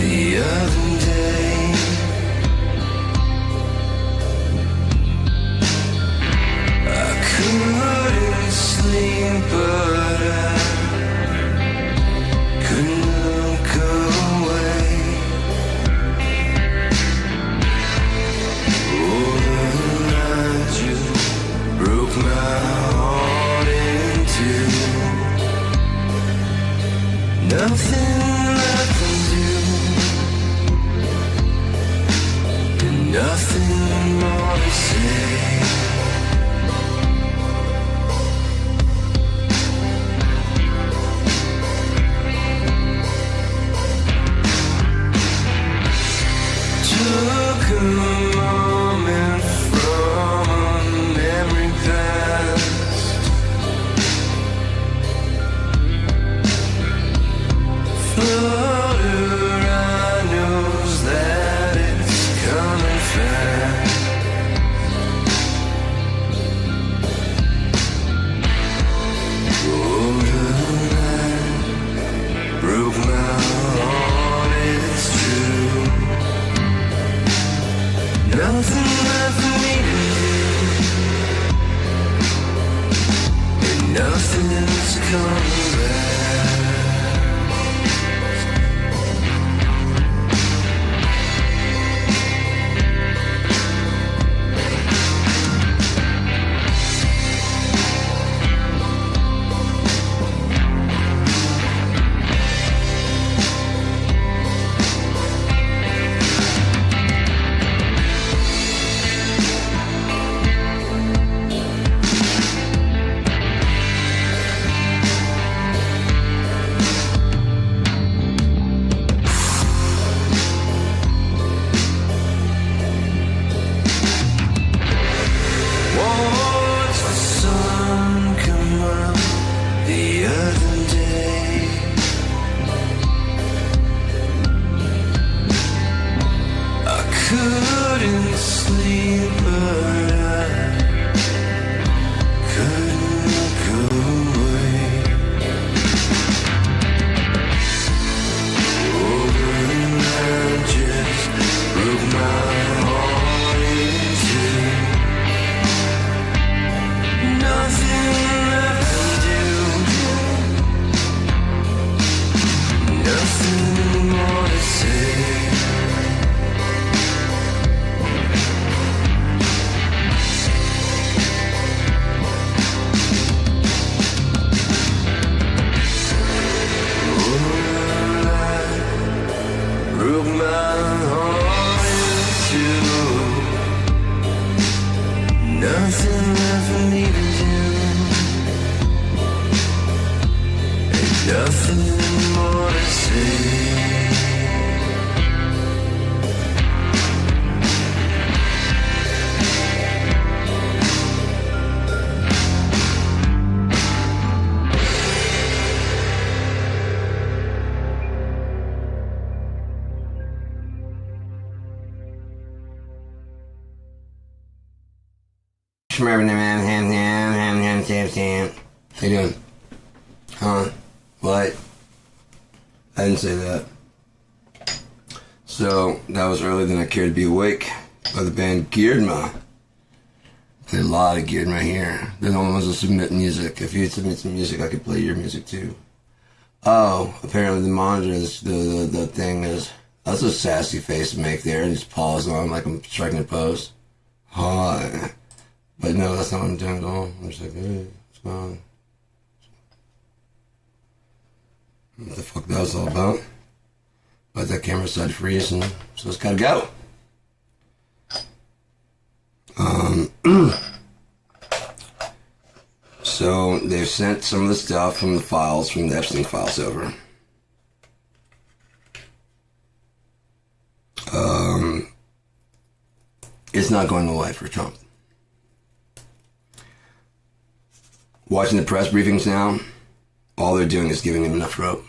the other day. I couldn't sleep, but I couldn't look away. Oh, the night you broke my heart in two. Nothing I can do, and nothing more to say. Took a moment from a memory past. Floater, I knows that it's coming fast. Oh, tonight broke my heart, it's true. Nothing left for me to do, and nothing's coming back. Watched the sun come up the other day. I couldn't sleep, but I couldn't look away. Oh, the night just broke my heart in two. Nothing left to do, nothing more to say. Oh, I broke my heart in two. Nothing left for me to do, and nothing more to say. How you doing? Huh? What? I didn't say that. So, that was Earlier Than I Care to Be Awake by the band Gearedmah. Played a lot of Gearedmah here. They're the only ones that submit music. If you submit some music, I could play your music too. Oh, apparently the monitor, the thing is, that's a sassy face to make there and just pause on like I'm striking a pose. Hi. But no, that's not what I'm doing at all. I'm just like, hey, what's going on? What the fuck that was all about? But that camera decided to freeze, and so it's gotta go. So they've sent some of the stuff from the files, from the Epstein files over. It's not going away for Trump. Watching the press briefings now, all they're doing is giving him enough rope.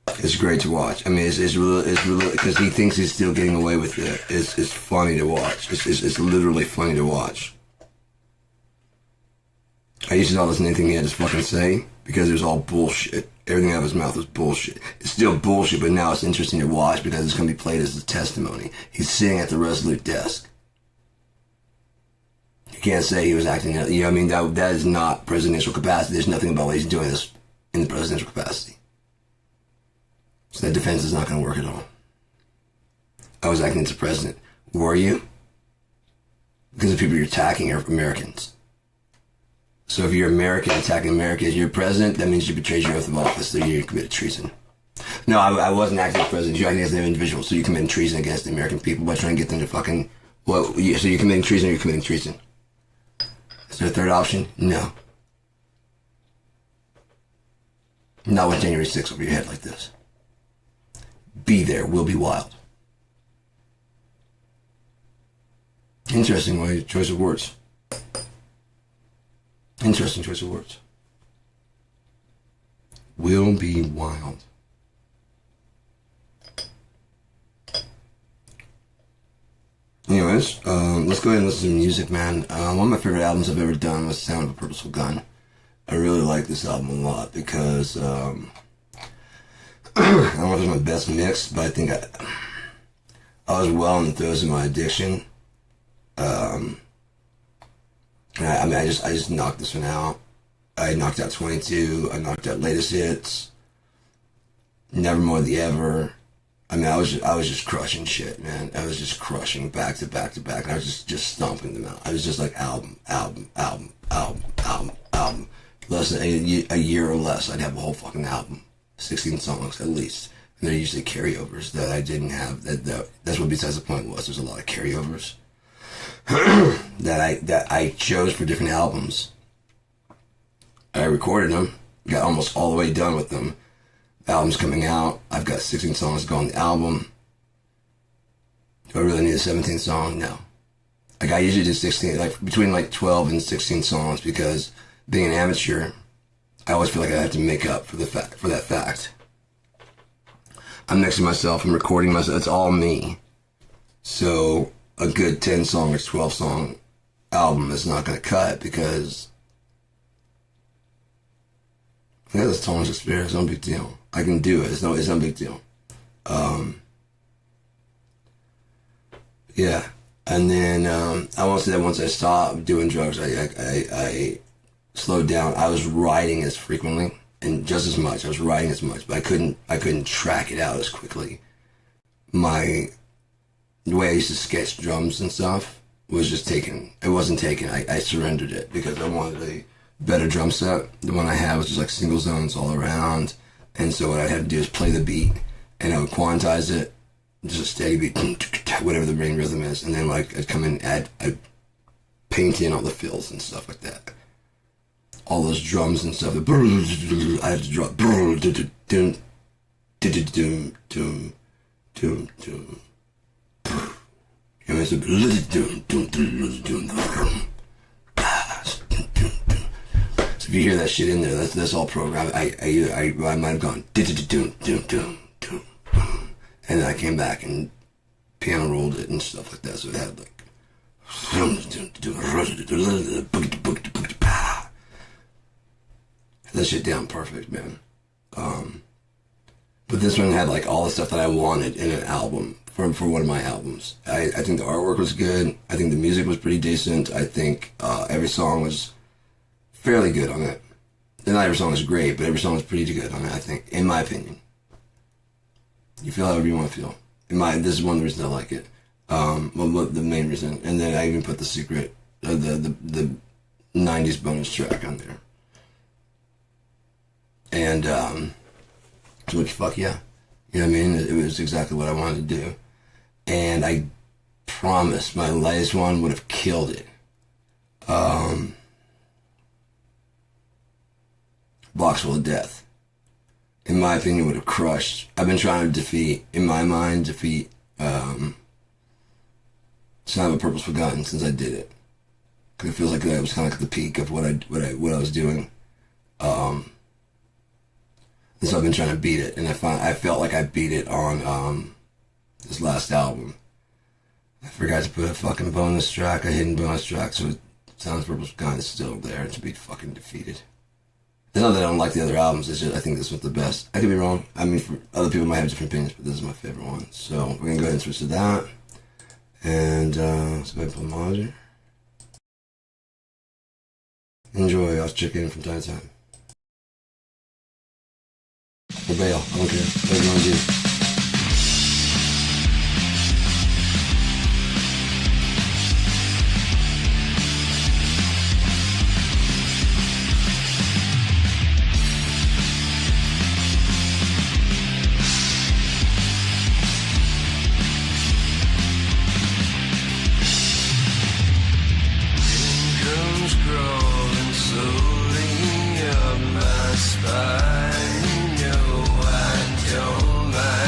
It's great to watch. I mean, it's really, because he thinks he's still getting away with it. It's funny to watch. It's literally funny to watch. I used to not listen to anything he had to fucking say because it was all bullshit. Everything out of his mouth was bullshit. It's still bullshit, but now it's interesting to watch because it's going to be played as a testimony. He's sitting at the Resolute desk. You can't say he was acting, you know what I mean? That is not presidential capacity. There's nothing about what he's doing this in the presidential capacity. So that defense is not going to work at all. I was acting as a president. Were you? Because the people you're attacking are Americans. So if you're American attacking America as your president, that means you betrayed your oath of office, so you committed treason. No, I wasn't acting as president. You're acting as an individual, so you committed treason against the American people by trying to get them to fucking... Well, yeah, so you're committing treason or you're committing treason? Is there a third option? No. Not with January 6th over your head like this. Be there. We'll be wild. Interesting choice of words. Interesting choice of words. Will be wild. Anyways, let's go ahead and listen to music, man. One of my favorite albums I've ever done was Sound of a Purposeful Gun. I really like this album a lot because, I don't know if it's my best mix, but I think I was well in the throes of my addiction. I just knocked this one out. I knocked out 22. I knocked out Latest Hits. Nevermore the Ever. I mean, I was just crushing shit, man. I was just crushing back to back to back. And I was just stomping them out. I was just like album. Less than a year or less, I'd have a whole fucking album, 16 songs at least. And they're usually carryovers that I didn't have. That's what besides the point was. There's a lot of carryovers that I chose for different albums. I recorded them, got almost all the way done with them. The album's coming out. I've got 16 songs to go on the album. Do I really need a 17th song? No. Like I usually do 16, like between like 12 and 16 songs because being an amateur, I always feel like I have to make up for that fact. I'm mixing myself, I'm recording myself, it's all me. So a good 10 song or 12 song album is not going to cut because yeah, that's tolerance experience, no big deal. I can do it, it's no big deal. Yeah, and then I won't say that once I stopped doing drugs, I slowed down. I was writing as frequently and just as much. I was writing as much, but I couldn't track it out as quickly. The way I used to sketch drums and stuff was just taken. It wasn't taken. I surrendered it because I wanted a better drum set. The one I had was just like single zones all around. And so what I had to do is play the beat and I would quantize it, just a steady beat, whatever the main rhythm is. And then like I'd come in, I'd paint in all the fills and stuff like that. All those drums and stuff. I had to drop. So if you hear that shit in there, that's all programmed. I might have gone and then I came back and piano rolled it and stuff like that. So it had like that shit down perfect, man. But this one had like all the stuff that I wanted in an album for one of my albums. I think the artwork was good. I think the music was pretty decent. I think every song was fairly good on it. And not every song was great, but every song was pretty good on it, I think, in my opinion. You feel however you want to feel. This is one of the reasons I like it. Well, the main reason. And then I even put the secret, the 90s bonus track on there. And, so fuck yeah. You know what I mean? It was exactly what I wanted to do. And I promise my latest one would have killed it. Box Full of Death, in my opinion, would have crushed. I've been trying to defeat Sound of a Purposeful Gun since I did it. Because it feels like that was kind of like the peak of what I was doing. And so I've been trying to beat it, and I felt like I beat it on this last album. I forgot to put a fucking bonus track, a hidden bonus track, so Silence Purple's kind of still there to be fucking defeated. It's not that I don't like the other albums, it's just I think this was the best. I could be wrong. I mean, for other people might have different opinions, but this is my favorite one. So we're gonna go ahead and switch to that. And let's go ahead and pull the monitor. Enjoy, I'll check in from time to time. Or bail, I don't care. Whatever you wanna do. Slowly up my spine, no, I don't mind.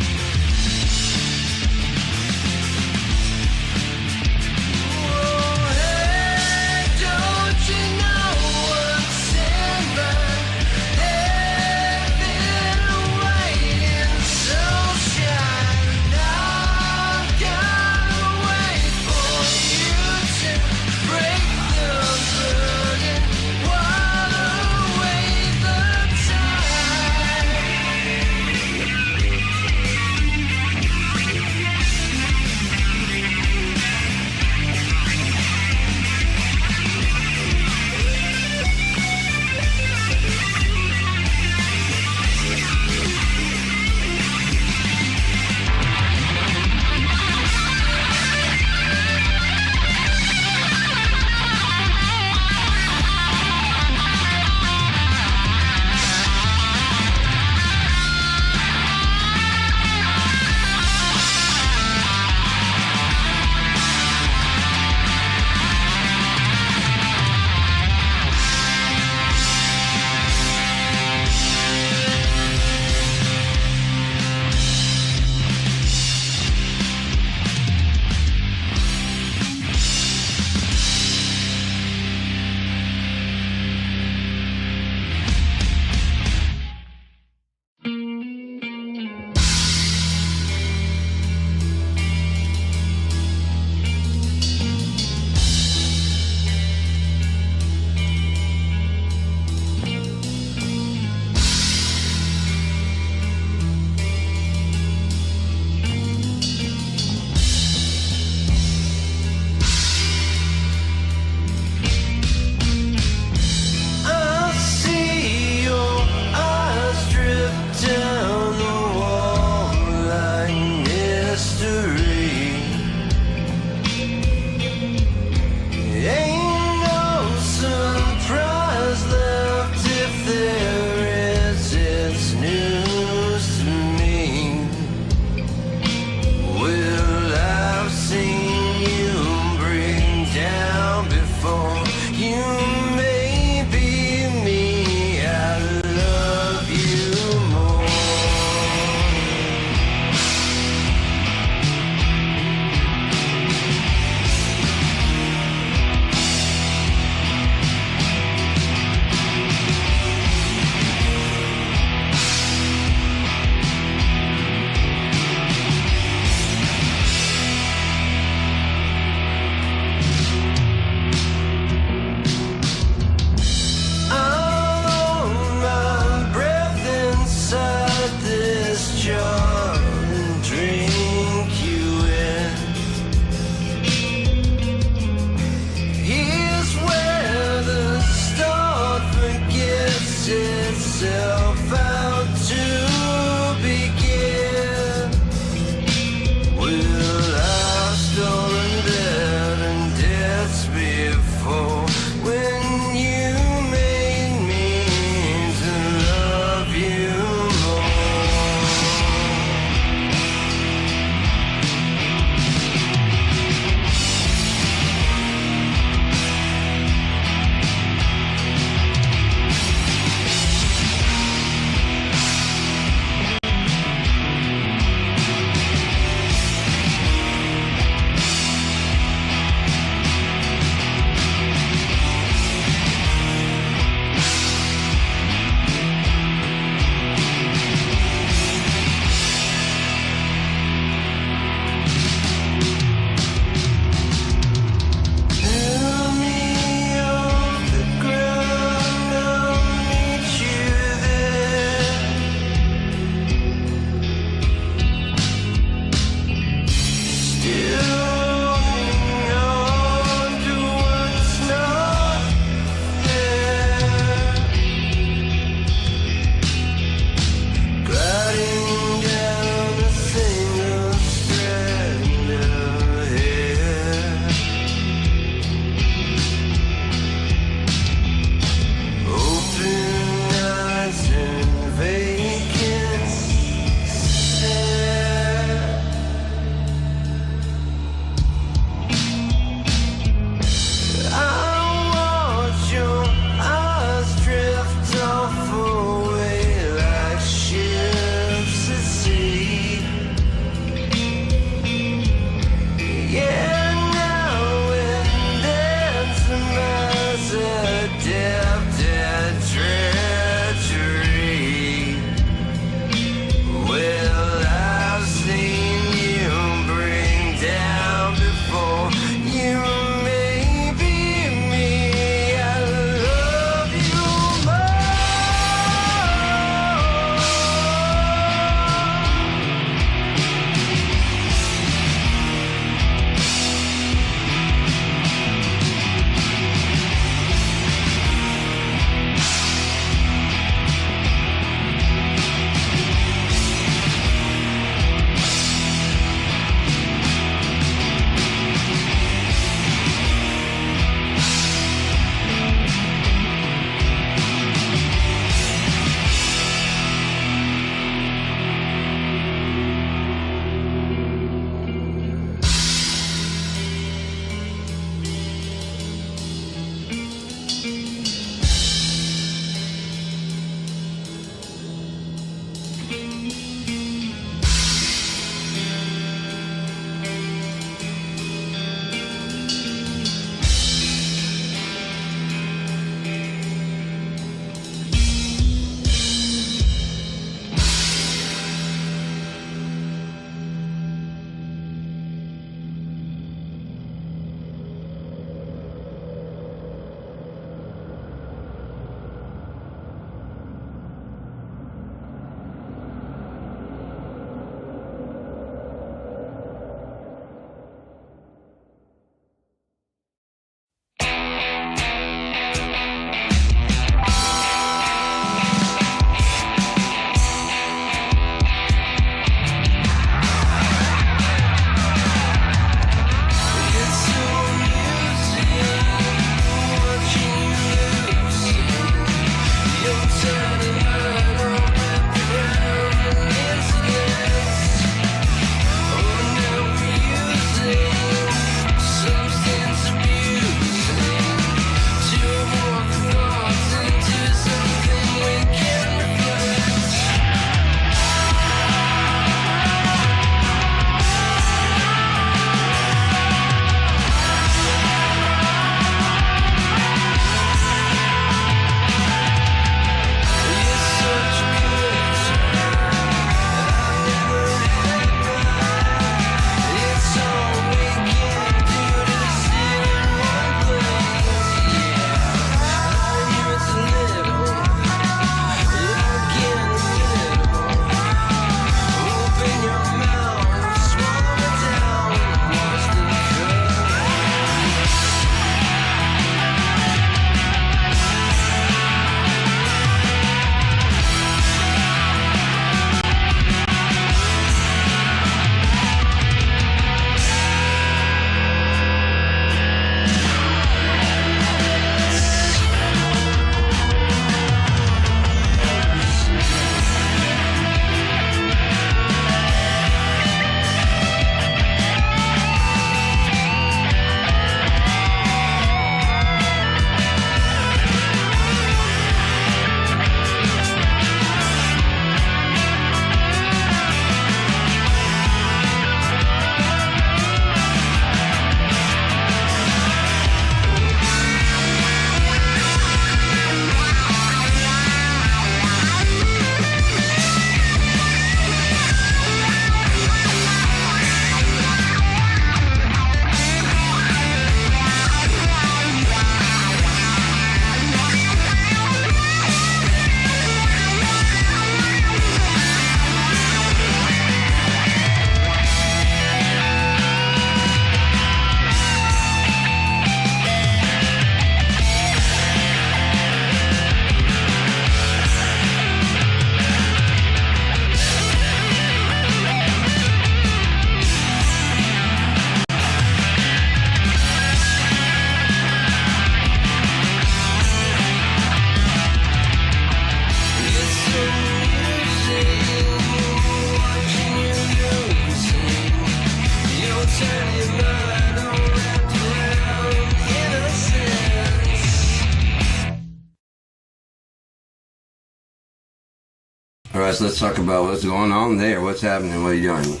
Alright, so let's talk about what's going on there. What's happening? What are you doing?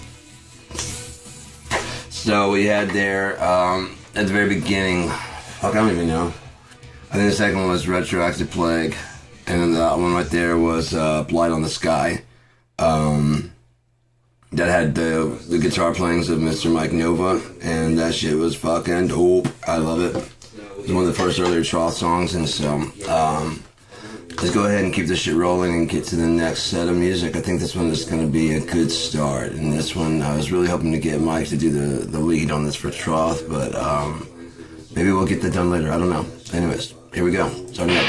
So we had there, at the very beginning, fuck, I don't even know. I think the second one was Retroactive Plague. And then that one right there was Blight on the Sky. That had the guitar playings of Mr. Mike Nova. And that shit was fucking dope. I love it. It was one of the first earlier Troth songs. And so, let's go ahead and keep this shit rolling and get to the next set of music. I think this one is going to be a good start. And this one, I was really hoping to get Mike to do the lead on this for Troth. But maybe we'll get that done later. I don't know. Anyways, here we go. Starting up.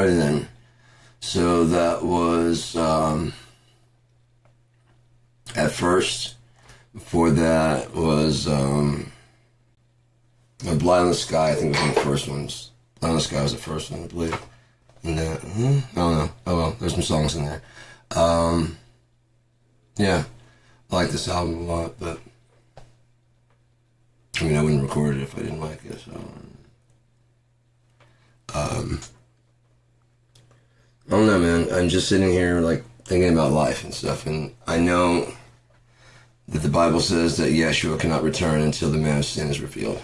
started then. So that was, at first, before that was, Blind on the Sky, I think was one of the first ones. Blind on the Sky was the first one, I believe. And that, I don't know. Oh well, there's some songs in there. Yeah, I like this album a lot, but I mean, I wouldn't record it if I didn't like it, so. I don't know, man. I'm just sitting here, like, thinking about life and stuff, and I know that the Bible says that Yeshua cannot return until the man of sin is revealed.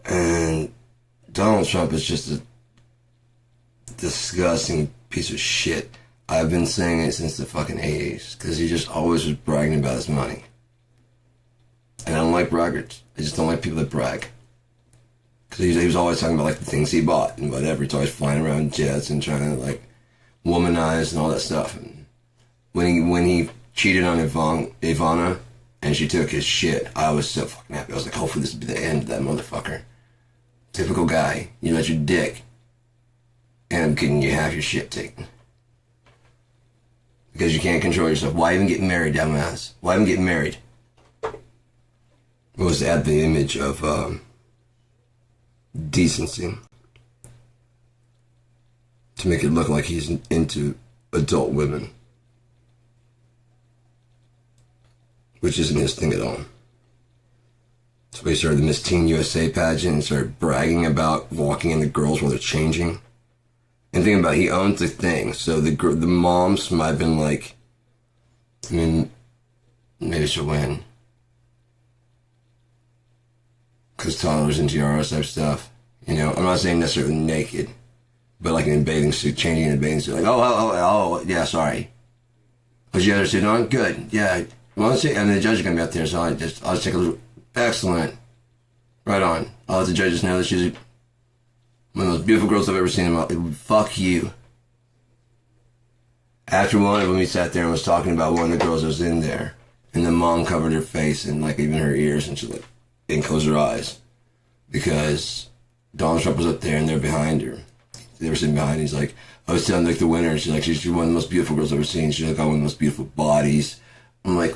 And Donald Trump is just a disgusting piece of shit. I've been saying it since the fucking 80s, because he just always was bragging about his money. And I don't like braggarts. I just don't like people that brag. Because he was always talking about, like, the things he bought and whatever. He's always flying around jets and trying to, like, womanize and all that stuff. And when he cheated on Ivana and she took his shit, I was so fucking happy. I was like, hopefully this will be the end of that motherfucker. Typical guy. You let your dick. And I'm kidding, you have your shit taken. Because you can't control yourself. Why even get married, dumbass? Why even get married? It was to add the image of decency. To make it look like he's into adult women. Which isn't his thing at all. So he started the Miss Teen USA pageant and started bragging about walking in the girls while they're changing. And thinking about it, he owns the thing. So the moms might have been like, I mean, maybe she'll win. Because toddlers and tiaras type stuff. You know, I'm not saying necessarily naked. But like in a bathing suit, changing in a bathing suit. Like, oh, yeah, sorry. Was you other suit on? Good, yeah. Well, let's see. I mean, the judge is going to be up there, so I'll just take a look. Excellent. Right on. I'll let the judges know that she's one of the most beautiful girls I've ever seen in my life. Fuck you. After one of them, he sat there and was talking about one of the girls that was in there. And the mom covered her face and, like, even her ears, and she, like, didn't close her eyes. Because Donald Trump was up there and they're behind her. They were sitting behind. He's like, I was telling, like, the winner. And she's like, she's one of the most beautiful girls I've ever seen. She's like, got one of the most beautiful bodies. I'm like,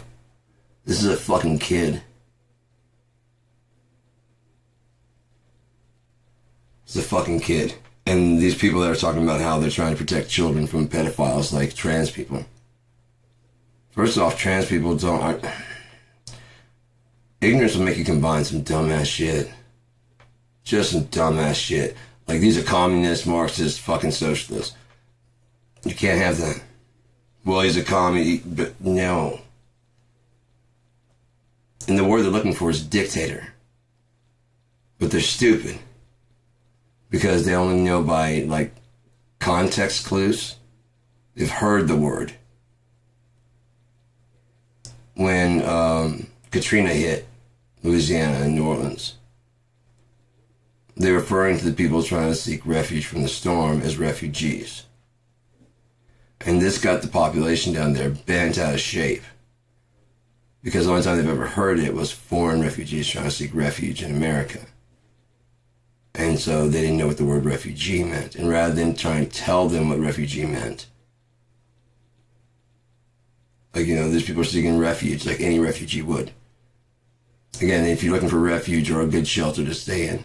this is a fucking kid. It's a fucking kid. And these people that are talking about how they're trying to protect children from pedophiles like trans people. First off, trans people aren't... Ignorance will make you combine some dumbass shit. Just some dumbass shit. Like, these are communists, Marxists, fucking socialists. You can't have that. Well, he's a commie, but no. And the word they're looking for is dictator. But they're stupid. Because they only know by, like, context clues. They've heard the word. When Katrina hit Louisiana and New Orleans, they're referring to the people trying to seek refuge from the storm as refugees. And this got the population down there bent out of shape. Because the only time they've ever heard it was foreign refugees trying to seek refuge in America. And so they didn't know what the word refugee meant. And rather than try and tell them what refugee meant, like, you know, these people are seeking refuge like any refugee would. Again, if you're looking for refuge or a good shelter to stay in,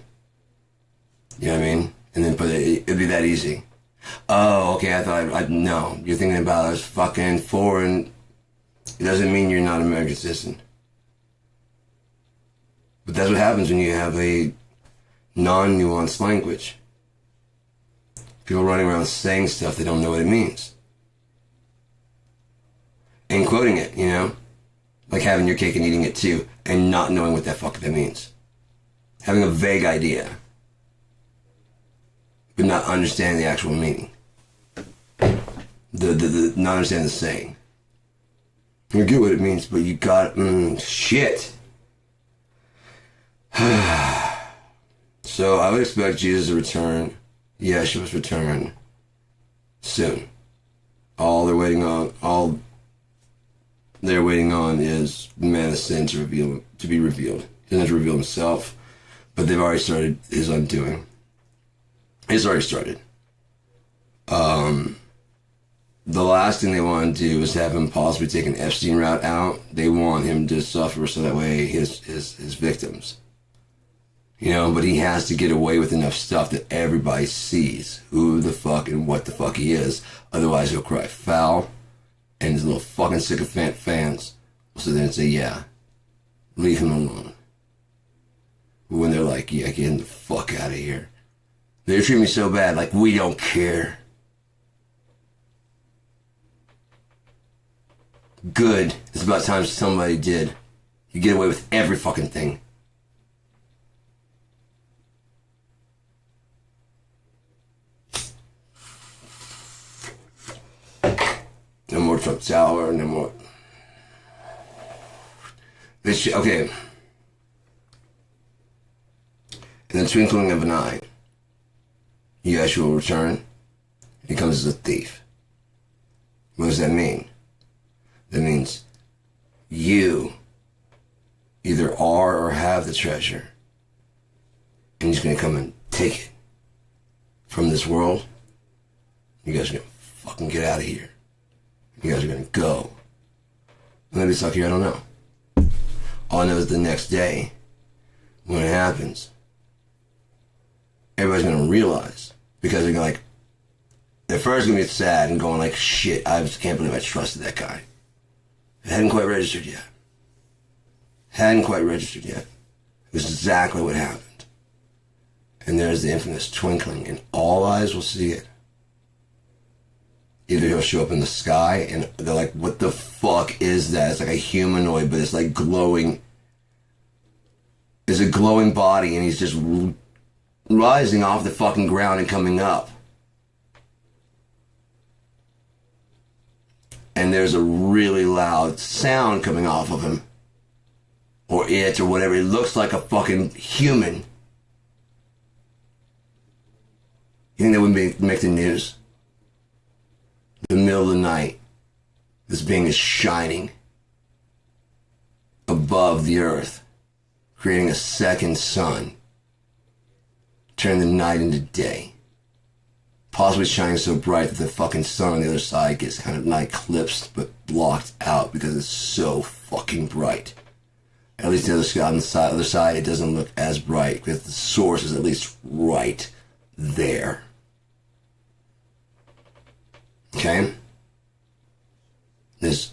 you know what I mean? And then it'd be that easy. Oh, okay, no. You're thinking about us fucking foreign. It doesn't mean you're not an American citizen. But that's what happens when you have a non-nuanced language. People running around saying stuff they don't know what it means. And quoting it, you know? Like having your cake and eating it too, and not knowing what that fuck that means. Having a vague idea, but not understanding the actual meaning. Not understanding the saying. You get what it means, but you got shit. So I would expect Jesus to return, Yeshua's return, soon. All they're waiting on is the man of sin to be revealed. He doesn't have to reveal himself, but they've already started his undoing. It's already started. The last thing they want to do is have him possibly take an Epstein route out. They want him to suffer so that way his victims. You know, but he has to get away with enough stuff that everybody sees who the fuck and what the fuck he is. Otherwise he'll cry foul, and his little fucking sycophant fans will sit there and say, yeah, leave him alone. But when they're like, yeah, get him the fuck out of here. They treat me so bad, like, we don't care. Good. It's about time somebody did. You get away with every fucking thing. No more Trump Tower, no more. This shit, okay. In the twinkling of an eye, Yeshua will return. He comes as a thief. What does that mean? That means you either are or have the treasure, and he's going to come and take it from this world. You guys are going to fucking get out of here. You guys are going to go. Maybe it's here, I don't know. All I know is the next day, when it happens, everybody's going to realize, because they're like, they're first going to be sad and going like, shit, I just can't believe I trusted that guy. It hadn't quite registered yet. It was exactly what happened. And there's the infamous twinkling, and all eyes will see it. Either he'll show up in the sky, and they're like, what the fuck is that? It's like a humanoid, but it's like glowing. It's a glowing body, and he's just rising off the fucking ground and coming up. And there's a really loud sound coming off of him. Or it, or whatever. It looks like a fucking human. You think that wouldn't make the news? In the middle of the night, this being is shining above the earth, creating a second sun, turning the night into day. Possibly shining so bright that the fucking sun on the other side gets kind of not eclipsed, but blocked out because it's so fucking bright. At least the other sky on the other side, it doesn't look as bright because the source is at least right there. Okay? This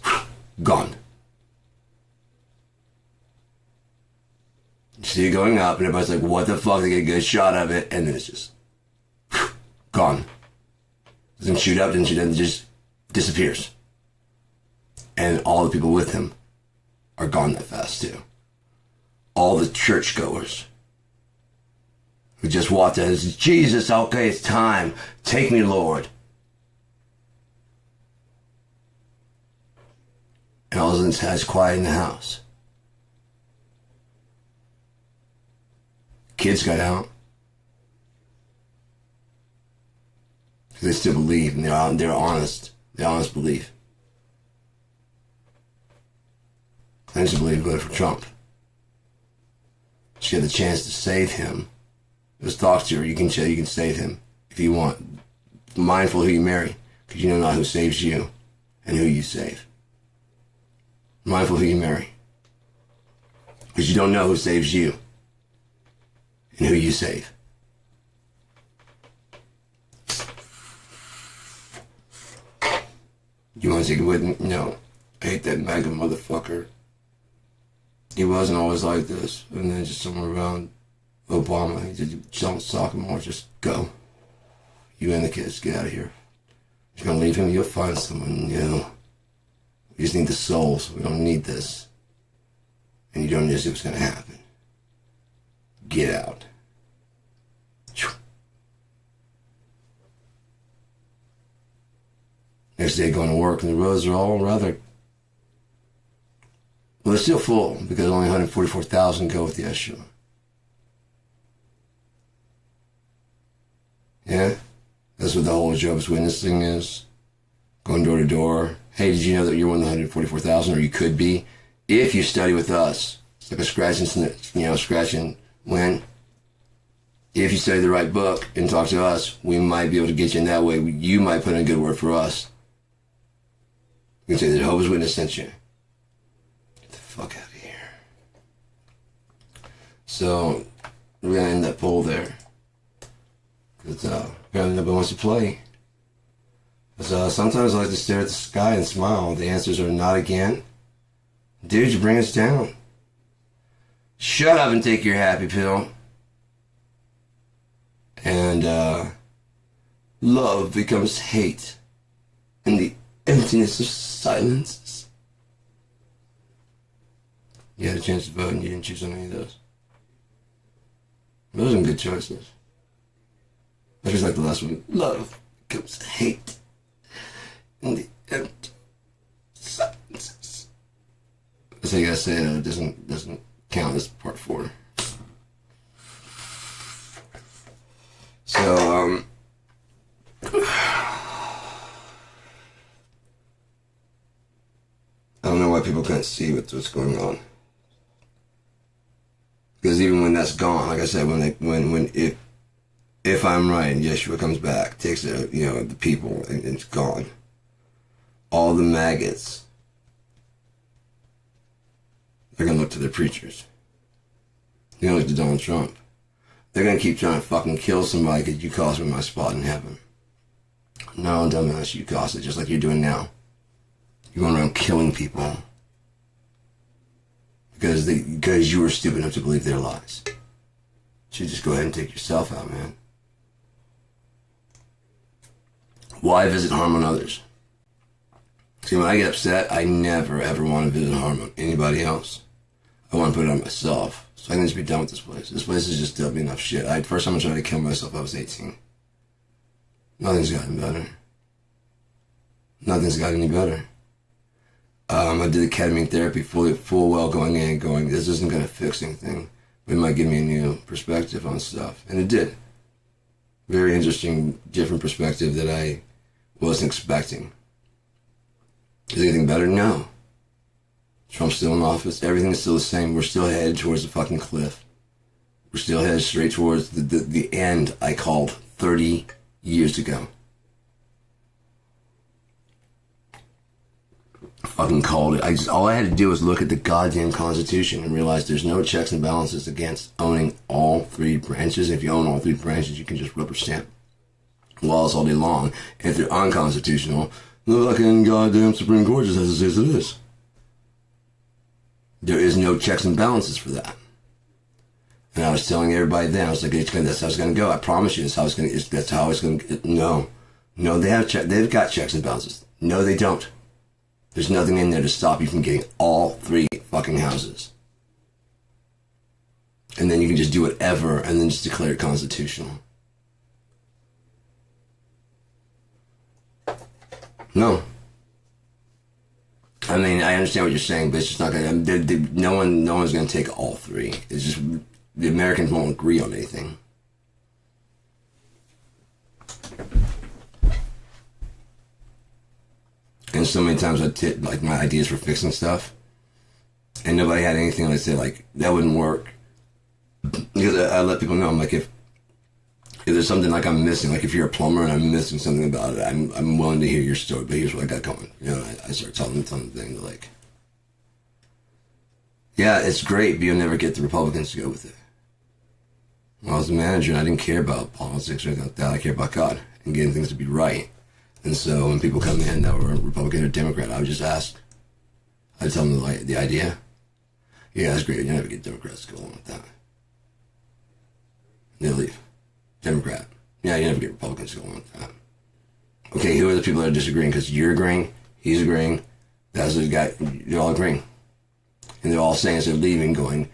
gone. You see it going up, and everybody's like, what the fuck? They get a good shot of it, and then it's just gone. Doesn't shoot up, doesn't shoot down, it just disappears. And all the people with him are gone that fast, too. All the churchgoers who just walked out and said, Jesus, okay, it's time. Take me, Lord. And all of a sudden, it's quiet in the house. Kids got out. Because they still believe, and they're honest. They're honest belief. Clinton believed voted for Trump. She had the chance to save him. Just talk to her. You can save him if you want. Mindful who you marry, because you know not who saves you and who you save. Mindful who you marry, because you don't know who saves you and who you save. You want to take it with me? No. I hate that MAGA motherfucker. He wasn't always like this. And then just somewhere around Obama, he said, don't talk more, just go. You and the kids, get out of here. If you're going to leave him, you'll find someone new. We just need the souls. We don't need this. And you don't know what's going to happen. Get out. Next day going to work, and the roads are all rather... Well, they're still full, because only 144,000 go with the Yeshua. Yeah? That's what the whole Jehovah's Witness thing is. Going door to door. Hey, did you know that you're one of the 144,000, or you could be, if you study with us? It's like a scratch and win. If you study the right book and talk to us, we might be able to get you in that way. You might put in a good word for us. You can say that Jehovah's Witness sent you. Get the fuck out of here. So, we're going to end that poll there. Because apparently nobody wants to play. Because sometimes I like to stare at the sky and smile. The answers are not again. Dude, you bring us down. Shut up and take your happy pill. And love becomes hate in the emptiness of silence. You had a chance to vote and you didn't choose on any of those. Those are some good choices. I just like the last one. Love becomes hate in the empty silences. That's how you gotta say it. It doesn't count as part 4. So, I don't know why people can't see what's going on. Because even when that's gone, like I said, if I'm right and Yeshua comes back, takes the people and it's gone. All the maggots, they're gonna look to their preachers. They're gonna look to Donald Trump. They're gonna keep trying to fucking kill somebody because you cost me my spot in heaven. No, dumbass, you cost it just like you're doing now. You're going around killing people because you were stupid enough to believe their lies. So just go ahead and take yourself out, man. Why visit harm on others? See, when I get upset, I never ever want to visit harm on anybody else. I want to put it on myself. So I can just be done with this place. This place is just dumping enough shit. First time I tried to kill myself, I was 18. Nothing's gotten better. Nothing's got any better. I did the ketamine therapy full well going in, this isn't going to fix anything, but it might give me a new perspective on stuff. And it did. Very interesting, different perspective that I wasn't expecting. Is anything better? No. Trump's still in office. Everything's still the same. We're still headed towards the fucking cliff. We're still headed straight towards the end I called 30 years ago. Fucking called it. All I had to do was look at the goddamn Constitution and realize there's no checks and balances against owning all 3 branches. If you own all 3 branches, you can just rubber stamp laws all day long. And if they're unconstitutional, the fucking goddamn Supreme Court just has to say so it is. There is no checks and balances for that. And I was telling everybody then, I was like, that's how it's going to go. I promise you, that's how it's going to. No, they've got checks and balances. No, they don't. There's nothing in there to stop you from getting all 3 fucking houses. And then you can just do whatever and then just declare it constitutional. No. I mean, I understand what you're saying, but it's just not going to... No one's going to take all 3. It's just... The Americans won't agree on anything. And so many times like my ideas for fixing stuff, and nobody had anything. I'd say like that wouldn't work because I let people know. I'm like if there's something like I'm missing, like if you're a plumber and I'm missing something about it, I'm willing to hear your story. But here's what I got going. I start telling them things like, yeah, it's great, but you'll never get the Republicans to go with it. Well, I was a manager and I didn't care about politics or anything like that. I care about God and getting things to be right. And so when people come in that were Republican or Democrat, I would just ask. I'd tell them the idea. Yeah, that's great. You never get Democrats to go along with that. They leave. Democrat. Yeah, you never get Republicans to go along with that. Okay, who are the people that are disagreeing? Because you're agreeing, he's agreeing, that's the guy, they're all agreeing. And they're all saying as they're leaving, going,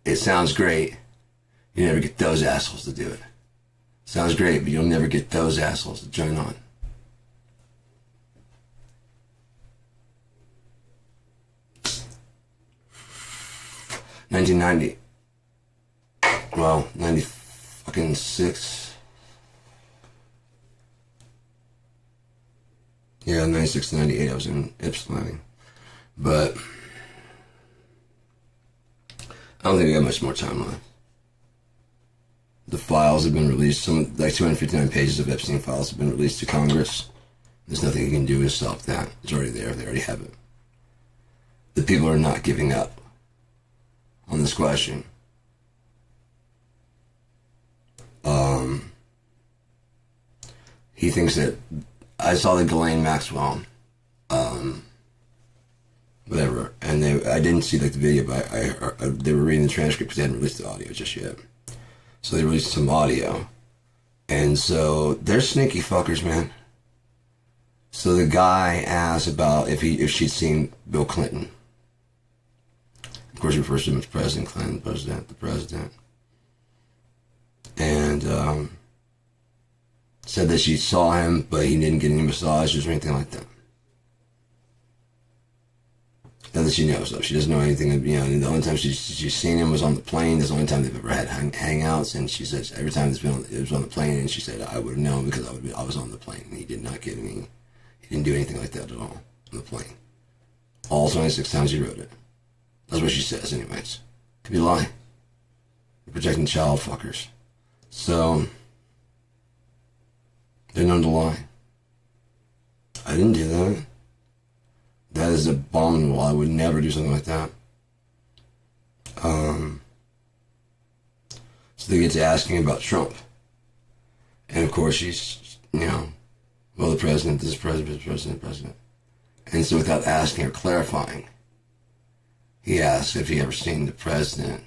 it sounds great. You never get those assholes to do it. Sounds great, but you'll never get those assholes to join on. $1990. Well, 96. Yeah, 96 to 98 I was in Ypsilanti. But I don't think I got much more time left. The files have been released. Some, like 259 pages of Epstein files have been released to Congress. There's nothing you can do to stop that. It's already there. They already have it. The people are not giving up on this question. He thinks that I saw the Ghislaine Maxwell, whatever, and I didn't see like the video, but they were reading the transcript because they hadn't released the audio just yet. So they released some audio, and so they're sneaky fuckers, man. So the guy asked about if she'd seen Bill Clinton. Of course, he refers to him as President Clinton, the president. And said that she saw him, but he didn't get any massages or anything like that. Not that she knows of. She doesn't know anything. You know, the only time she's seen him was on the plane. That's the only time they've ever had hangouts. And she says every time it was on the plane, and she said I would have known because I was on the plane. And he did not get any. He didn't do anything like that at all on the plane. All 26 times he wrote it. That's what she says, anyways. Could be lying. They're protecting child fuckers. So they're known to lie. I didn't do that. That is abominable. I would never do something like that. So they get to asking about Trump. And of course she's, you know, well, the president, this is president. And so without asking or clarifying, he asks if he ever seen the president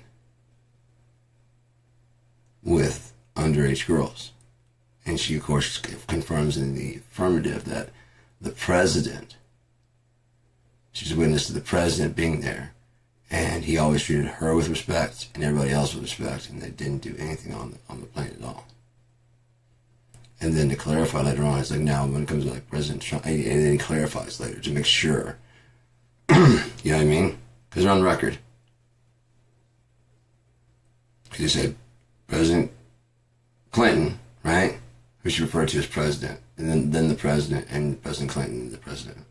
with underage girls. And she, of course, confirms in the affirmative that the president, she's a witness to the president being there, and he always treated her with respect and everybody else with respect, and they didn't do anything on the plane at all. And then to clarify later on, it's like now when it comes to like President Trump, and then he clarifies later to make sure, you know what I mean? Because they're on record. Because he said President Clinton, right? Who she referred to as president, and then the president, and President Clinton, the president.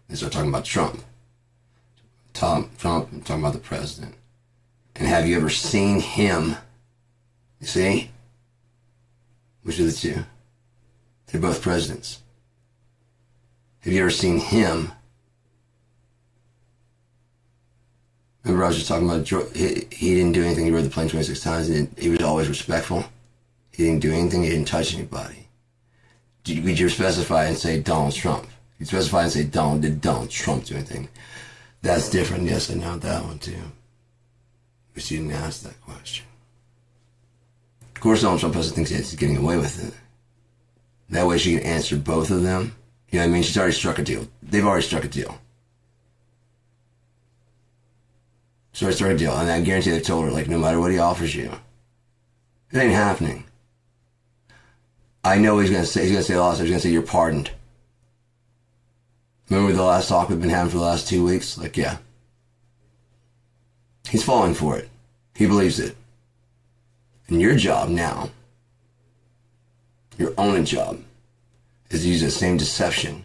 They start talking about Trump. Trump, I'm talking about the president. And have you ever seen him? You see? Which are the two? They're both presidents. Have you ever seen him? Remember I was just talking about, he didn't do anything. He rode the plane 26 times. He was always respectful. He didn't do anything. He didn't touch anybody. Would you specify and say Donald Trump? You specify and say did Donald Trump do anything? That's different. Yes, I know that one too. But she didn't ask that question. Of course, Donald Trump doesn't think he's getting away with it. That way she can answer both of them. You know what I mean? She's already struck a deal. They've already struck a deal. She's already struck a deal. And I guarantee they've told her, like, no matter what he offers you, it ain't happening. I know he's going to say a lot of stuff. He's going to say, you're pardoned. Remember the last talk we've been having for the last 2 weeks? Like, yeah. He's falling for it. He believes it. And your job now, your only job, is to use that same deception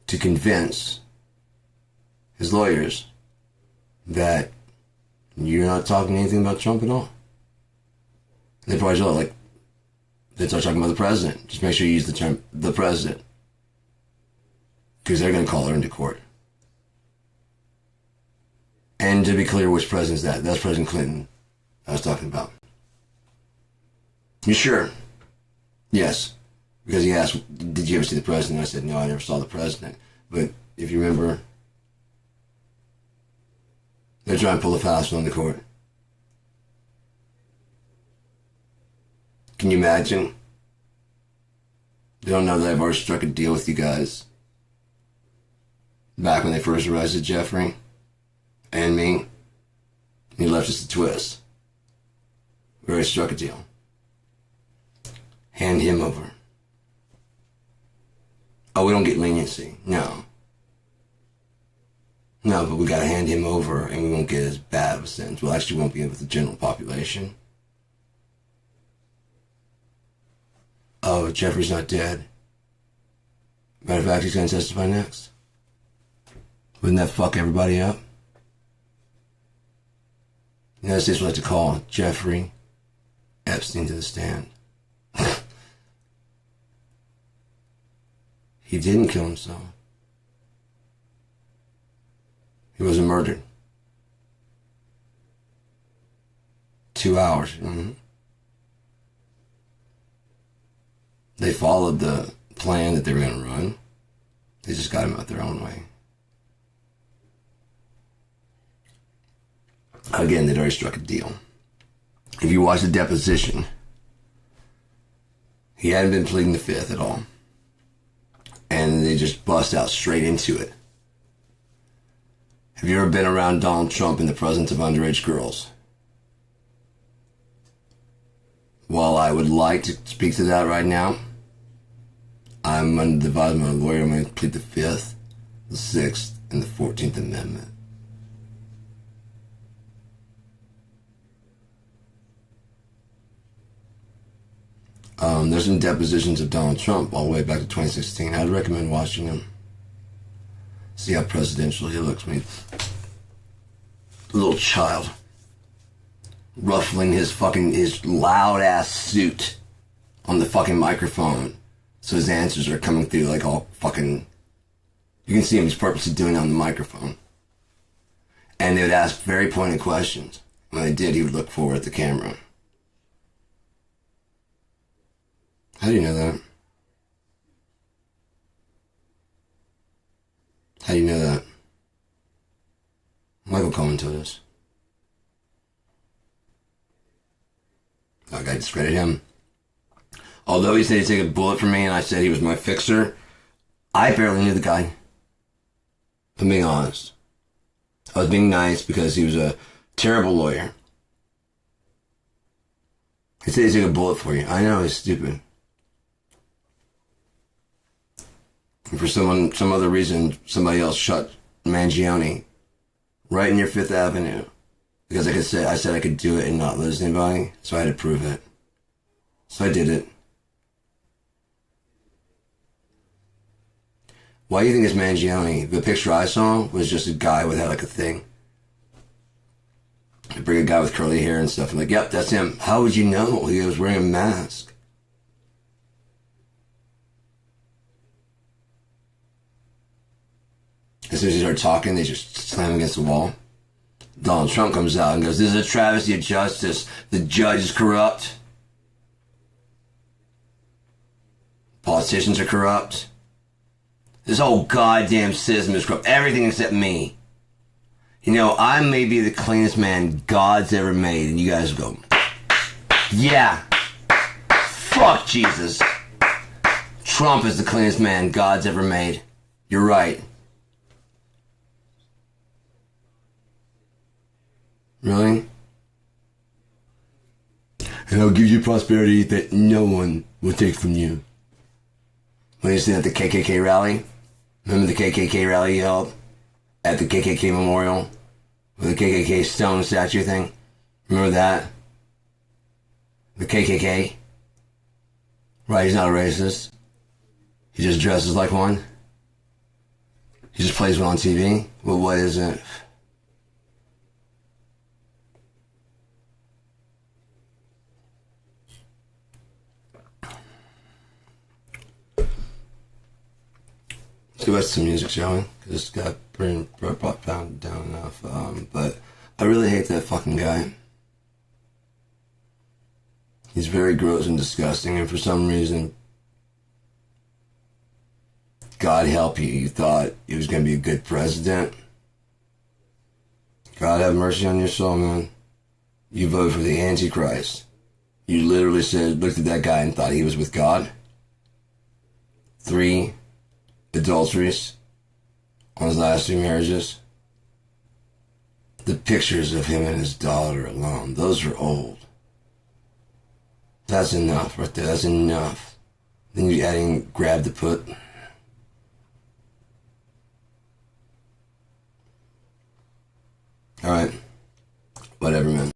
to convince his lawyers that you're not talking anything about Trump at all. They probably should, like, they start talking about the president. Just make sure you use the term the president. Because they're going to call her into court. And to be clear, which president's that? That's President Clinton I was talking about. You sure? Yes. Because he asked, did you ever see the president? I said, no, I never saw the president. But if you remember, they're trying to pull a fast one in the court. Can you imagine? They don't know that I've already struck a deal with you guys. Back when they first arrested Jeffrey and me, he left us a twist. We already struck a deal. Hand him over. Oh, we don't get leniency. No. No, but we gotta hand him over and we won't get as bad of a sentence. Well, actually, won't be with the general population. Oh, Jeffrey's not dead. Matter of fact, he's gonna testify next. Wouldn't that fuck everybody up? The United States would like to call Jeffrey Epstein to the stand. He didn't kill himself. He wasn't murdered. 2 hours. Mm-hmm. They followed the plan that they were going to run. They just got him out their own way. Again, they'd already struck a deal. If you watch the deposition, he hadn't been pleading the fifth at all. And they just bust out straight into it. Have you ever been around Donald Trump in the presence of underage girls? While I would like to speak to that right now, I'm under the advice of my lawyer. I'm going to plead the 5th, the 6th, and the 14th Amendment. There's some depositions of Donald Trump all the way back to 2016. I'd recommend watching them. See how presidential he looks. I mean, a little child ruffling his loud ass suit on the fucking microphone, so his answers are coming through like all fucking. You can see him. He's purposely doing it on the microphone, and they would ask very pointed questions. When they did, he would look forward at the camera. How do you know that? How do you know that? Michael Cohen told us. Like, I discredit him. Although he said he'd take a bullet for me and I said he was my fixer, I barely knew the guy. I'm being honest. I was being nice because he was a terrible lawyer. He said he'd take a bullet for you. I know, he's stupid. And for some other reason, somebody else shot Mangione right near Fifth Avenue. Because I said I could do it and not lose anybody, so I had to prove it. So I did it. Why do you think it's Mangione? The picture I saw was just a guy without like a thing. I bring a guy with curly hair and stuff. I'm like, yep, that's him. How would you know? He was wearing a mask. As soon as he started talking, they just slam against the wall. Donald Trump comes out and goes, this is a travesty of justice. The judge is corrupt. Politicians are corrupt. This whole goddamn system is corrupt. Everything except me. You know, I may be the cleanest man God's ever made, and you guys go, yeah, fuck Jesus. Trump is the cleanest man God's ever made. You're right. Really? And I'll give you prosperity that no one will take from you. When you see at the KKK rally, remember the KKK rally you held at the KKK memorial with the KKK stone statue thing? Remember that? The KKK? Right, he's not a racist. He just dresses like one. He just plays one on TV. Well, what is it? Let's go back to some music, shall we? Because this got brought down enough. But I really hate that fucking guy. He's very gross and disgusting, and for some reason, God help you, you thought he was going to be a good president. God have mercy on your soul, man. You voted for the Antichrist. You literally looked at that guy and thought he was with God. 3 adulteries on his last 2 marriages. The pictures of him and his daughter alone, those are old. That's enough right there. That's enough. Then you're adding grab the put. Alright. Whatever, man.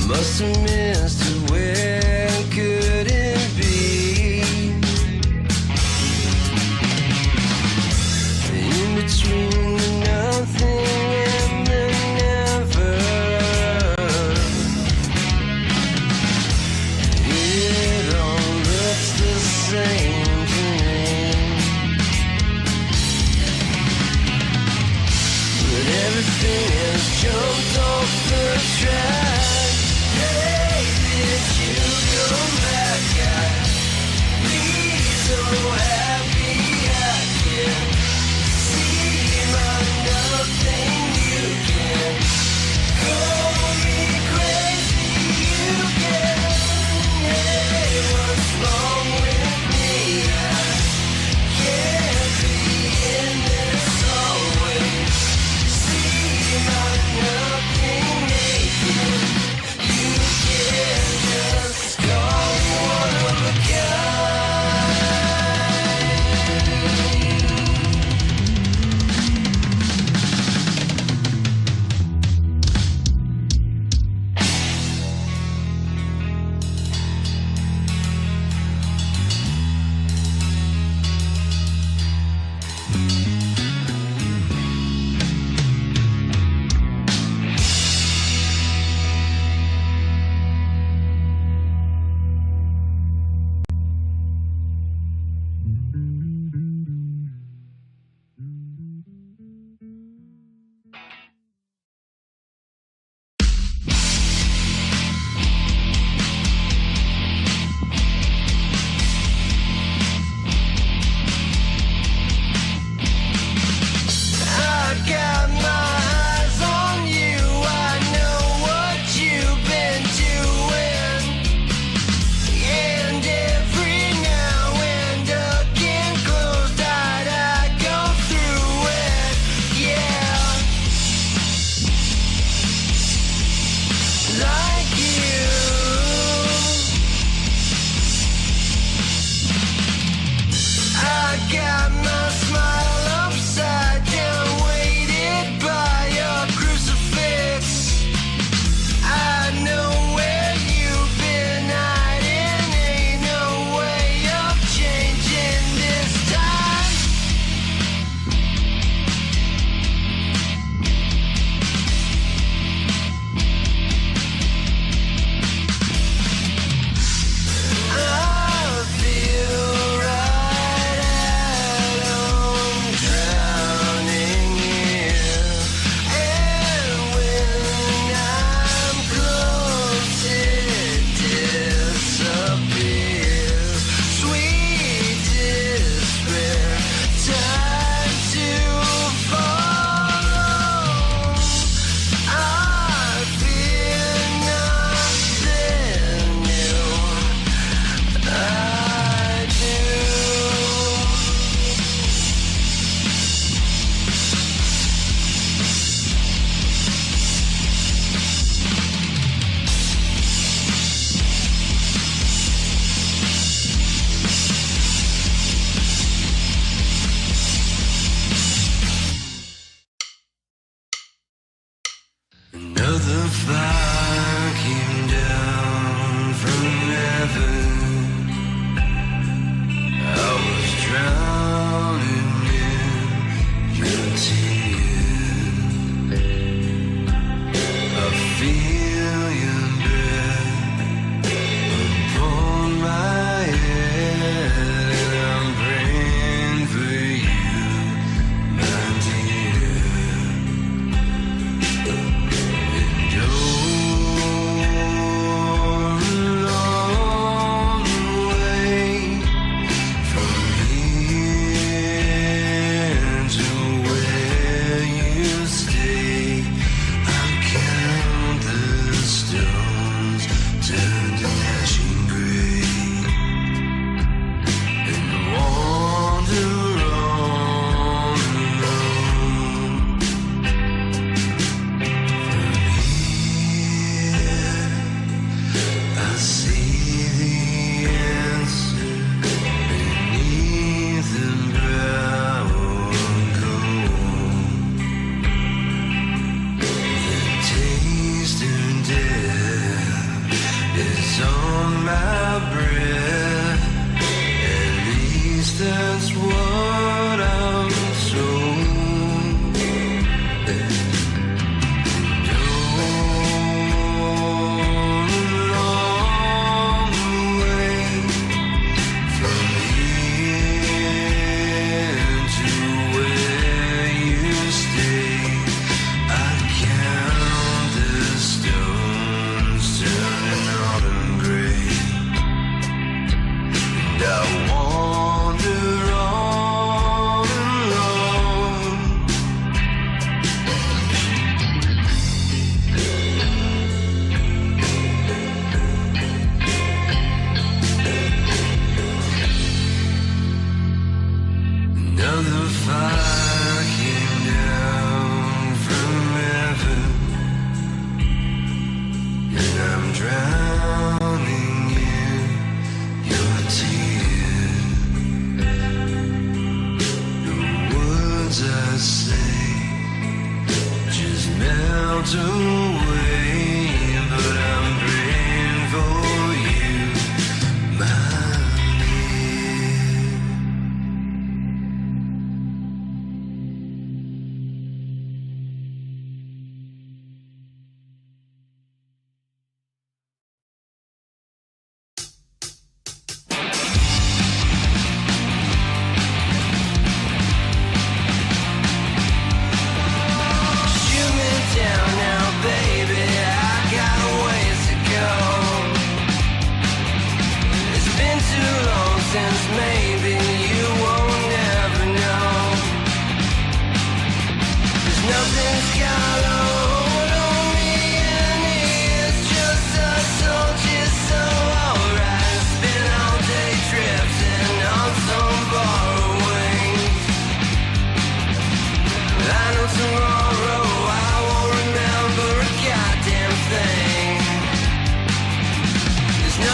Must have missed it, where could it be? In between the nothing and the never, it all looks the same to me. But everything has jumped off the track. Hey, did you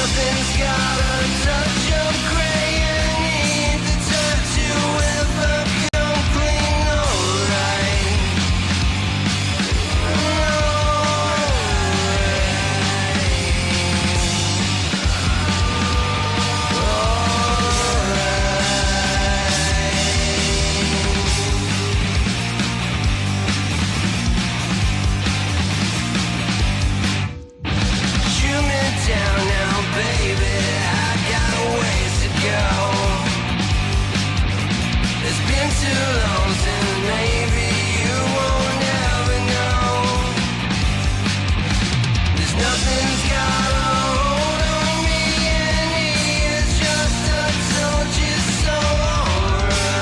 nothing's got a touch of gray. You need the touch to ever come clean, alright. Down now, baby, I got a ways to go. It's been too long since maybe you won't ever know. There's nothing's got a hold on me, and it's just I told you so, alright.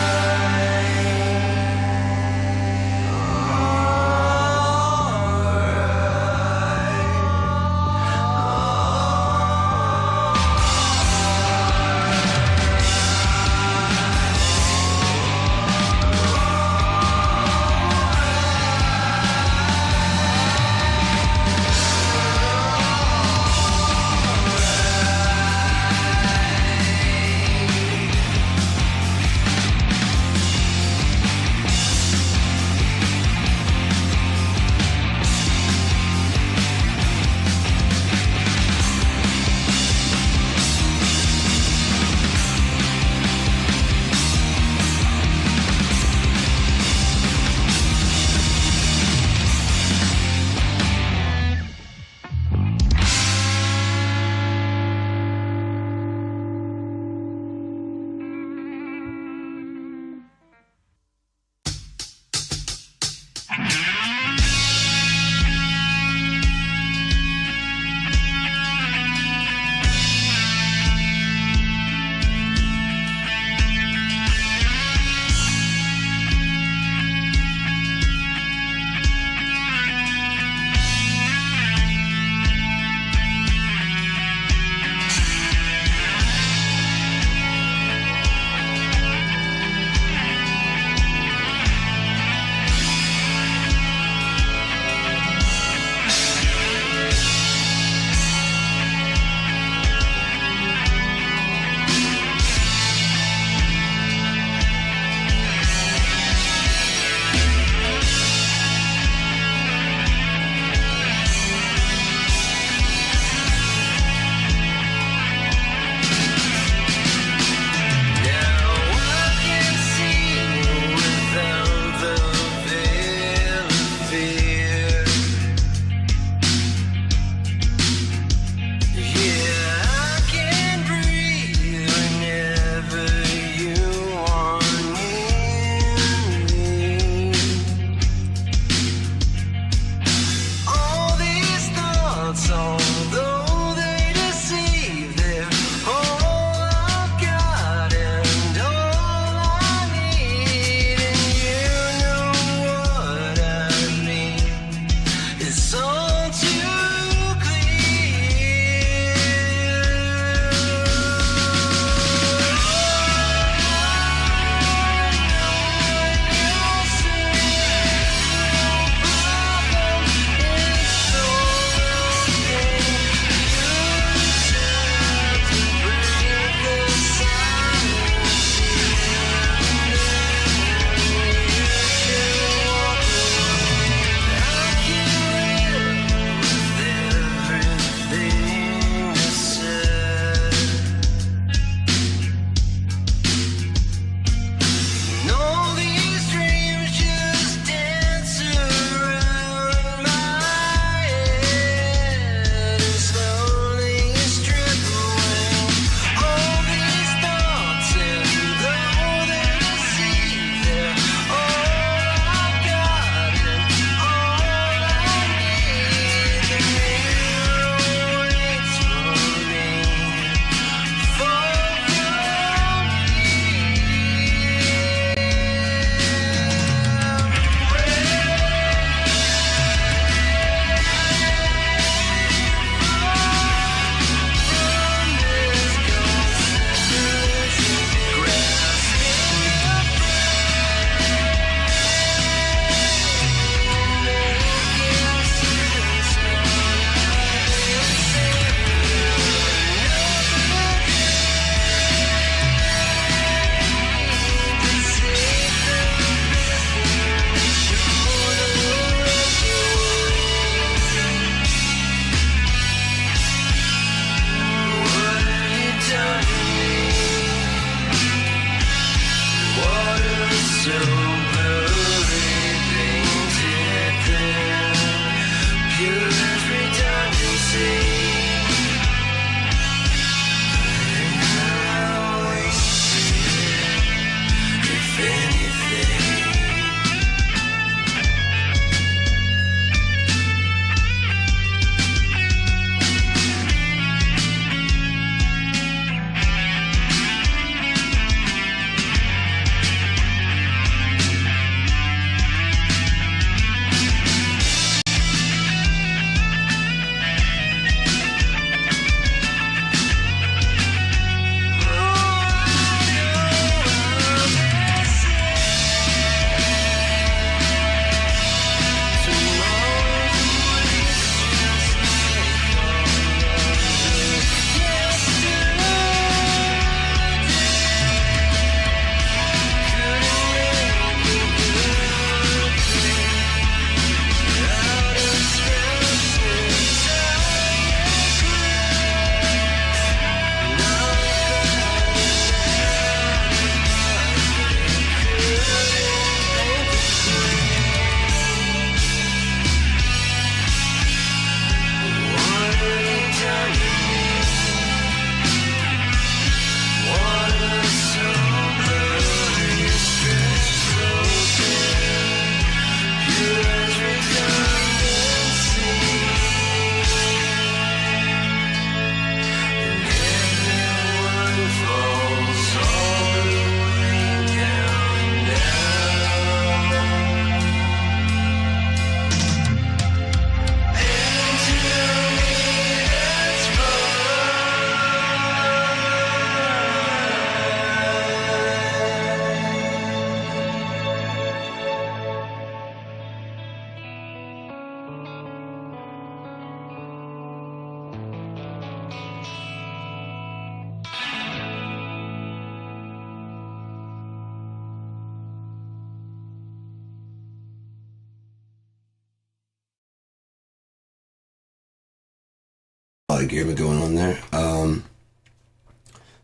a lot of Gearedmah going on there.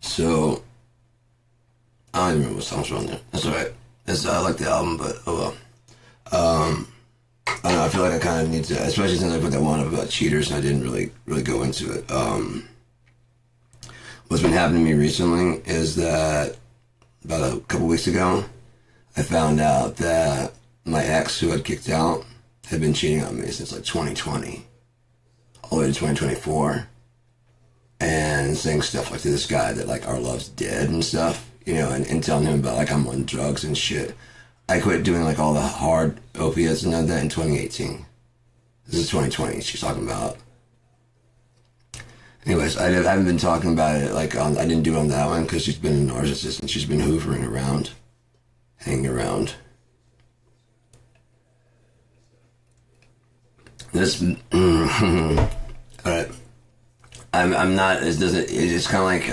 So I don't even remember what songs were on there. That's alright. I like the album, but oh well. I don't know, I feel like I kind of need to, especially since I put that one up about cheaters and I didn't really go into it. What's been happening to me recently is that about a couple weeks ago, I found out that my ex, who had kicked out, had been cheating on me since like 2020, all the way to 2024, and saying stuff like to this guy that like our love's dead and stuff, you know, and telling him about like I'm on drugs and shit. I quit doing like all the hard opiates and all that in 2018. This is 2020 she's talking about. Anyways, I haven't been talking about it like I didn't do it on that one because she's been a narcissist and she's been hoovering around, hanging around. This, alright. I'm not, it's kind of like,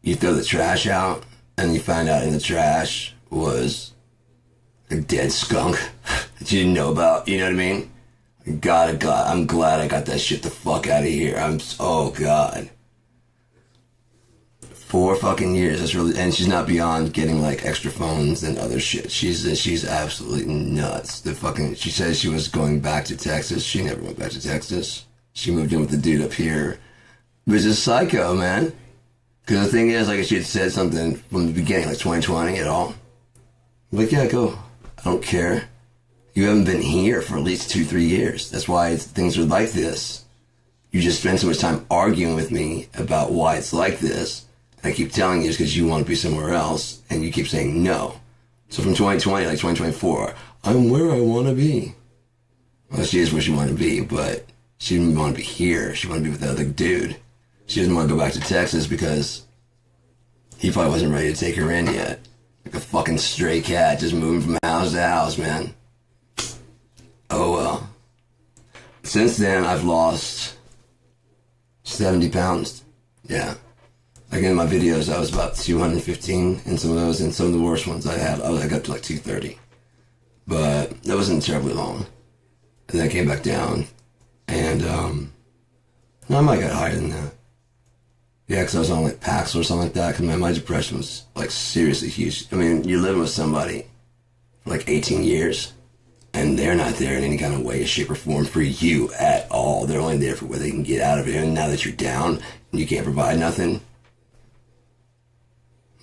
you throw the trash out and you find out in the trash was a dead skunk that you didn't know about, you know what I mean? God, I'm glad I got that shit the fuck out of here. Oh God. 4 fucking years, that's really, and she's not beyond getting like extra phones and other shit. She's absolutely nuts. She says she was going back to Texas. She never went back to Texas. She moved in with the dude up here. But it's just psycho, man. Because the thing is, like, if she had said something from the beginning, like 2020 at all, I'm like, yeah, go. I don't care. You haven't been here for at least 2-3 years. That's why things are like this. You just spend so much time arguing with me about why it's like this. And I keep telling you it's because you want to be somewhere else, and you keep saying no. So from 2020, like 2024, I'm where I want to be. Well, she is where she wanted to be, but she didn't want to be here. She wanted to be with the other dude. She doesn't want to go back to Texas because he probably wasn't ready to take her in yet. Like a fucking stray cat just moving from house to house, man. Oh well. Since then, I've lost 70 pounds. Yeah. Like in my videos, I was about 215 in some of those, and some of the worst ones I got up to like 230. But that wasn't terribly long. And then I came back down, and no, I might get higher than that. Yeah, because I was on like Paxil or something like that, because my depression was like seriously huge. I mean, you're living with somebody for like 18 years, and they're not there in any kind of way, shape, or form for you at all. They're only there for where they can get out of it, and now that you're down, and you can't provide nothing,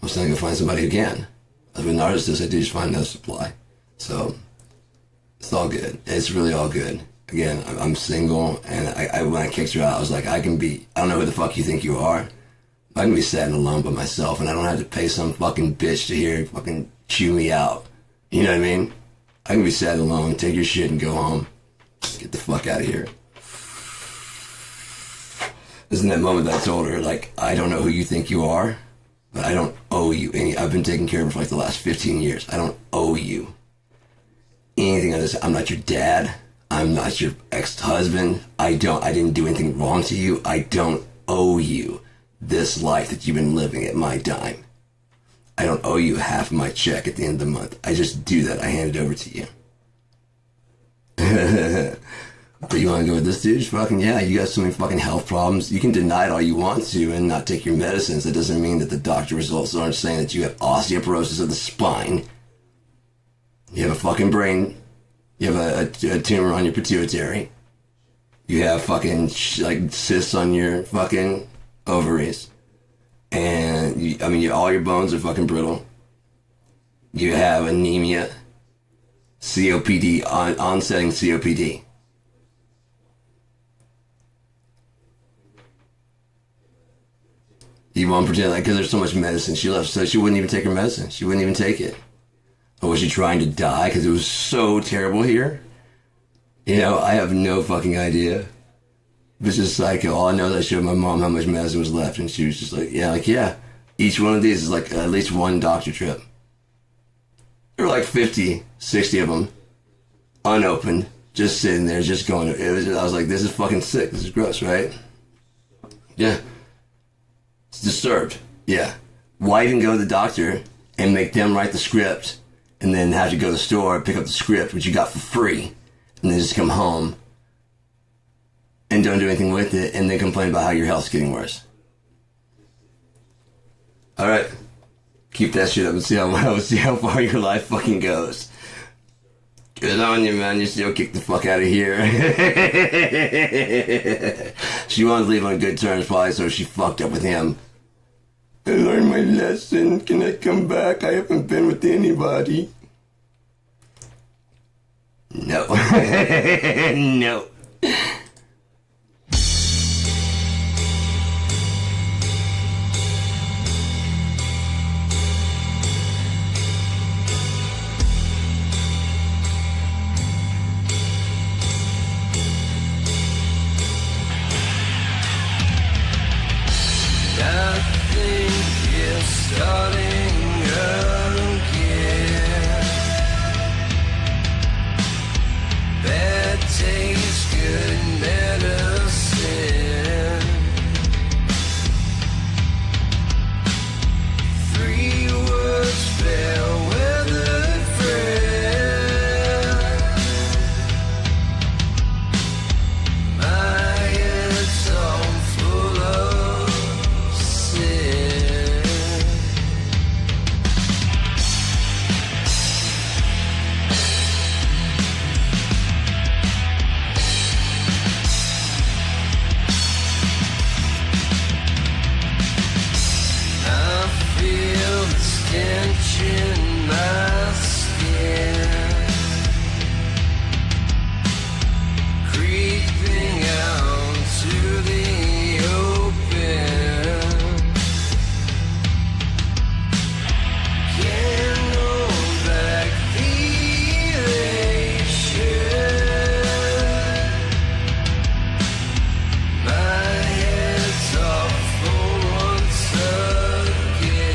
I was going to go find somebody again. As with narcissists, I do just find another supply. So, it's all good. It's really all good. Again, I'm single, and when I kicked her out, I was like, I don't know who the fuck you think you are. I can be sad and alone by myself, and I don't have to pay some fucking bitch to fucking chew me out. You know what I mean? I can be sad and alone, take your shit and go home. Get the fuck out of here. This is in that moment that I told her, like, I don't know who you think you are, but I don't owe you any. I've been taking care of her for like the last 15 years. I don't owe you anything on this. I'm not your dad. I'm not your ex-husband. I didn't do anything wrong to you. I don't owe you this life that you've been living at my dime. I don't owe you half my check at the end of the month. I just do that. I hand it over to you. But you want to go with this dude? Fucking yeah, you got so many fucking health problems. You can deny it all you want to and not take your medicines. That doesn't mean that the doctor results aren't saying that you have osteoporosis of the spine. You have a fucking brain. You have a tumor on your pituitary. You have fucking like cysts on your fucking ovaries. And all your bones are fucking brittle. You have anemia, COPD, onsetting COPD. You won't pretend like, because there's so much medicine she left, so she wouldn't even take her medicine. She wouldn't even take it. Or was she trying to die because it was so terrible here? You know, I have no fucking idea. It's just psycho. All I know is I showed my mom how much medicine was left, and she was just like, yeah. Each one of these is like at least one doctor trip. There were like 50, 60 of them, unopened, just sitting there, just going. I was like, this is fucking sick. This is gross, right? Yeah. It's disturbed. Yeah. Why even go to the doctor and make them write the script and then have to go to the store, pick up the script, which you got for free, and then just come home and don't do anything with it, and then complain about how your health's getting worse. Alright. Keep that shit up and see how far your life fucking goes. Good on you, man. You still kick the fuck out of here. She wanted to leave on good terms, probably, so she fucked up with him. I learned my lesson. Can I come back? I haven't been with anybody. No. No. Starting again. Bad taste, good medicine. 3 words, fair weather friend. My head's all full of sin. Stench in my skin, creeping out to the open. Can't hold back the elation. My head's off for once again.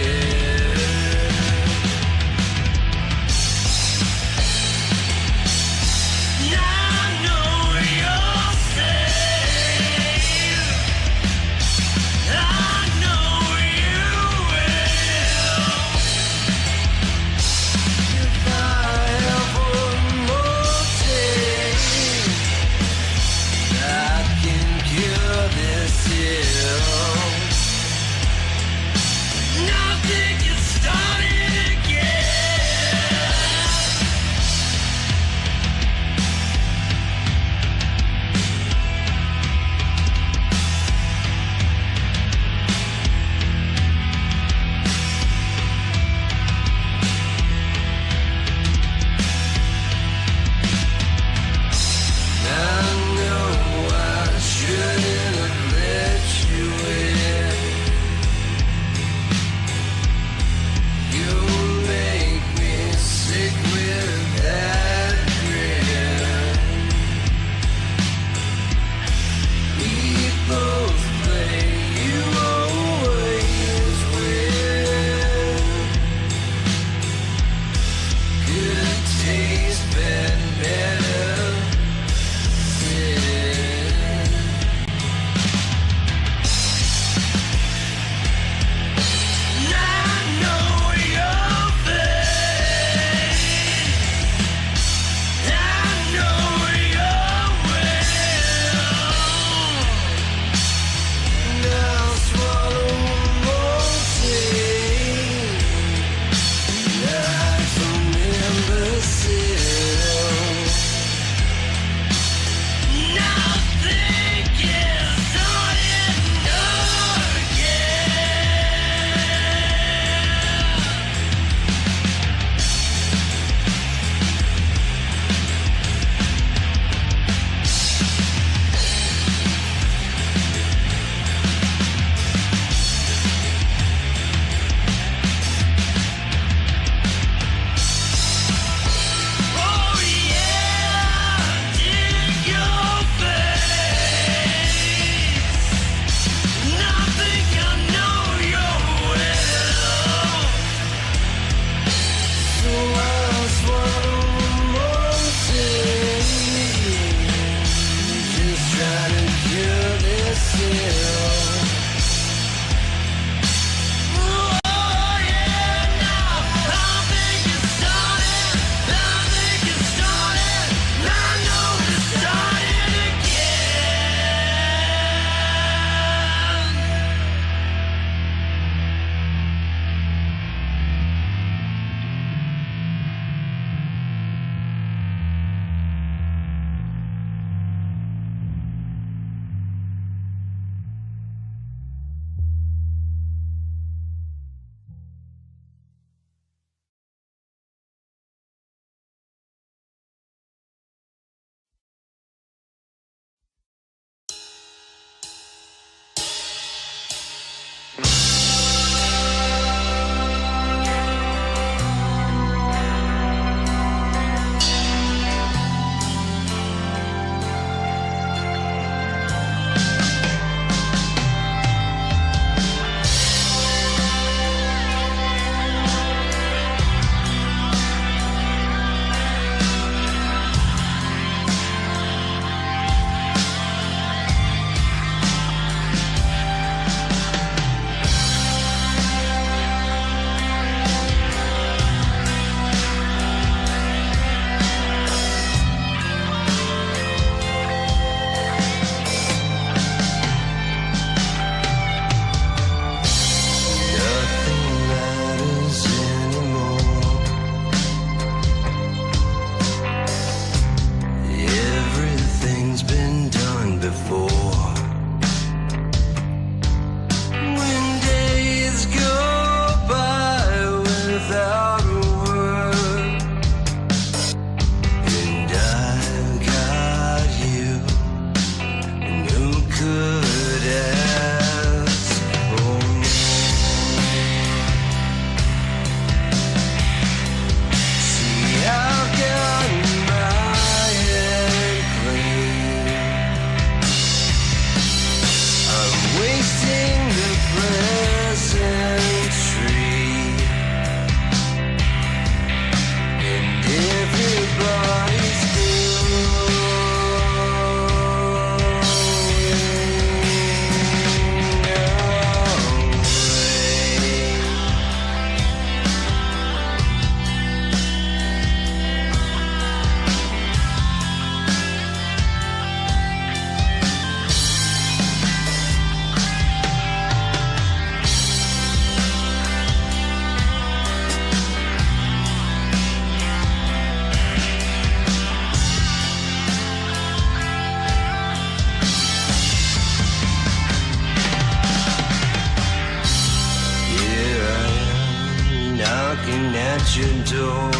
your door.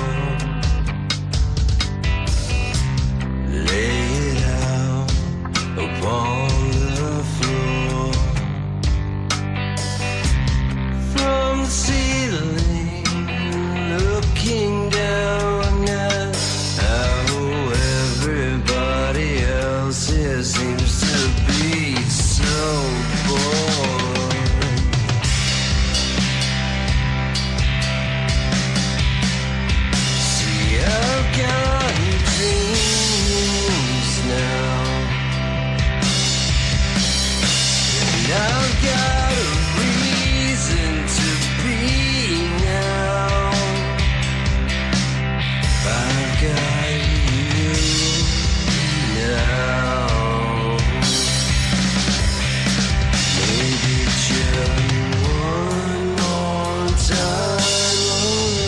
Lay it out upon the floor. From the ceiling, looking down at how everybody else here seems to be so bored. See, I've got dreams now, and I've got a reason to be now. I've got you now. Maybe just one more time around.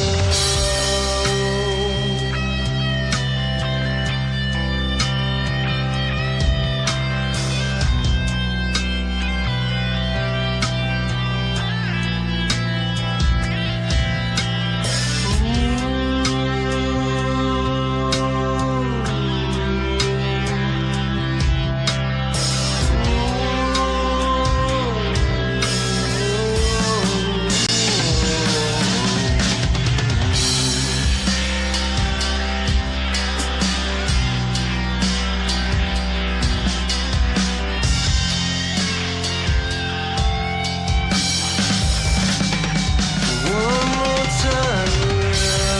One more time around.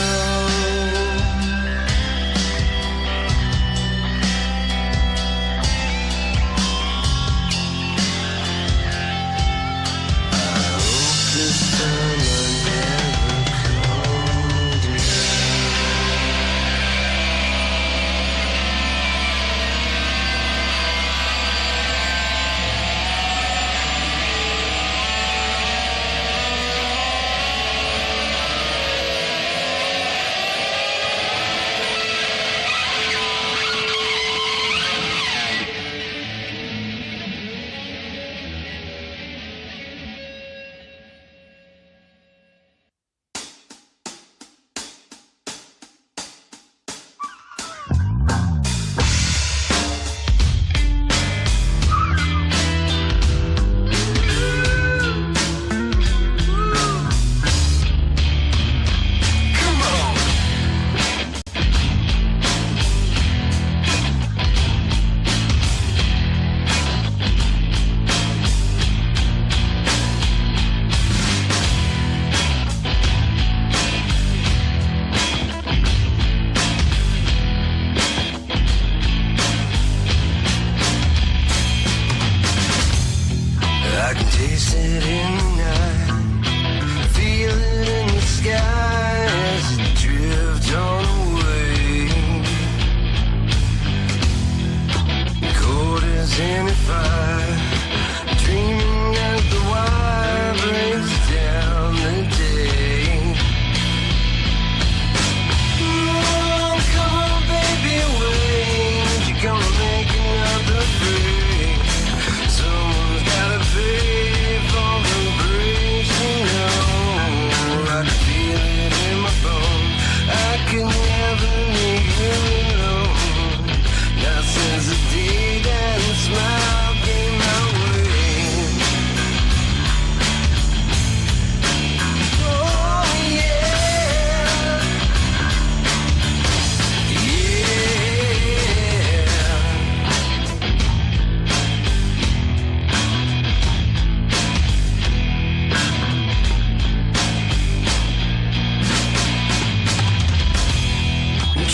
I hope this time I never come down. I can taste it in the night, feel it in the sky as it drifts on away. Cold as any fire, dreaming as the wire breaks down the day. Oh, come on, baby, wait, you're gonna make another break. Someone's gotta pay for the breaks, you know. I can feel it in my bones. I could never leave you alone. Not since the day that smile came my way. Oh yeah, yeah.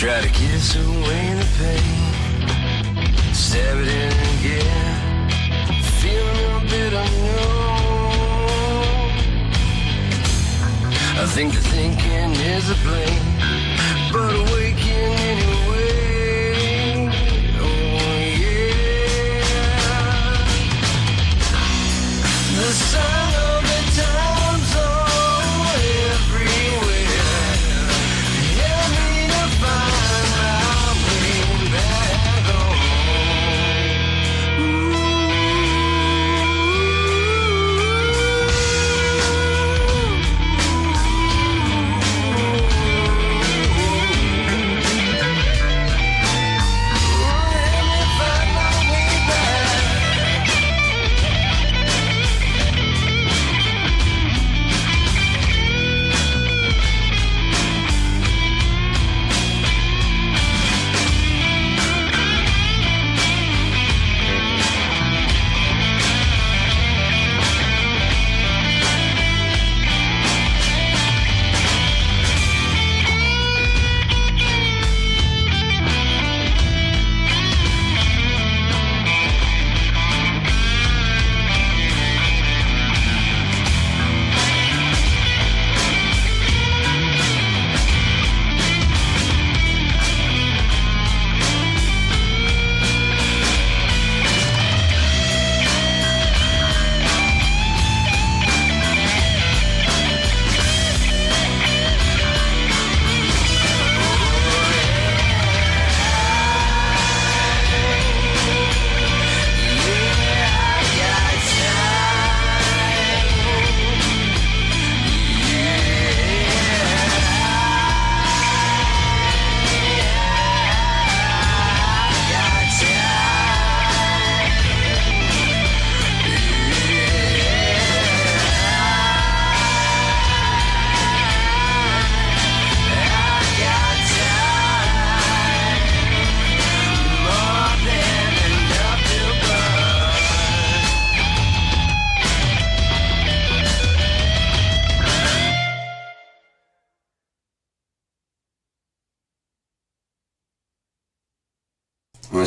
Try to kiss away the pain, stab it in again, feeling a bit unknown. I think the thinking is a blame, but awaken anyway. Oh yeah, the sign of the times are everywhere. Help me to find my way back home. Ooh.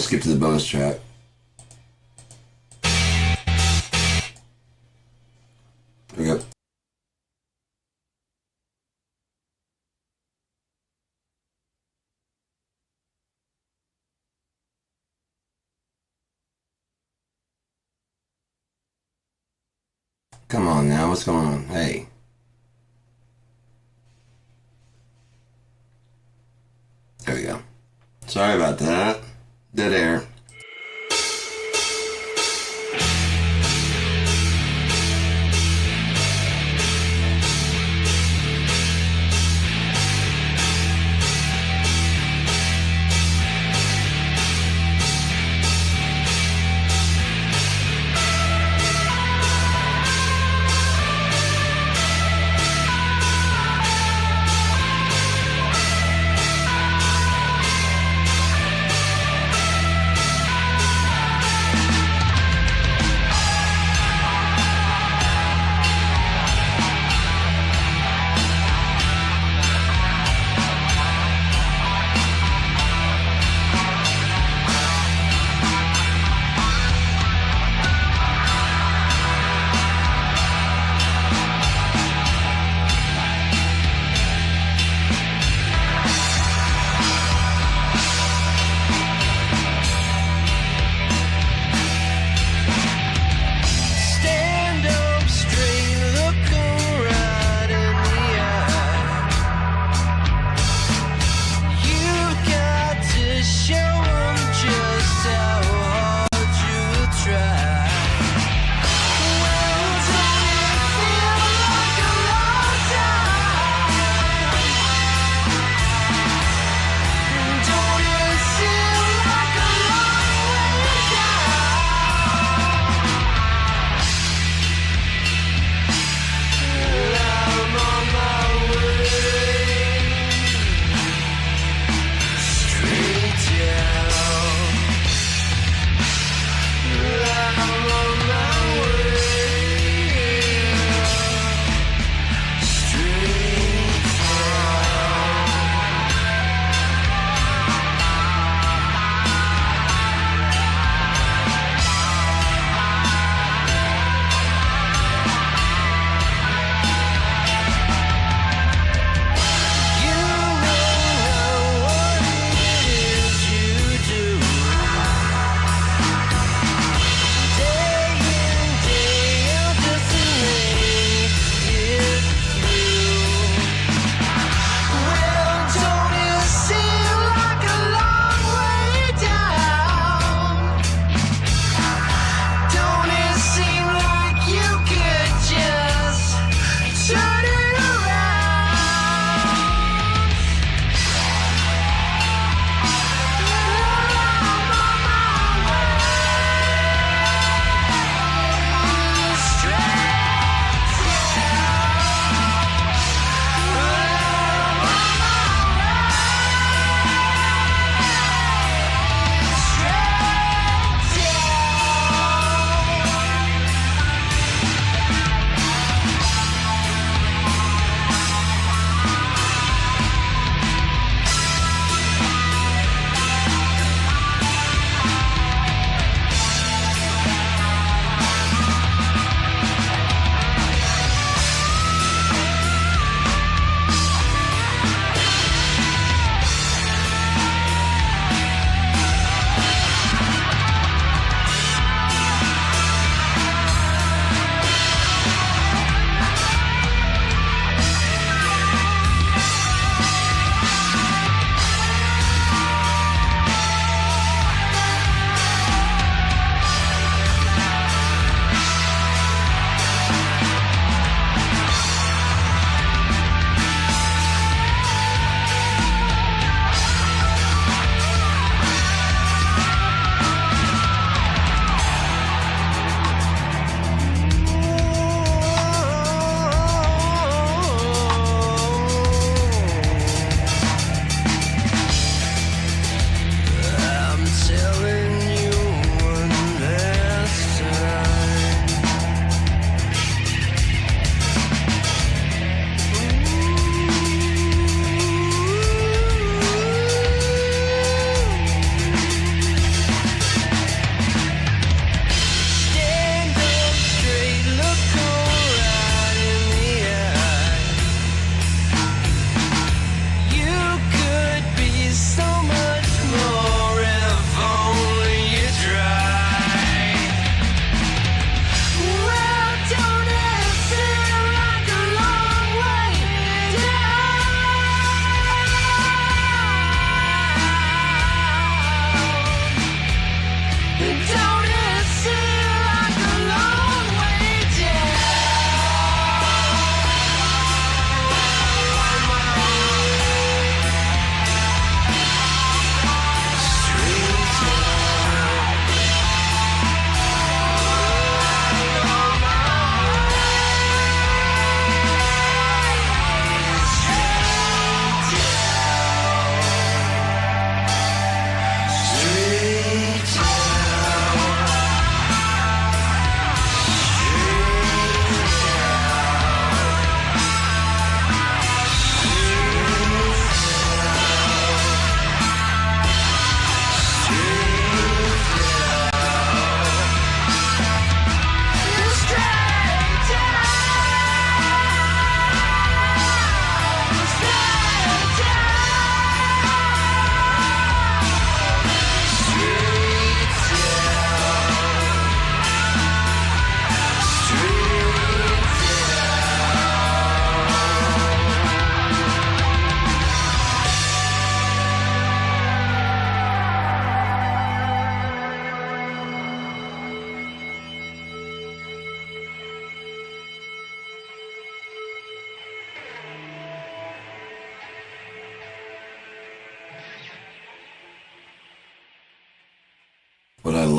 skip to the bonus track. There we go. Come on now, what's going on? Hey. There we go. Sorry about that. Dead air.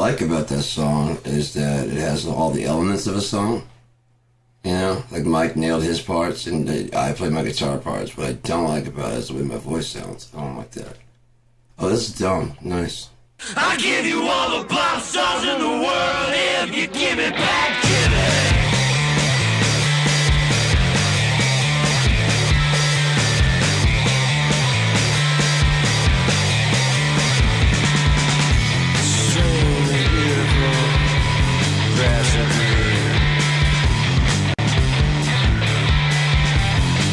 like about that song is that it has all the elements of a song. You know, like Mike nailed his parts and I play my guitar parts. What I don't like about it is the way my voice sounds. I don't like that. Oh, this is dumb. Nice. I give you all the pop stars in the world if you give it back to me. Extremely beautiful, grass and green.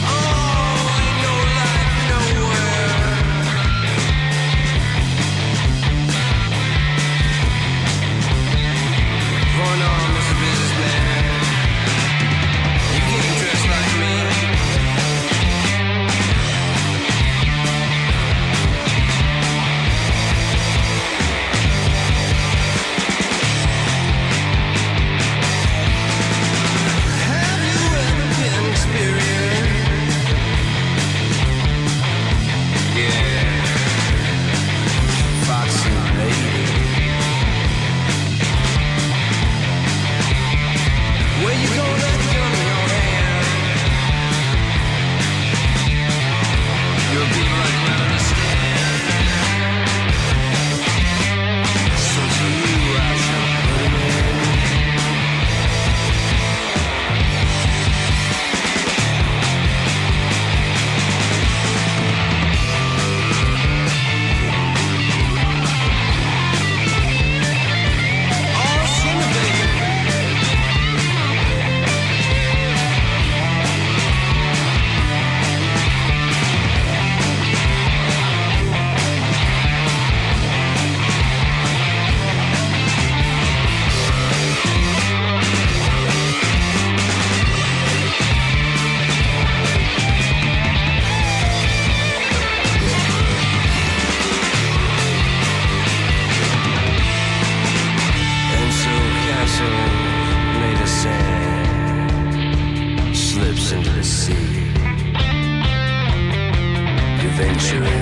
Oh, ain't no life nowhere. Going on as a businessman. You getting dressed like me. Have you ever been experienced? Yeah, foxy lady. Where you gonna let gun in your hand? You'll be right to understand. So to you I shall put an end. Oh, shimmy, baby. And so castle made of sand slips into the sea. Eventually,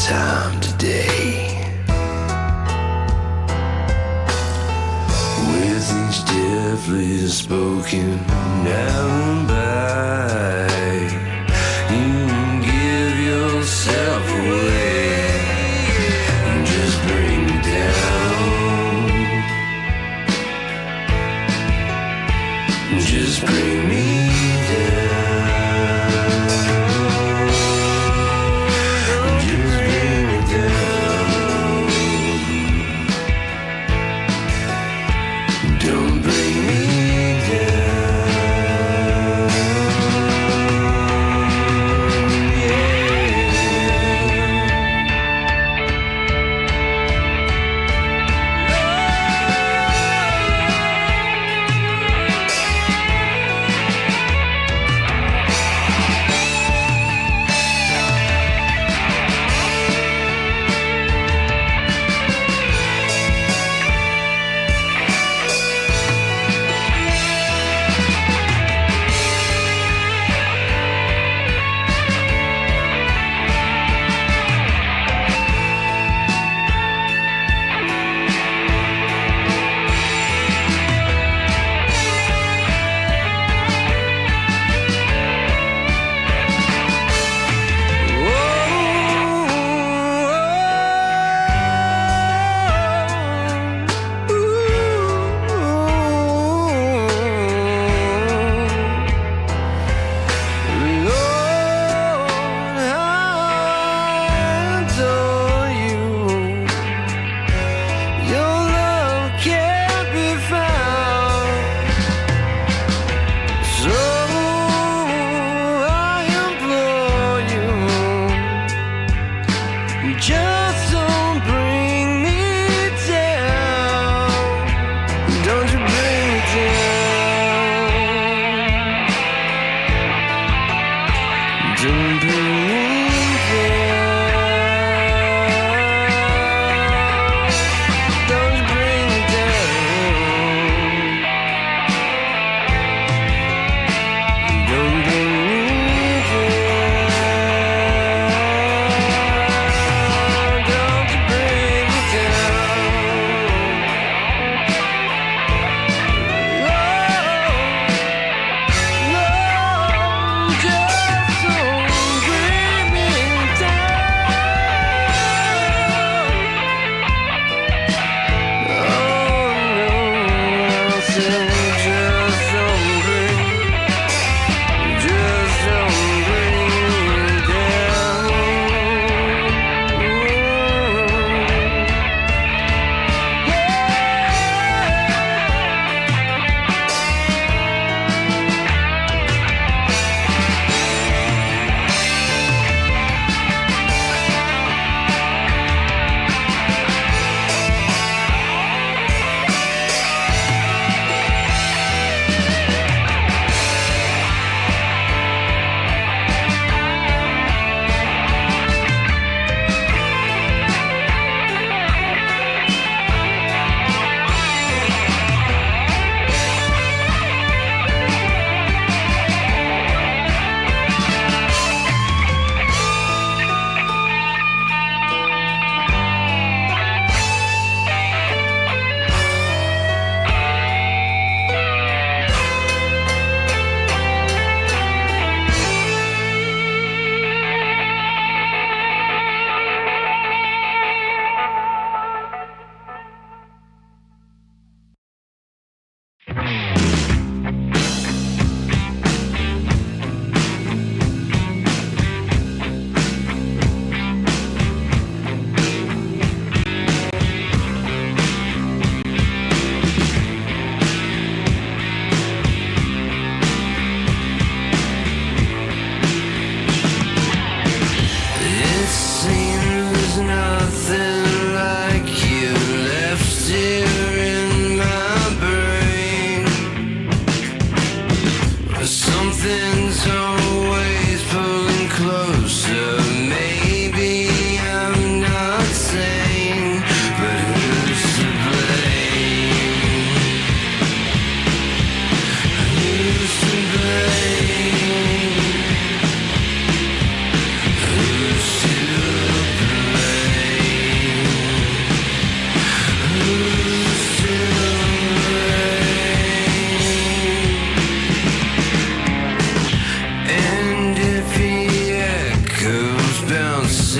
time today. With each deftly spoken alibi, you give yourself away and just bring me down. Just bring me just don't bring me down. Don't you bring me down. Don't bring me down. Don't you bring me down. Don't bring me down. Don't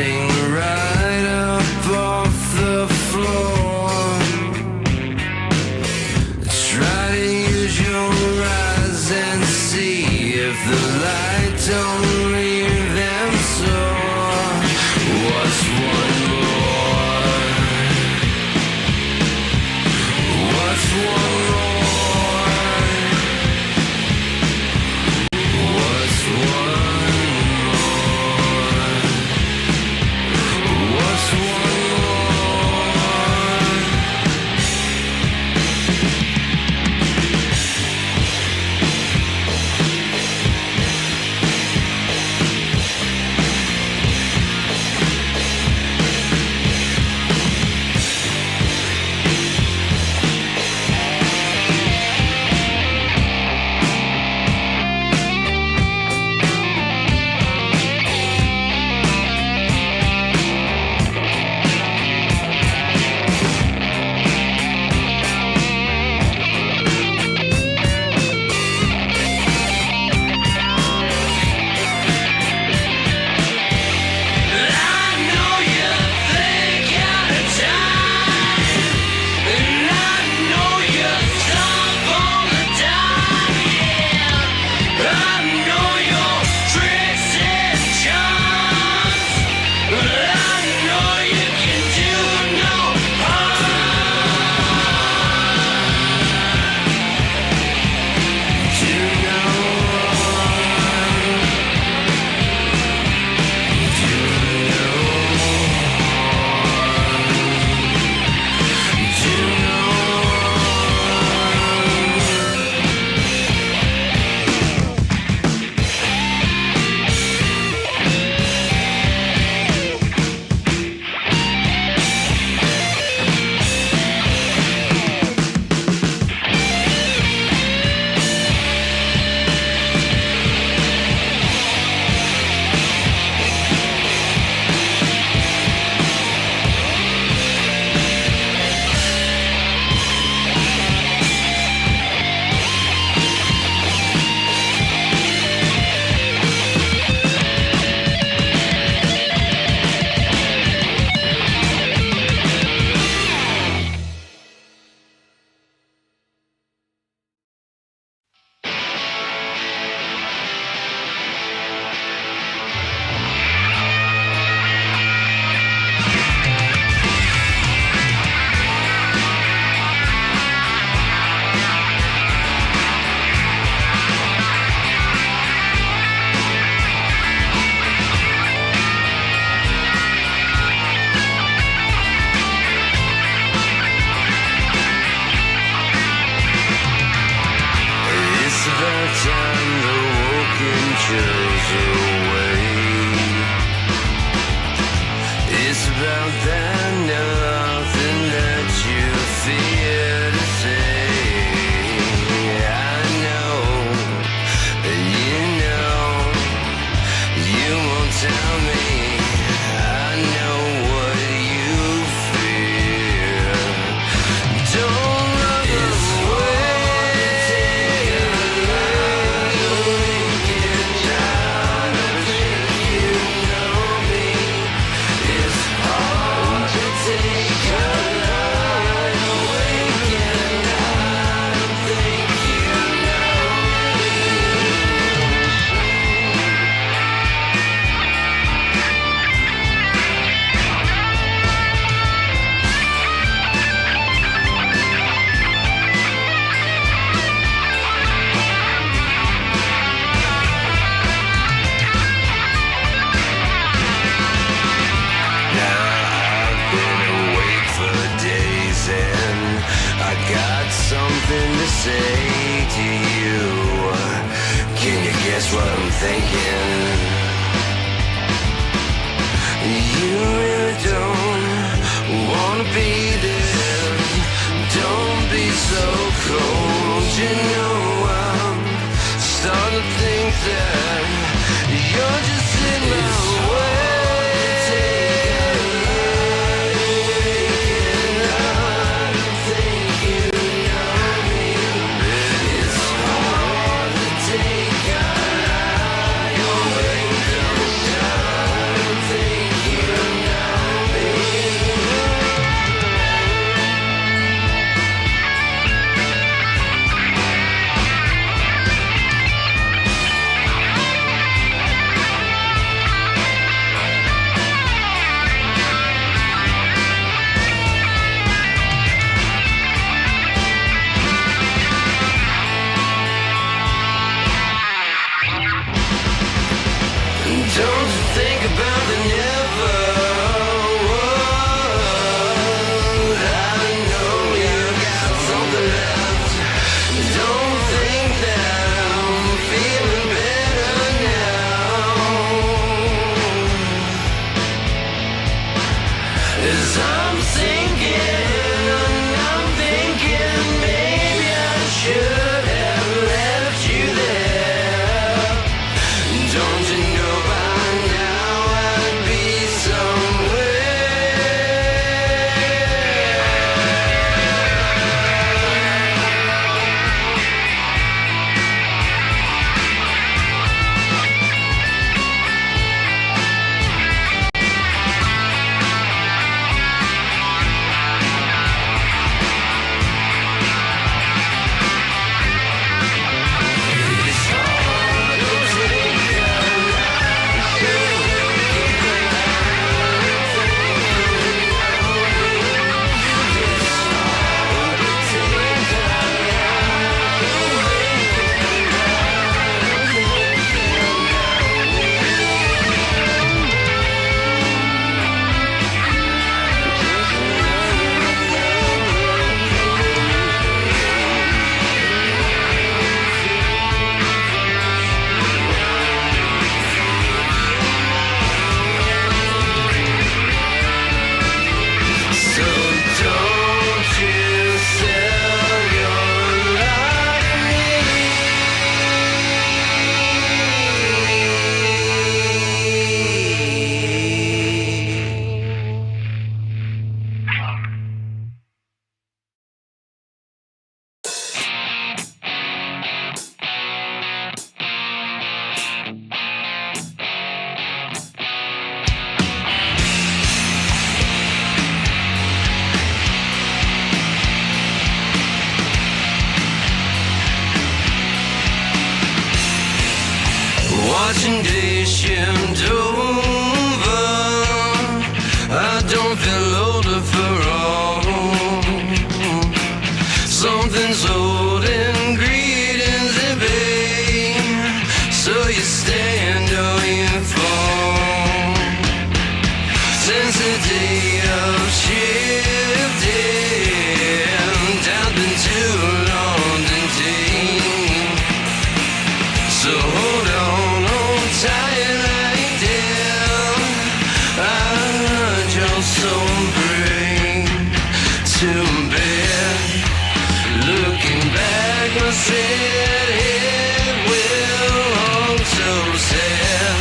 sing right up off the floor. Try to use your eyes and see if the light don't leave them sore. What's one more? What's one more? What's one more? What's one more? Take As I'm thinking maybe I should have left you there. Don't you know by now I'd be watching day shift over. I don't feel older for all. Something's holding greetings in vain. So you stand or you fall. Since the day of shifting, I've been too long to take. So hold on tight like them. I just so bring to bed. Looking back, I said it will look so sad.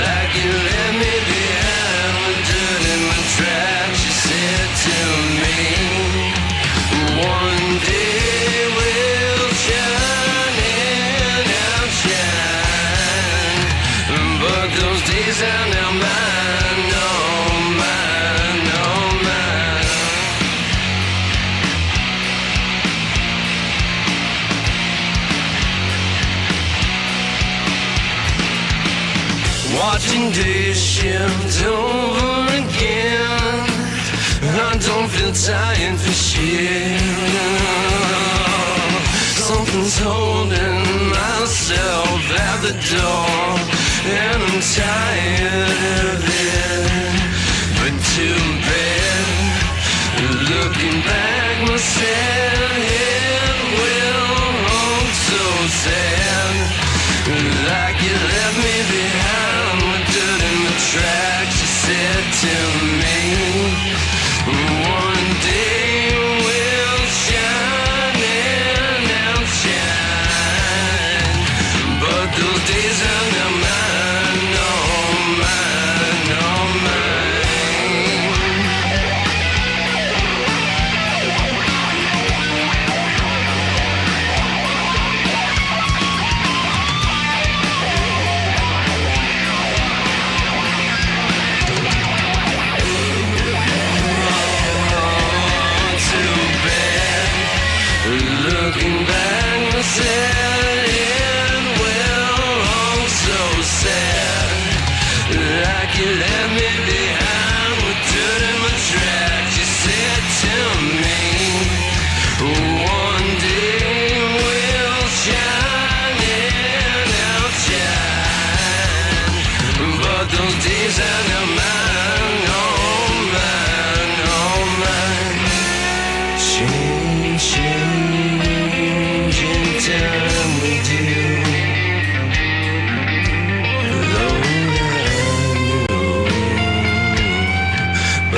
Like you left me behind with dirt in my tracks. You said to me, one day we'll shine and outshine. But those days are now mine, no mine, no mine. Watching days shift over again. I don't feel tired for shit. Something's holding myself at the door, and I'm tired of it. But too bad, looking back, myself, it will look so sad. Like you left me behind with dirt in the tracks. You said to me, one day we'll shine and outshine. But those days are now mine, no mine, no mine.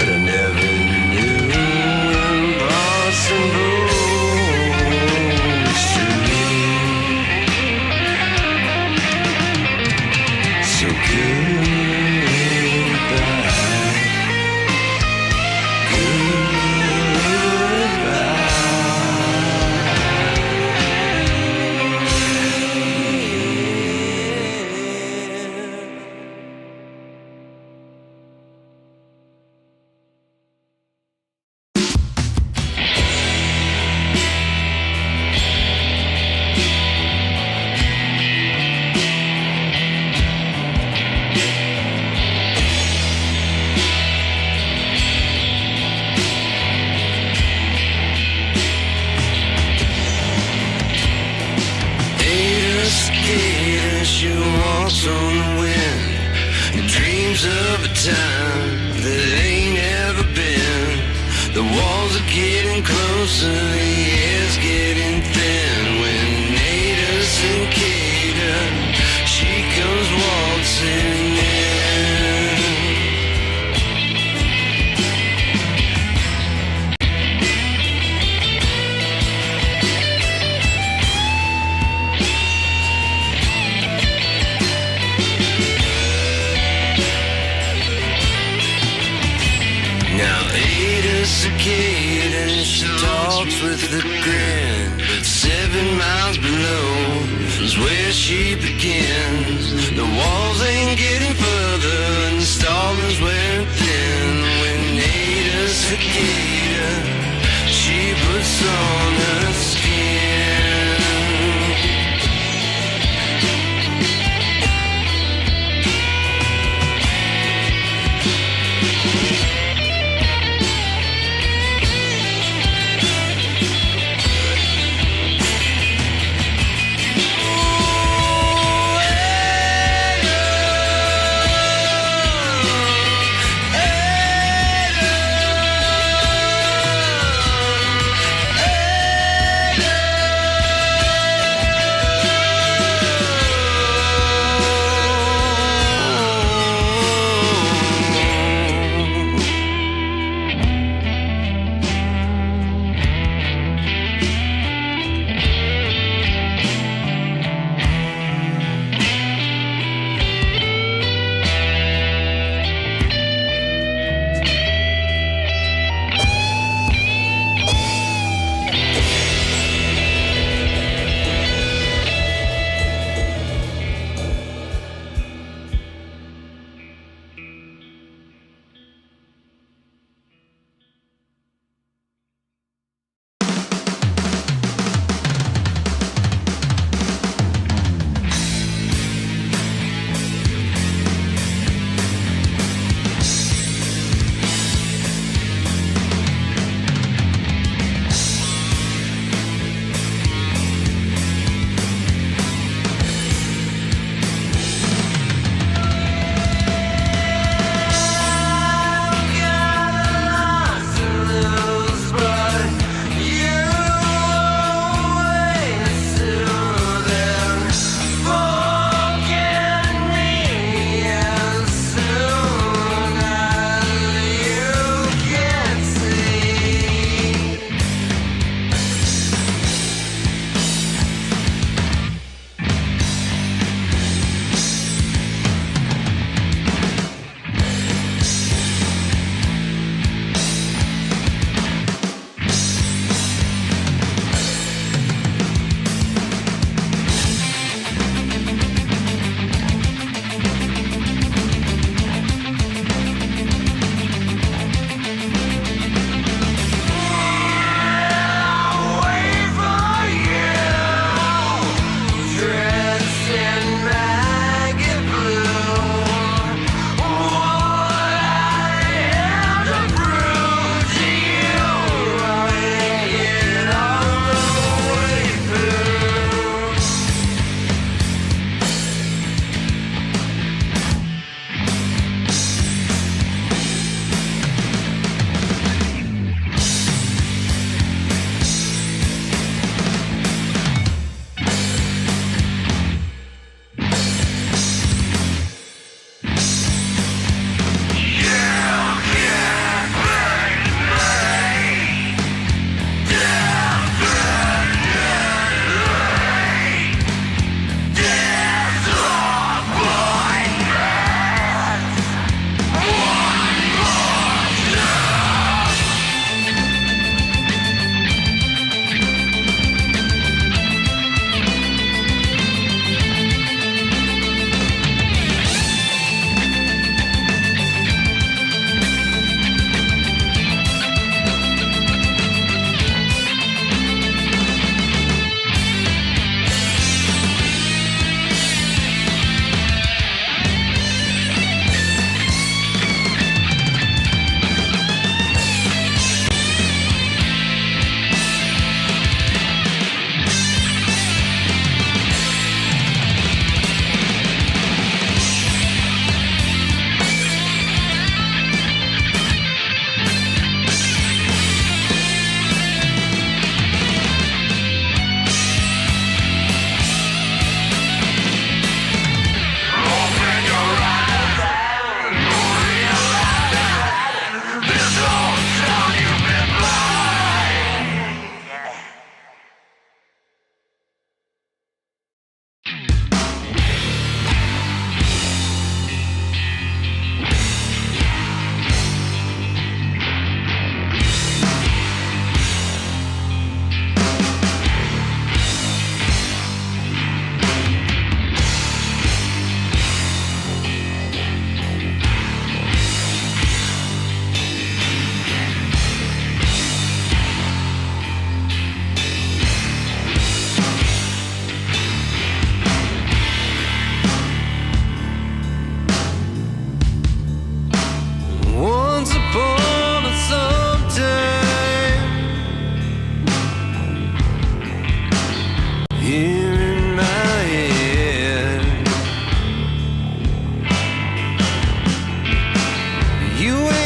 but I never knew impossible was true. So she walks on the wind and dreams of a time that ain't ever been. The walls are getting closer, the air's getting thin. When Ada Cicada, she comes waltzing in. Now Ada Cicada, she talks with a grin, but 7 miles below is where she begins. The walls ain't getting further and the stalling's wearing thin. When Ada Cicada, she puts on her skin. Hey!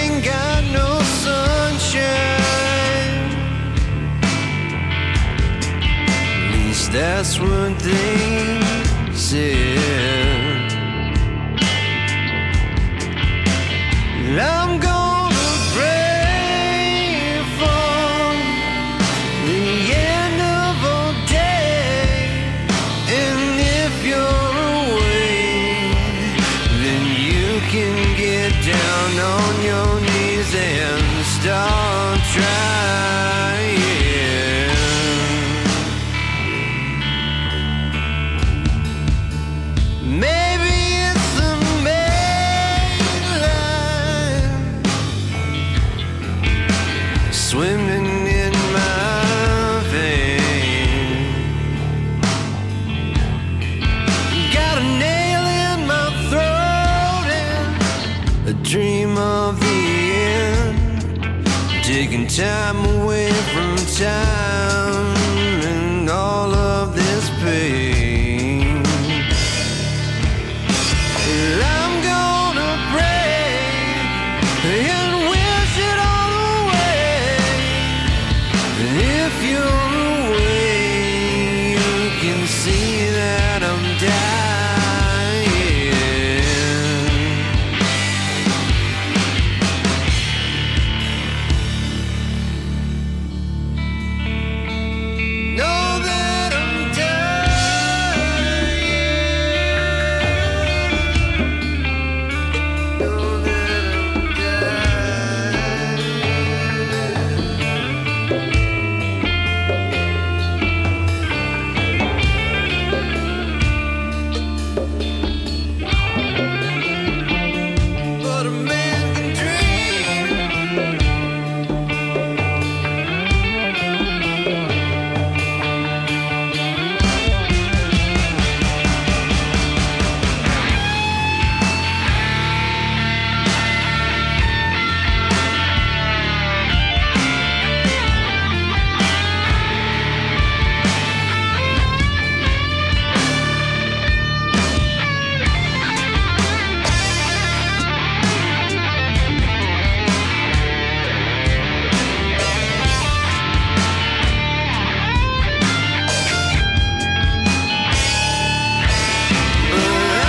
ain't got no sunshine. At least that's what they said. I'm gonna pray for the end of a day, and if you're away, then you can get down on your knees and start trying. Maybe it's the mainline swimming in my veins. Got a nail in my throat and a dream of the end, taking time away from time and all of this pain. And I'm gonna pray and wish it all away. And if you're away, you can see that I'm dying. Know that I'm dying. Know that I'm dying. But a man can dream.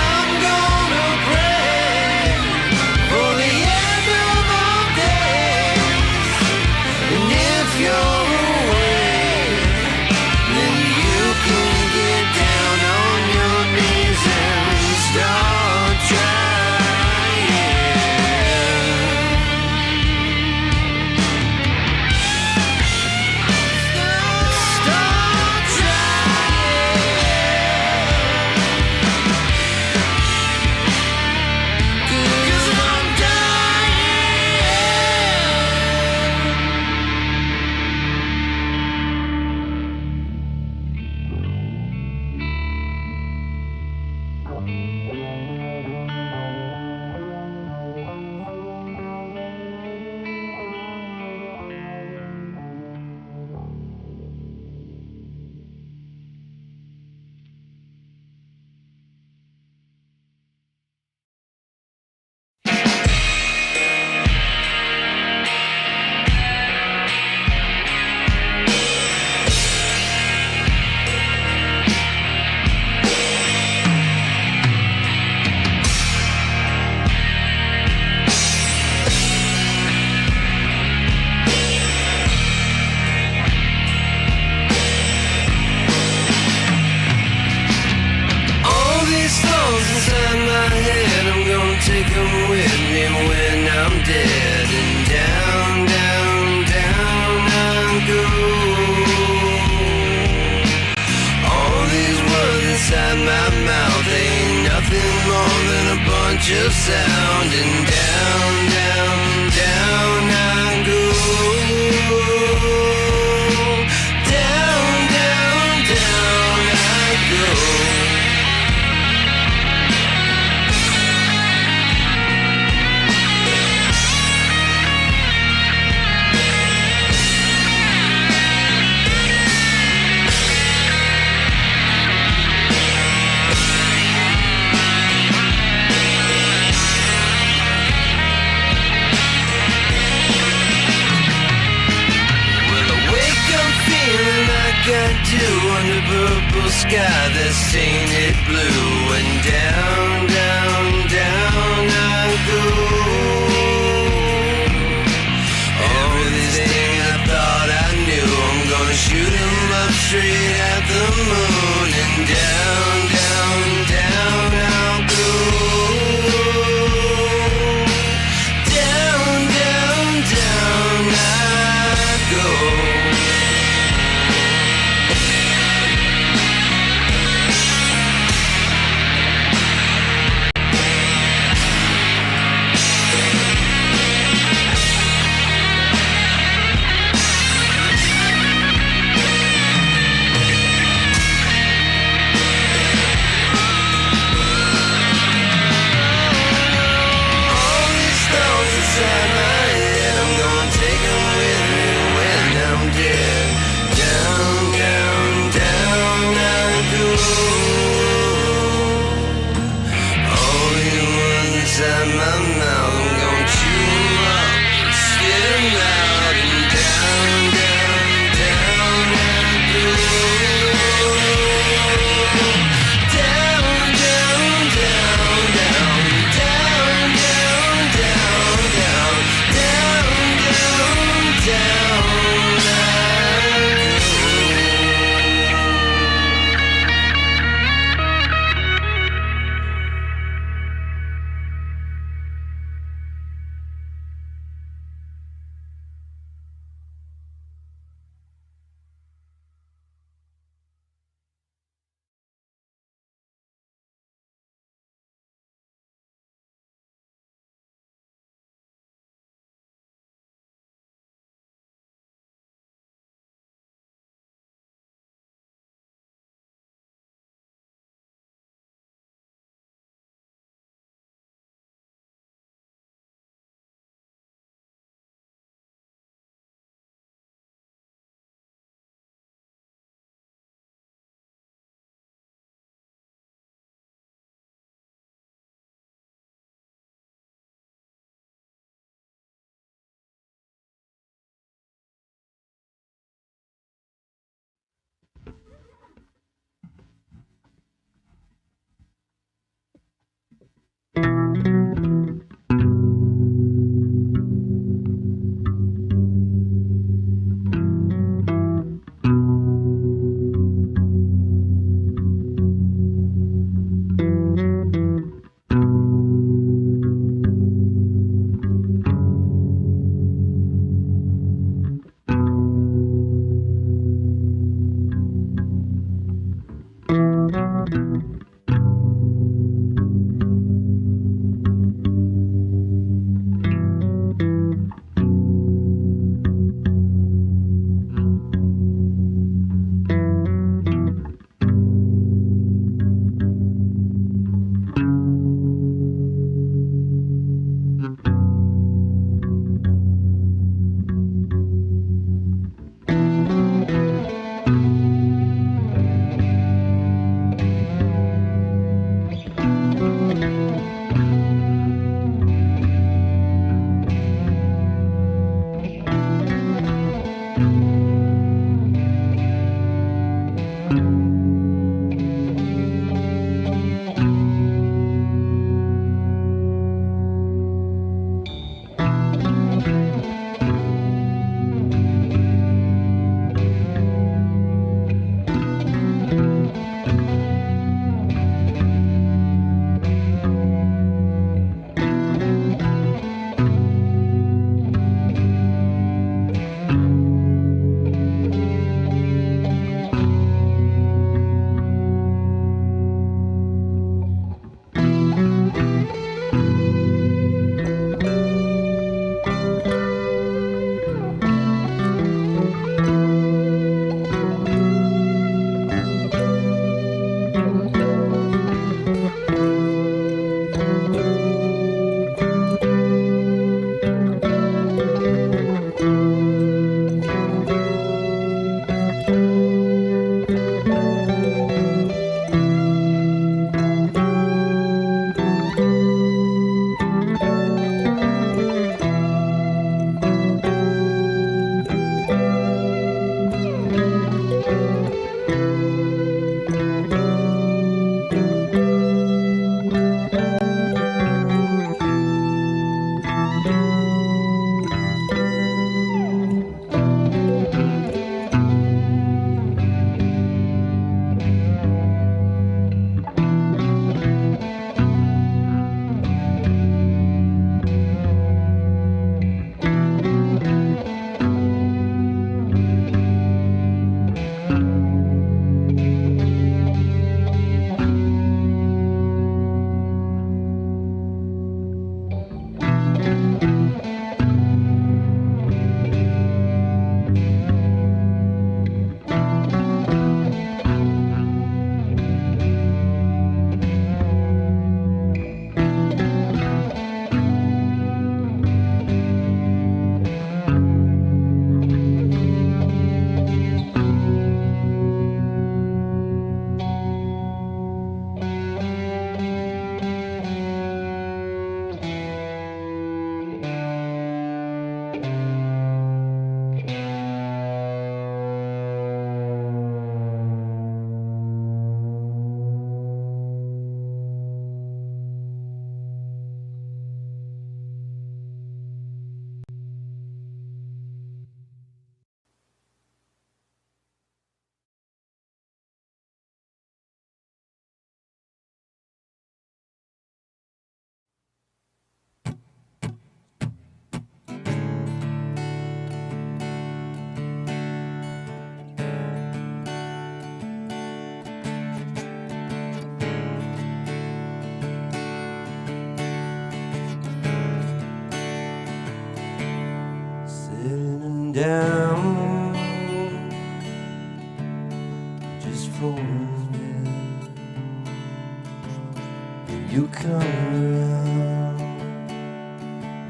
I'm gonna pray for the end of our days. And if you're away, then you can get down on your knees and start trying. Start trying. 'Cause I'm all these thoughts inside my head, I'm gonna take them with me when I'm dead. And down, down, down I go. All these words inside my mouth ain't nothing more than a bunch of sound. And down, down, down I go. Down, down, down I go. sky that's tainted blue, and down, down, down I go. Everything I thought I knew, I'm gonna shoot 'em up straight at the moon, and down, down, down I'll go. Down, down, down I go. down just for a minute. You come around,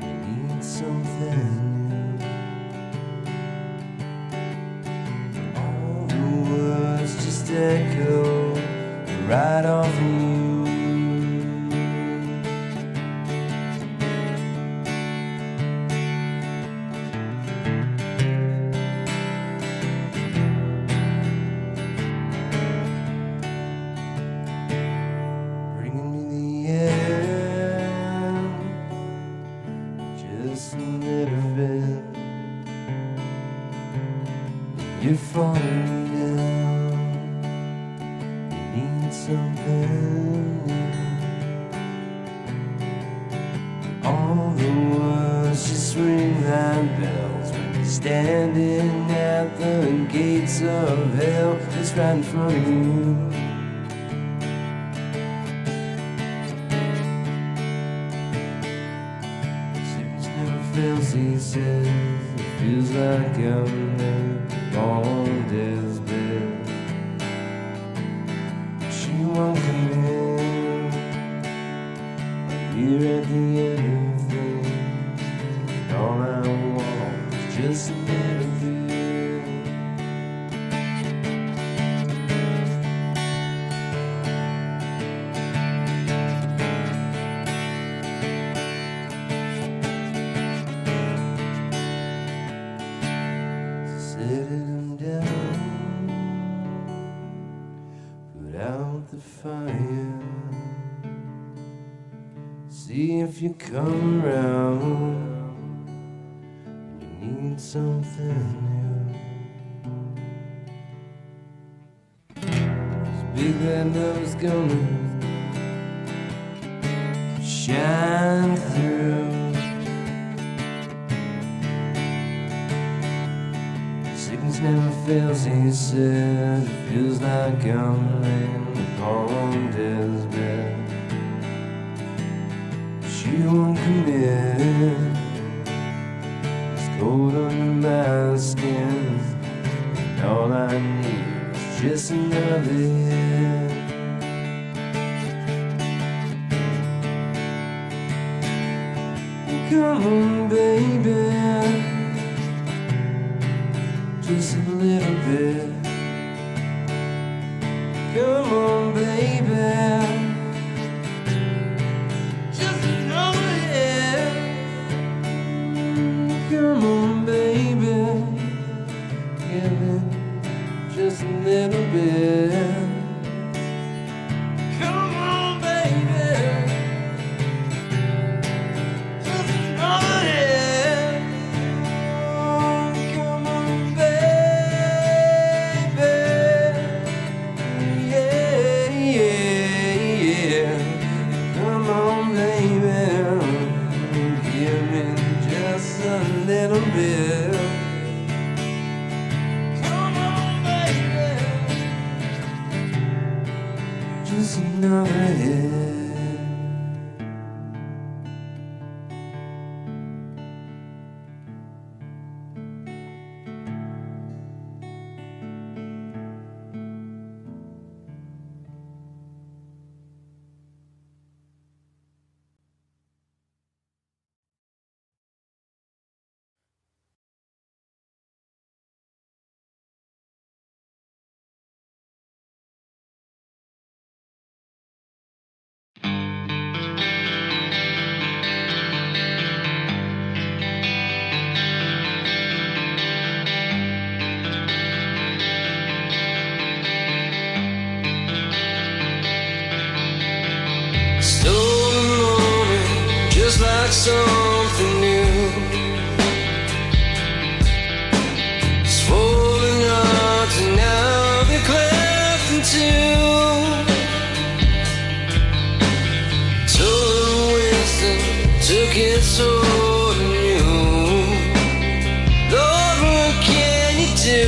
you need something new. All the words just echo right off of you. You're falling down, you need something new. All the words just ring like bells when you're standing at the gates of hell. It's right in front of you. Sickness never fails, he says. It feels like I'm there on death's bed. She won't come in. I'm here at the end of things. All I want is just a little bit. The fire, see if you come around. You need something new. This big bad love is gonna shine through. Sickness never fails, he said. It feels like I'm laying on death's bed. She won't come in. It's cold under my skin. And all I need is just another hit. Come on, baby, just a little bit. Come on, baby, just another hit. Come on, baby, give me just a little bit. Come on, baby, just another hit. Come on, baby. Come on, baby, give me just a little bit. Come on, baby, just another hit. Just like something new, swollen hearts and now they're cleft in two. Total wisdom took its hold on you. Lord, what can you do?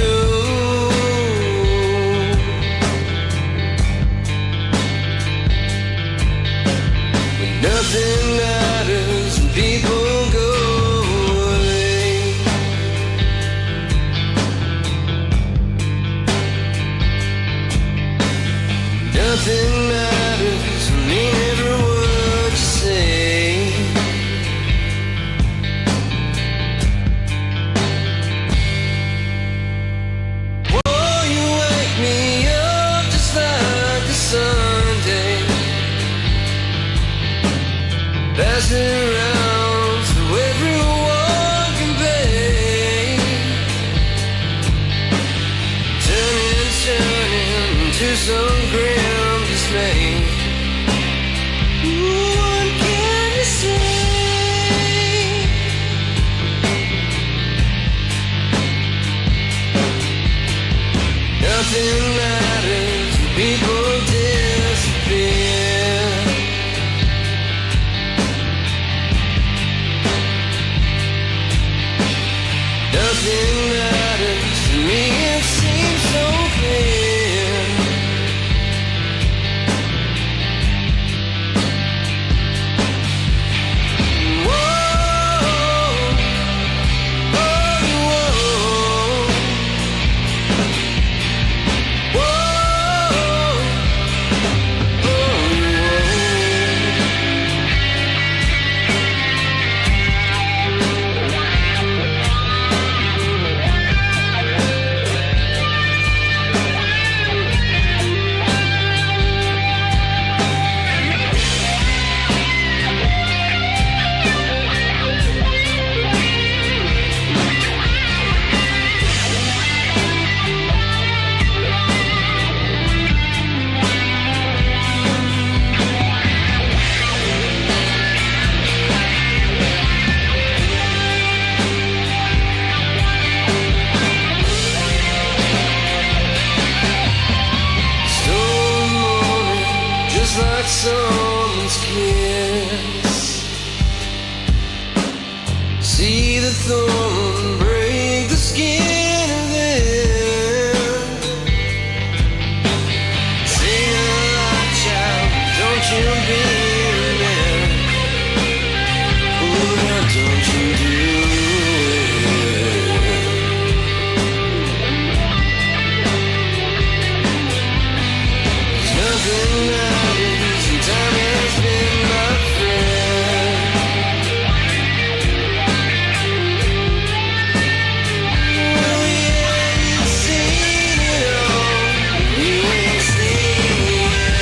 When nothing matters and people Nothing matters, people disappear. Nothing matters to me, it seems so clear. Like someone's kiss. See the thorn break the skin of them. Sing a lot, child, don't you be mad. Oh, now don't you do it. There's nothing time has been my friend. Oh yeah, you've seen it all. You ain't seen it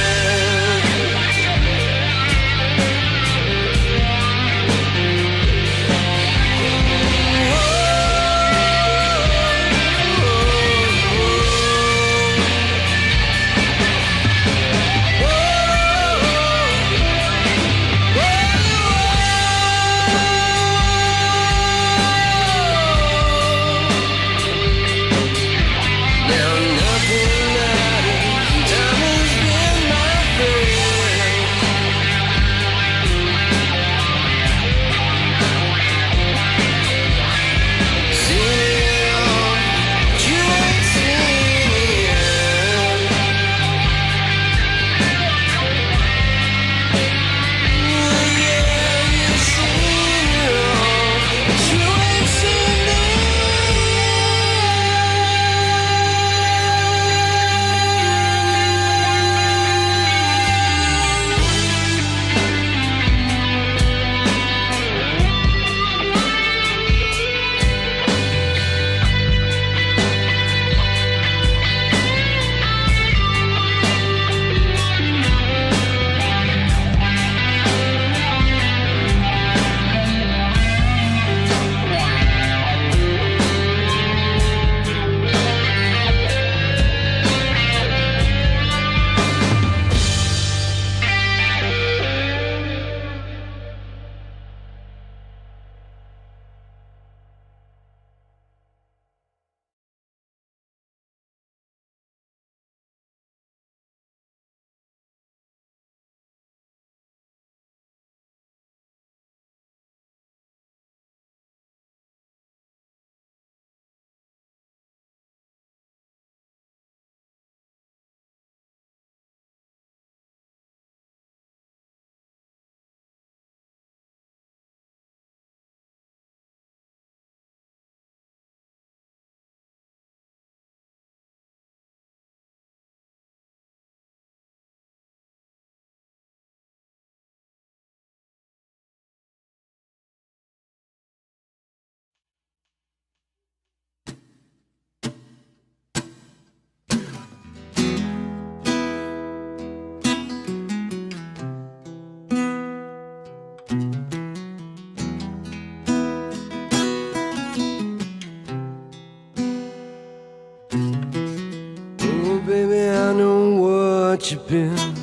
what you've been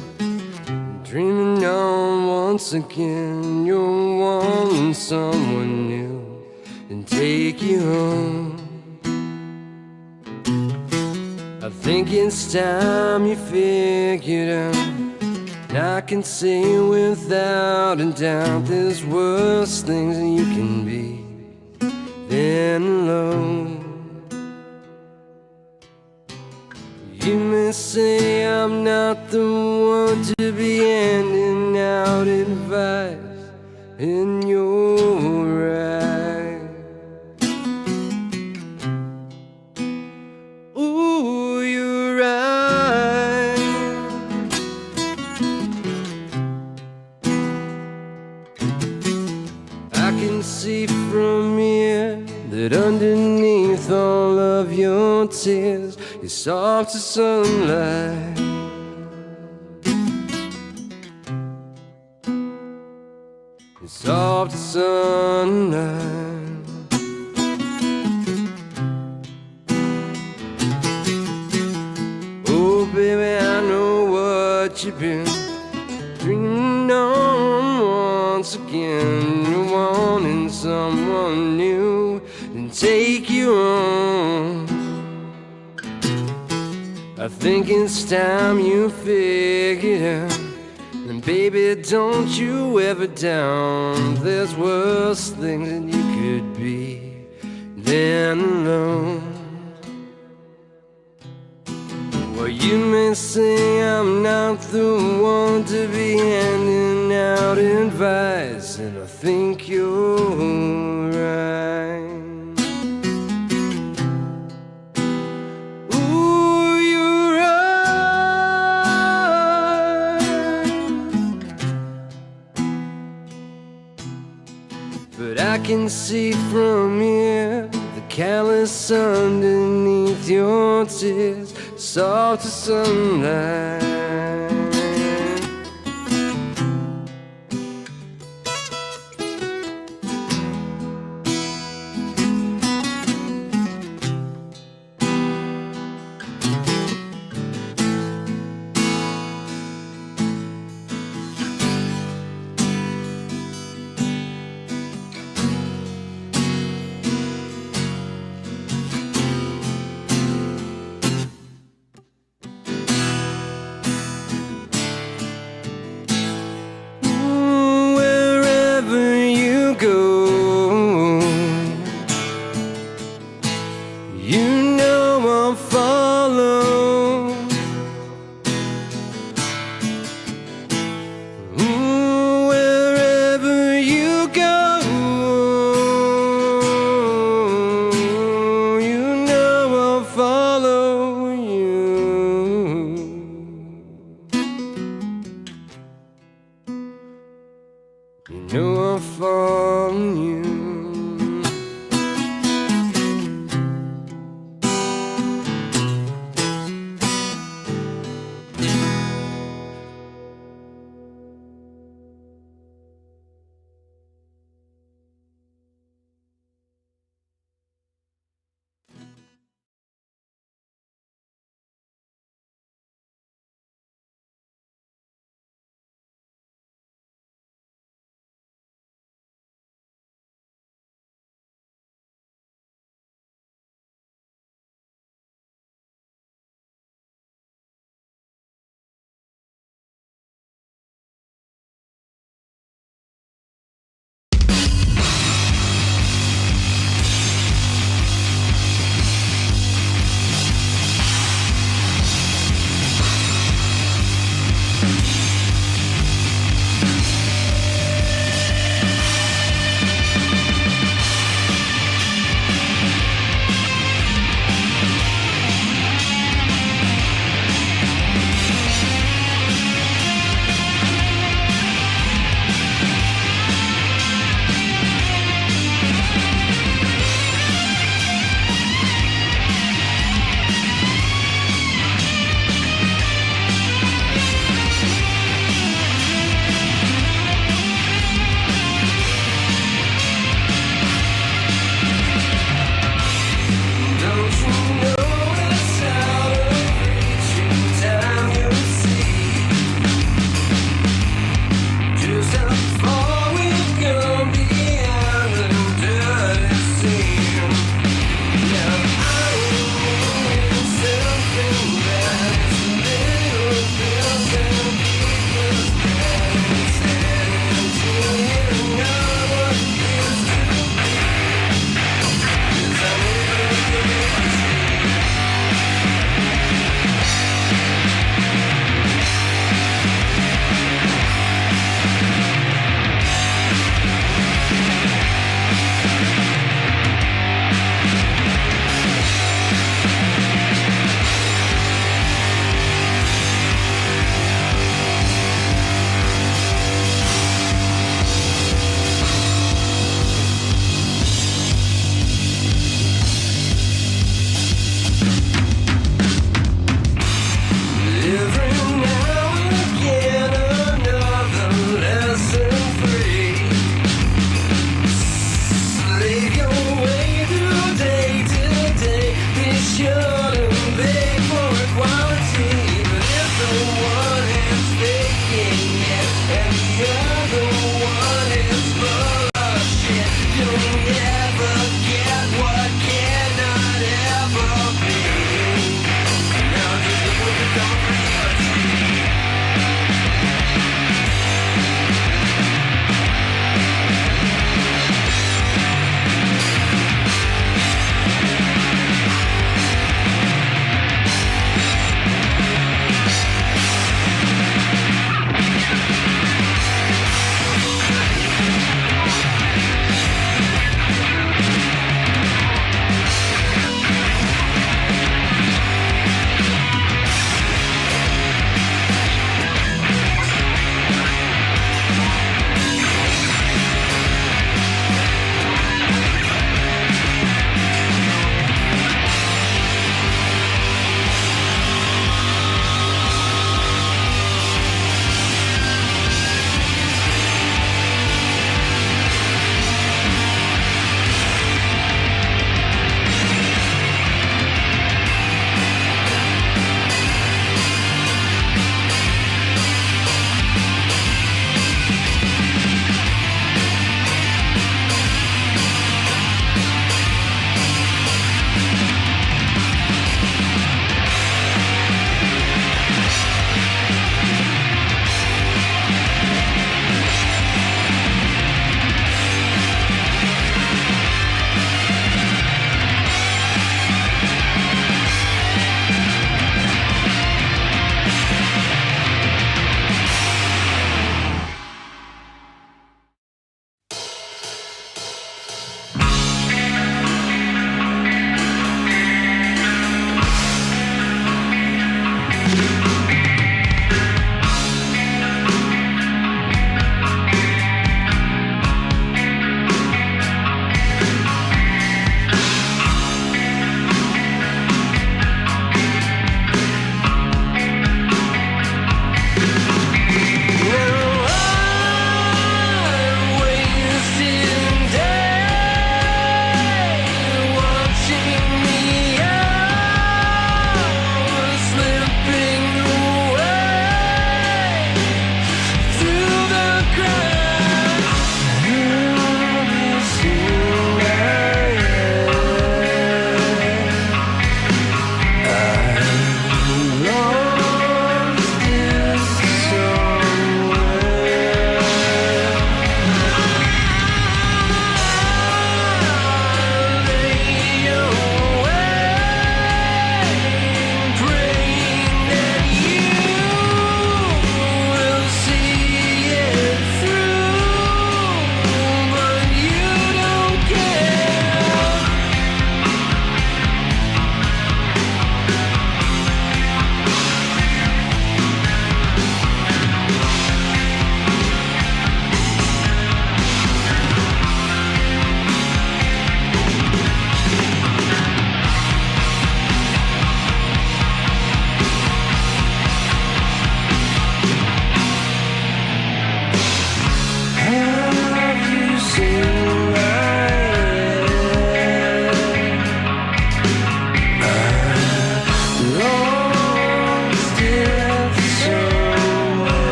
dreaming on once again. You're wanting someone new and take you home. think it's time you figured out. And I can say without a doubt there's worse things that you can be than alone. You may say I'm not the one to be handing out advice, and you're right. Ooh, you're right. I can see from here that underneath all of your tears you're soft as sunlight. You're soft as sunlight. Oh baby, I know what you've been dreaming on once again. You're wanting someone new and take you on. I think it's time you figured out. And baby, don't you ever down. There's worse things that you could be than alone. Well, you may say I'm not the one to be handing out advice, and I think you're right. But I can see from here the callous underneath your tears, soft as sunlight. You know I'll fall on you.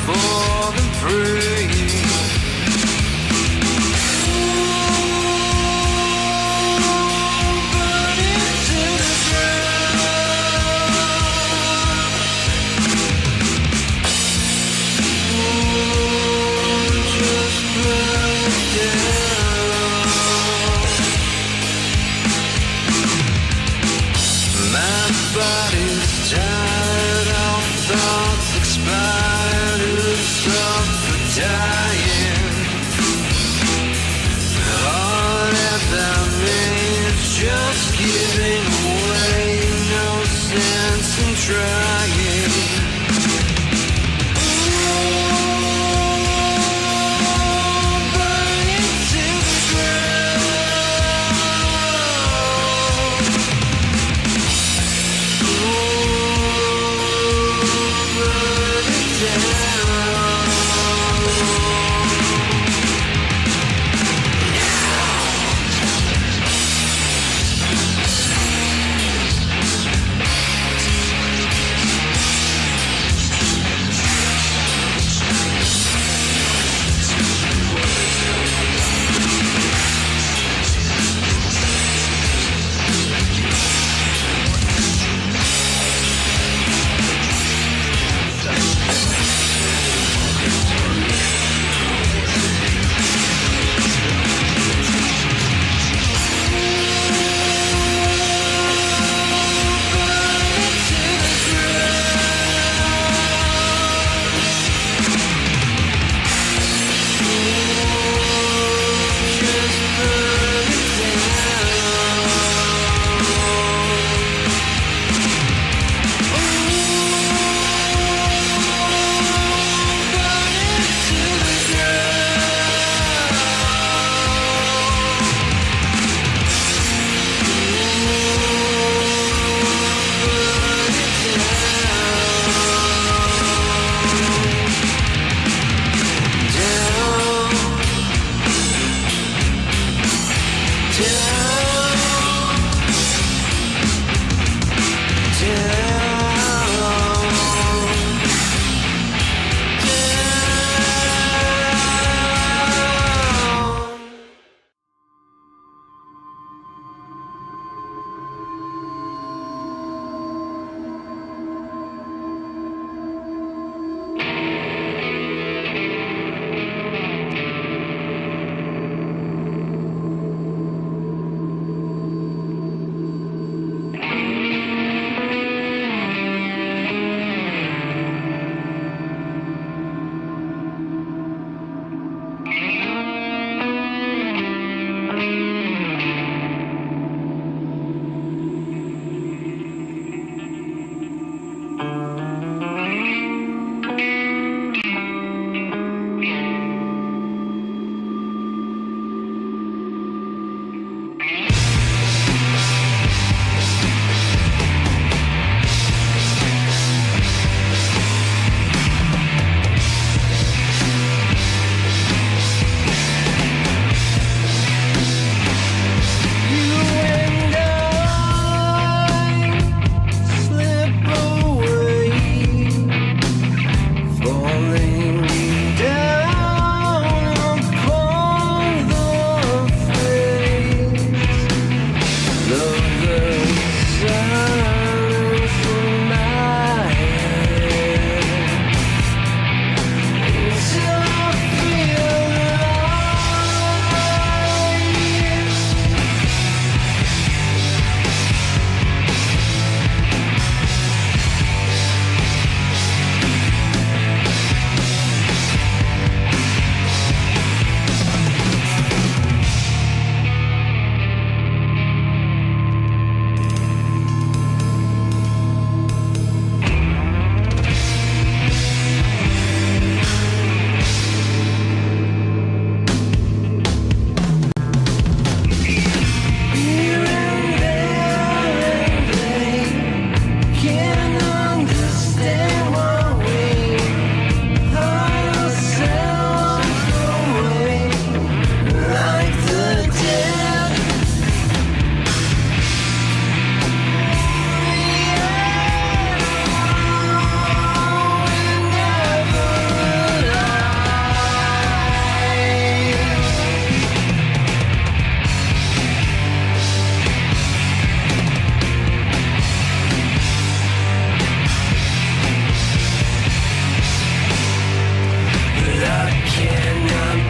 for the prey. Burning to the ground. Just burn it down. My body's tired, all thoughts expired, it's up for dying.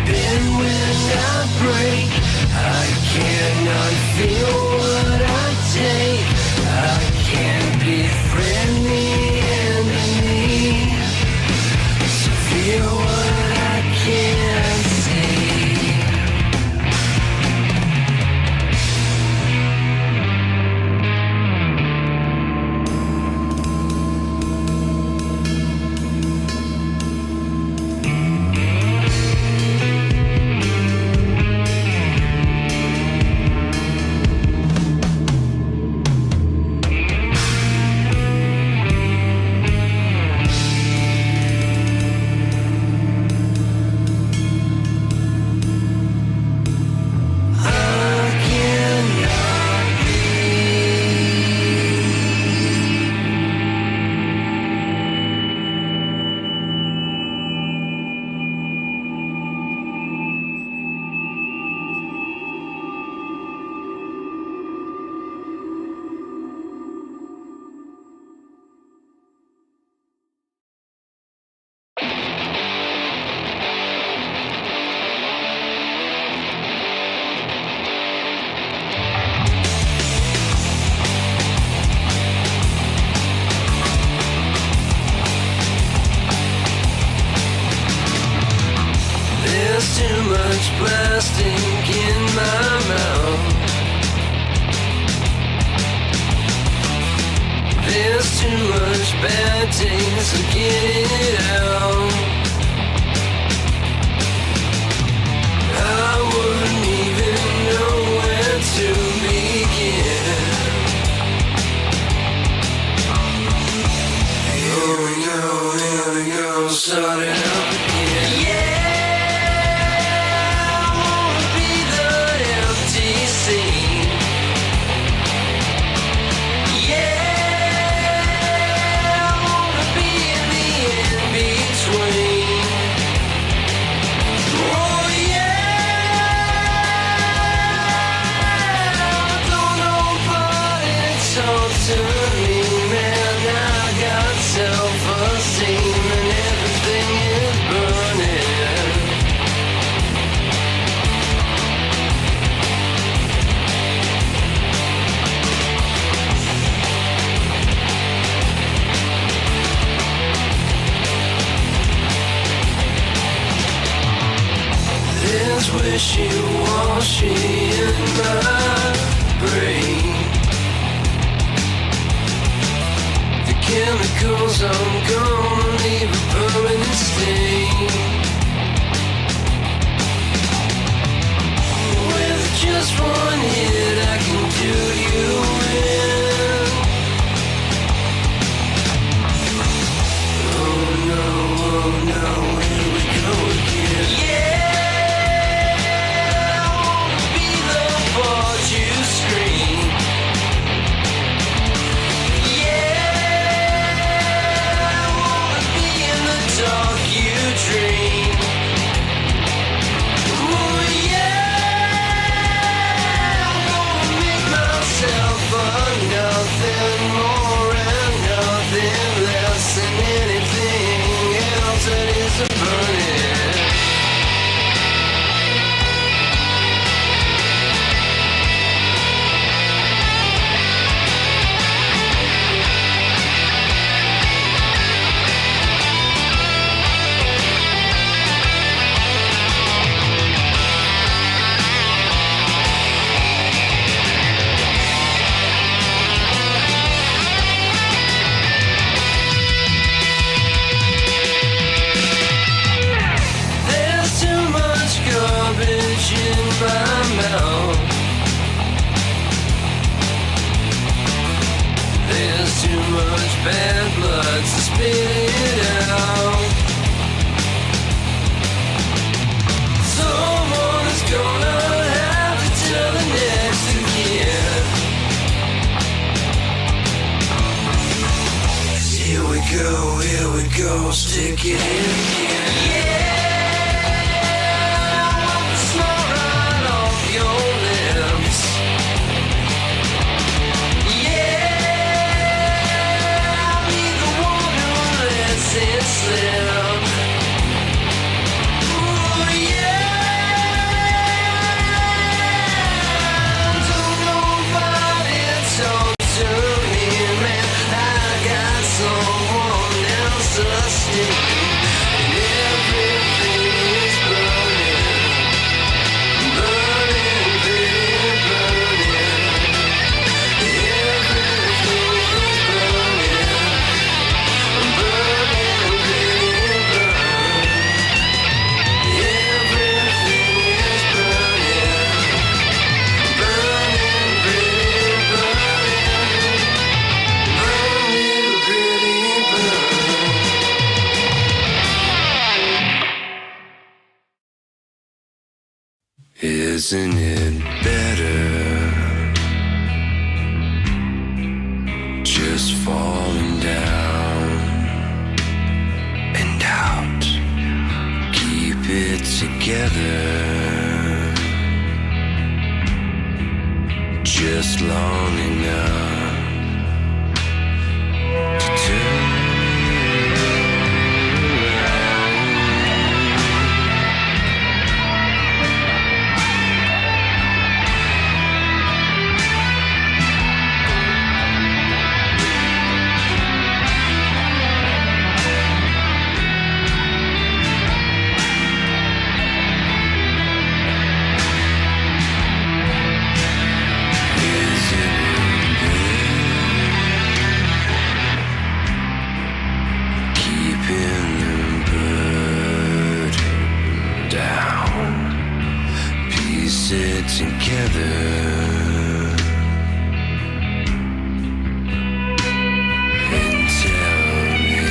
bend when I break. I cannot feel what I take. I can't be friendly enemy. So feel what I can't say. Too much plastic in my mouth. There's too much bad taste, so get it out. I wouldn't even know where to begin. Here we go, start it up again. Yeah! Wishy-washy in my brain. The chemicals I'm gonna leave a permanent stain. With just one hit I can do you in. Oh no, here we go again. Yeah! Bad blood, so spit it out. Someone's gonna have to tell the next again. 'Cause here we go, stick it in again. Yeah! Slim. Ooh, yeah. Isn't it better just falling down and out? Keep it together just long enough to turn. Sit together and tell me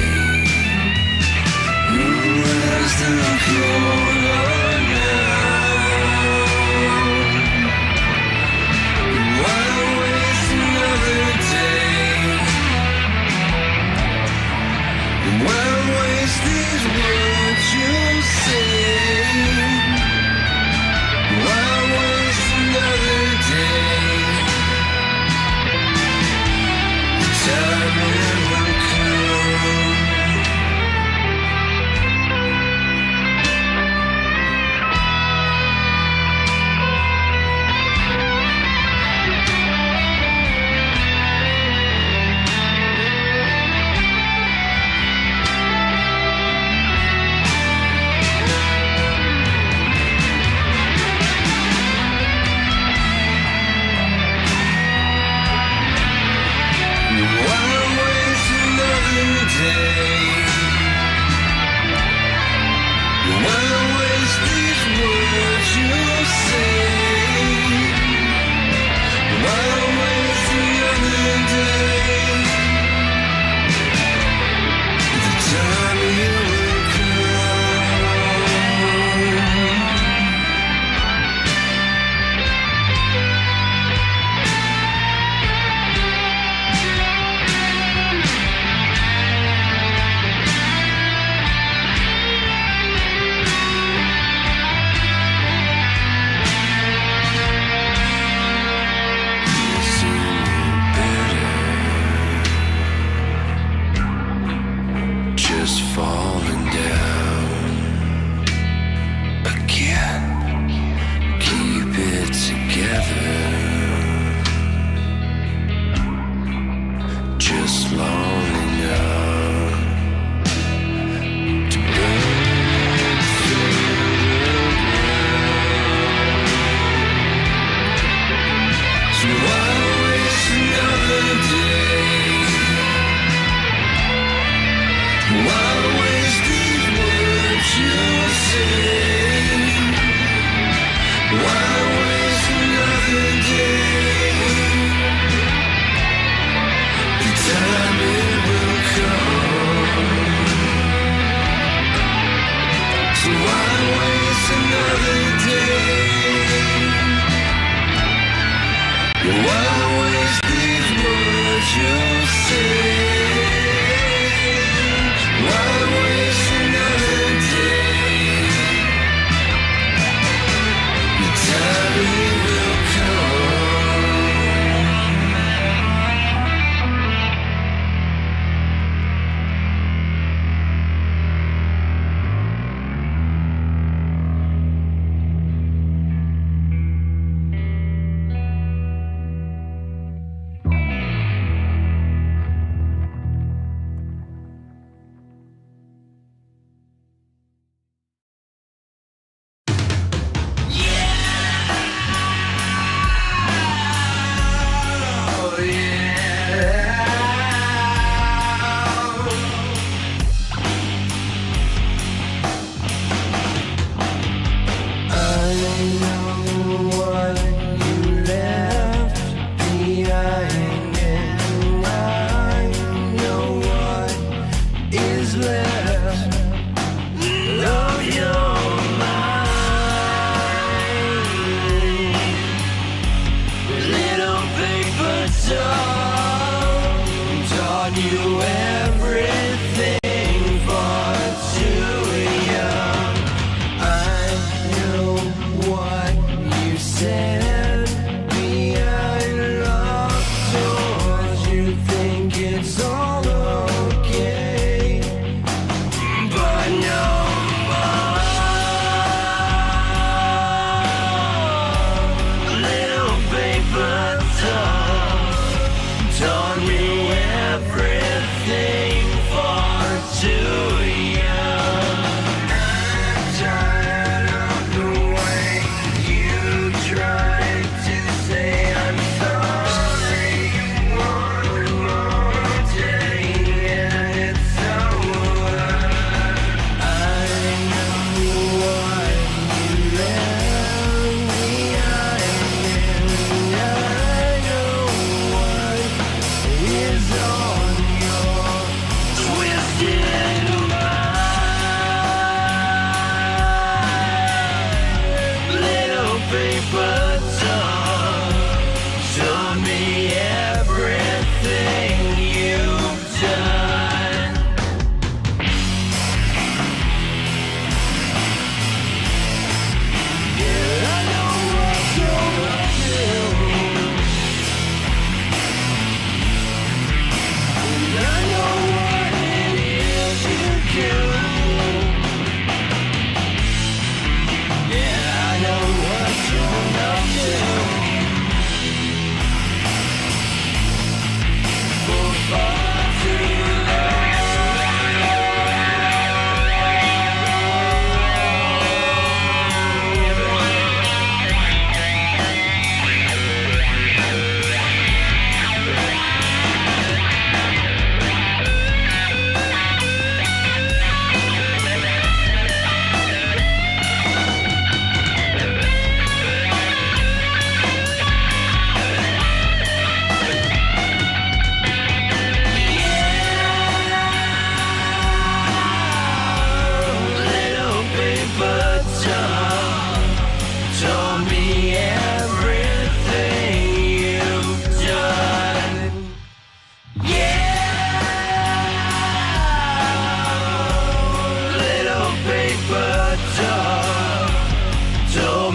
who is the corner now? Why waste another day? Why waste these words you say?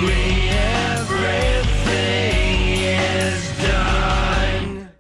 me everything is done.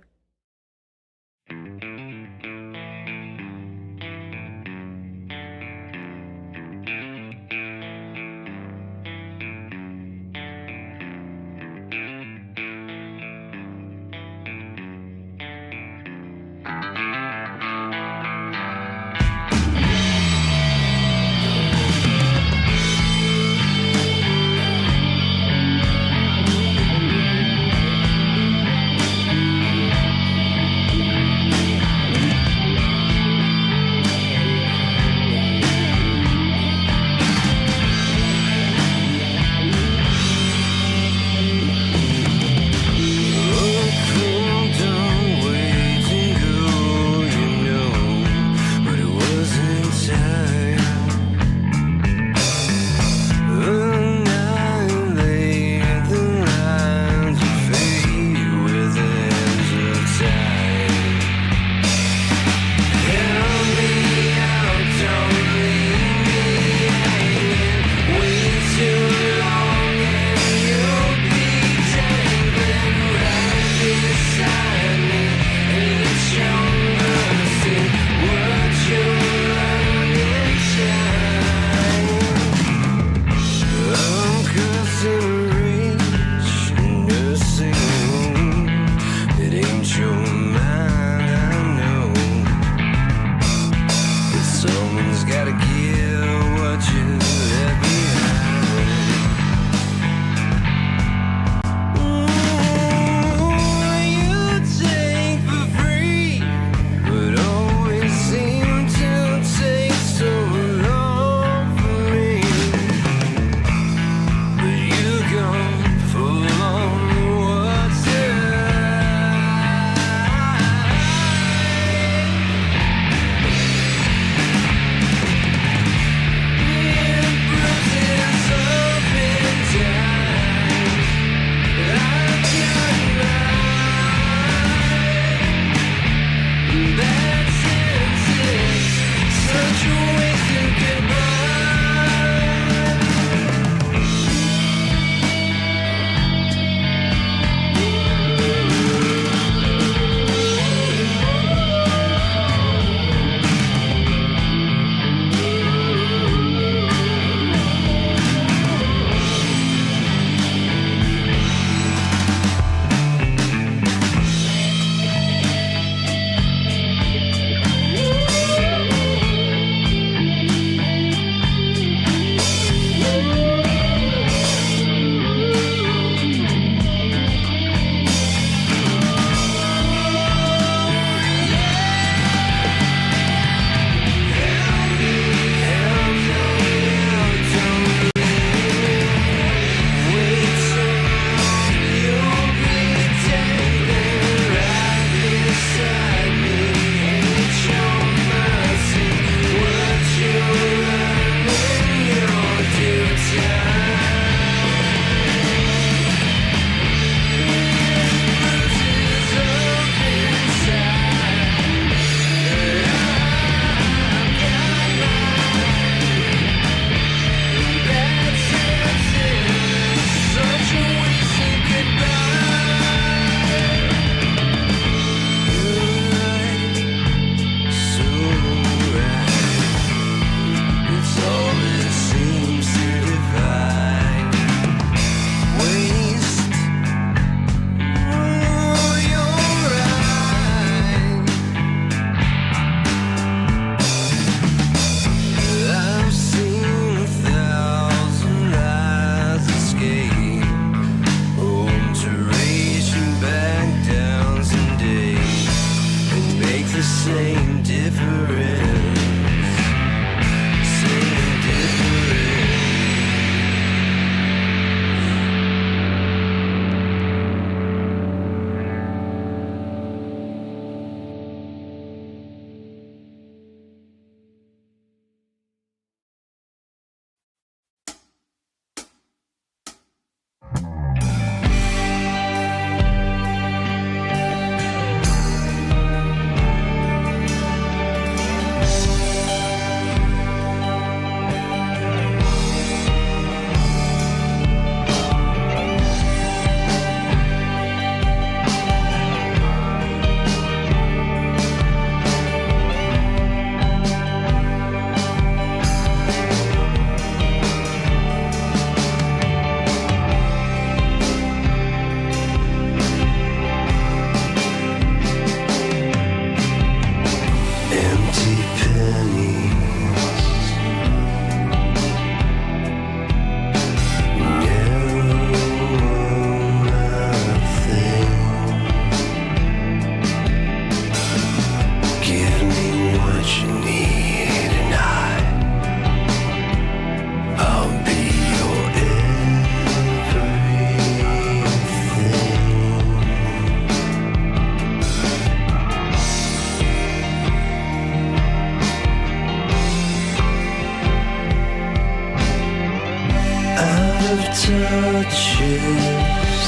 of touch is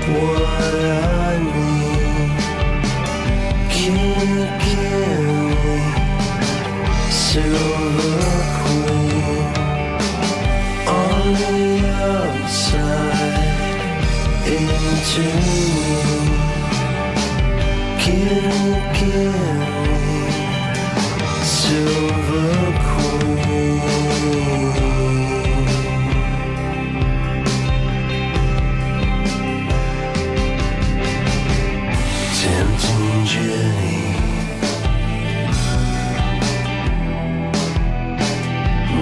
what I need. Can you give me silver queen on the outside into me? Can you give me silver queen? Tempting journey,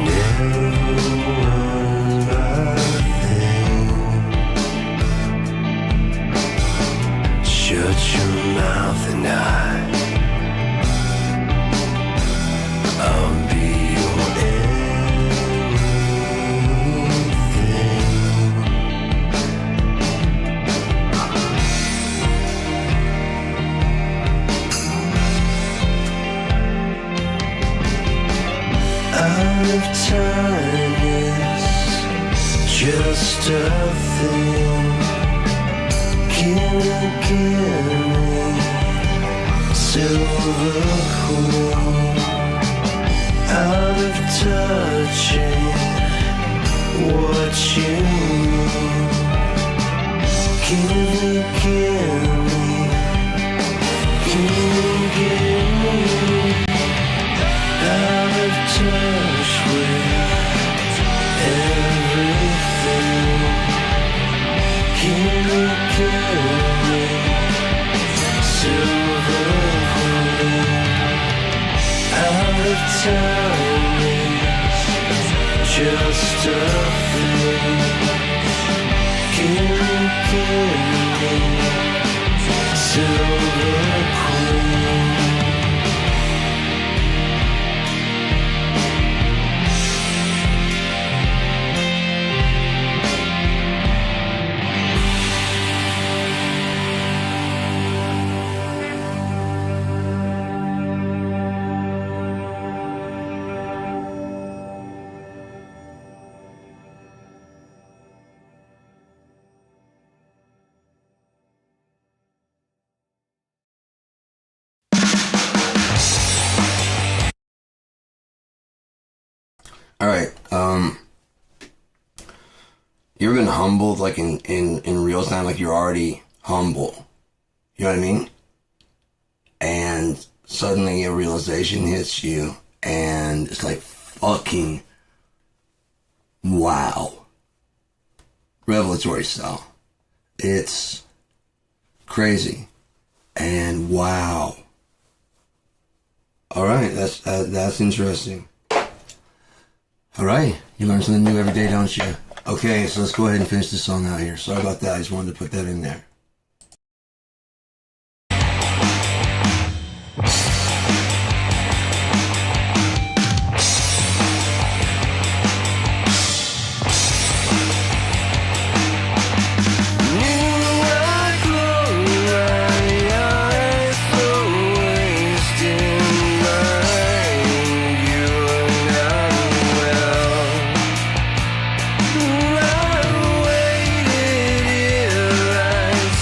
never was my thing. Shut your mouth and I'll be your everything. Out of time is just a thing. Can you give me silver queen? Out of touch ain't what you mean. Can you give me? Can you give me? Out of touch with everything. Can you give me silver queen? Out of time is just a thing. Can you give me silver queen? All right. You ever been humbled, like in real time, like you're already humble? You know what I mean? And suddenly a realization hits you, and it's like fucking wow, revelatory style. It's crazy, and wow. All right, that's interesting. All right, you learn something new every day, don't you? Okay, so let's go ahead and finish this song out here. Sorry about that. I just wanted to put that in there. I waited here right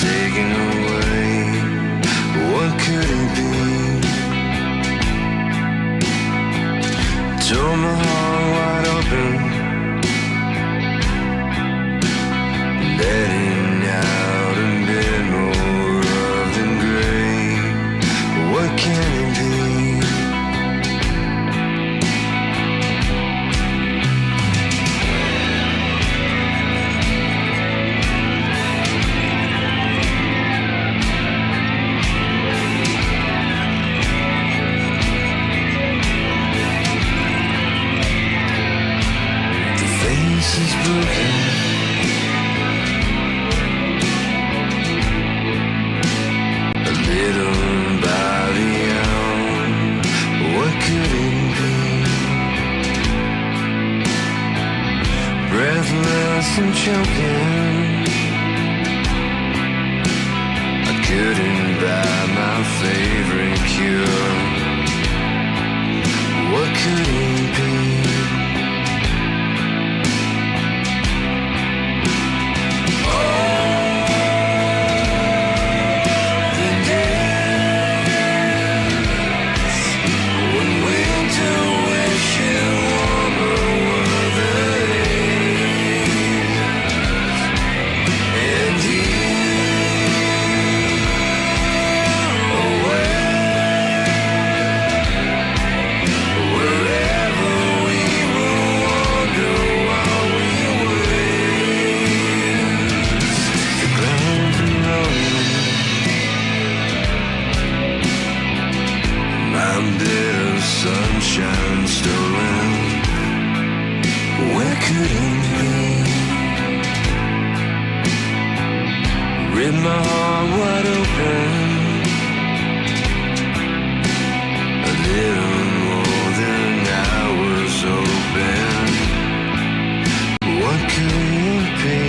taken away. What could it be? Tore my heart wide open, letting out a bit more of than gray. What can it be? Is broken, a little by the hour. What could it be? Breathless and choking, I couldn't buy my favorite cure. What could it be? Sunshine stolen. Where could it be? Rip my heart wide open, a little more than I was hoping. What could it be?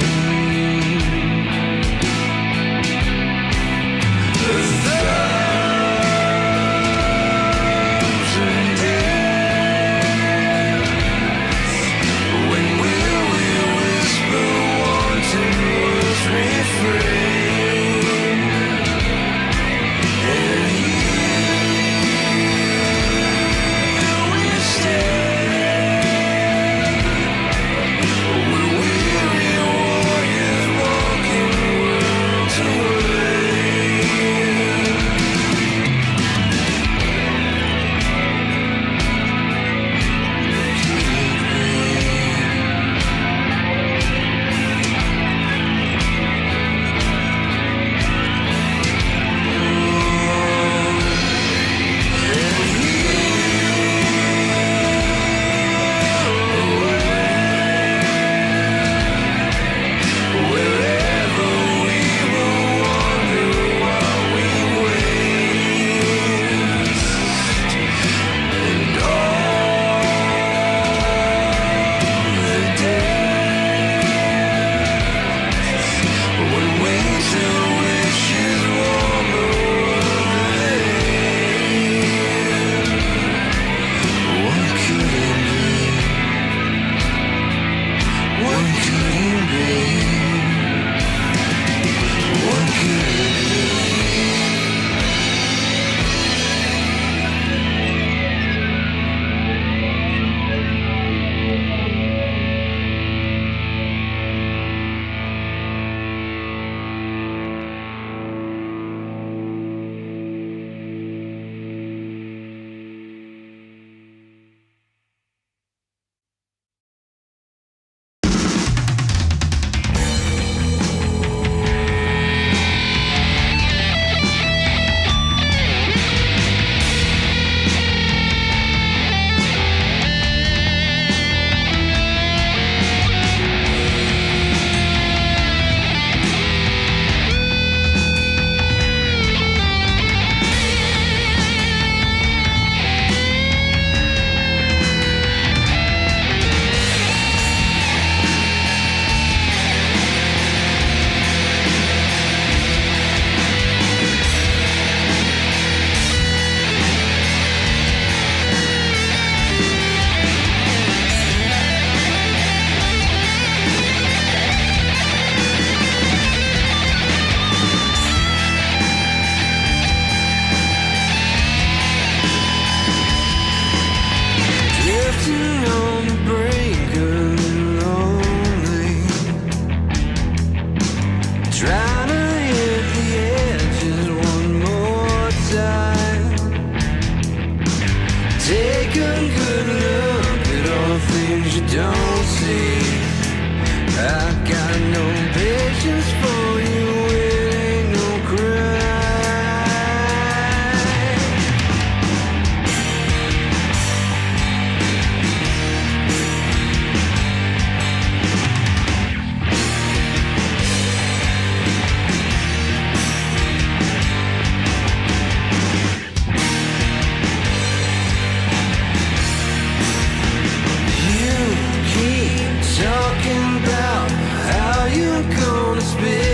Take a good look at all the things you don't see. I got no patience for you, it ain't no crime. You keep talking about how you're gonna spend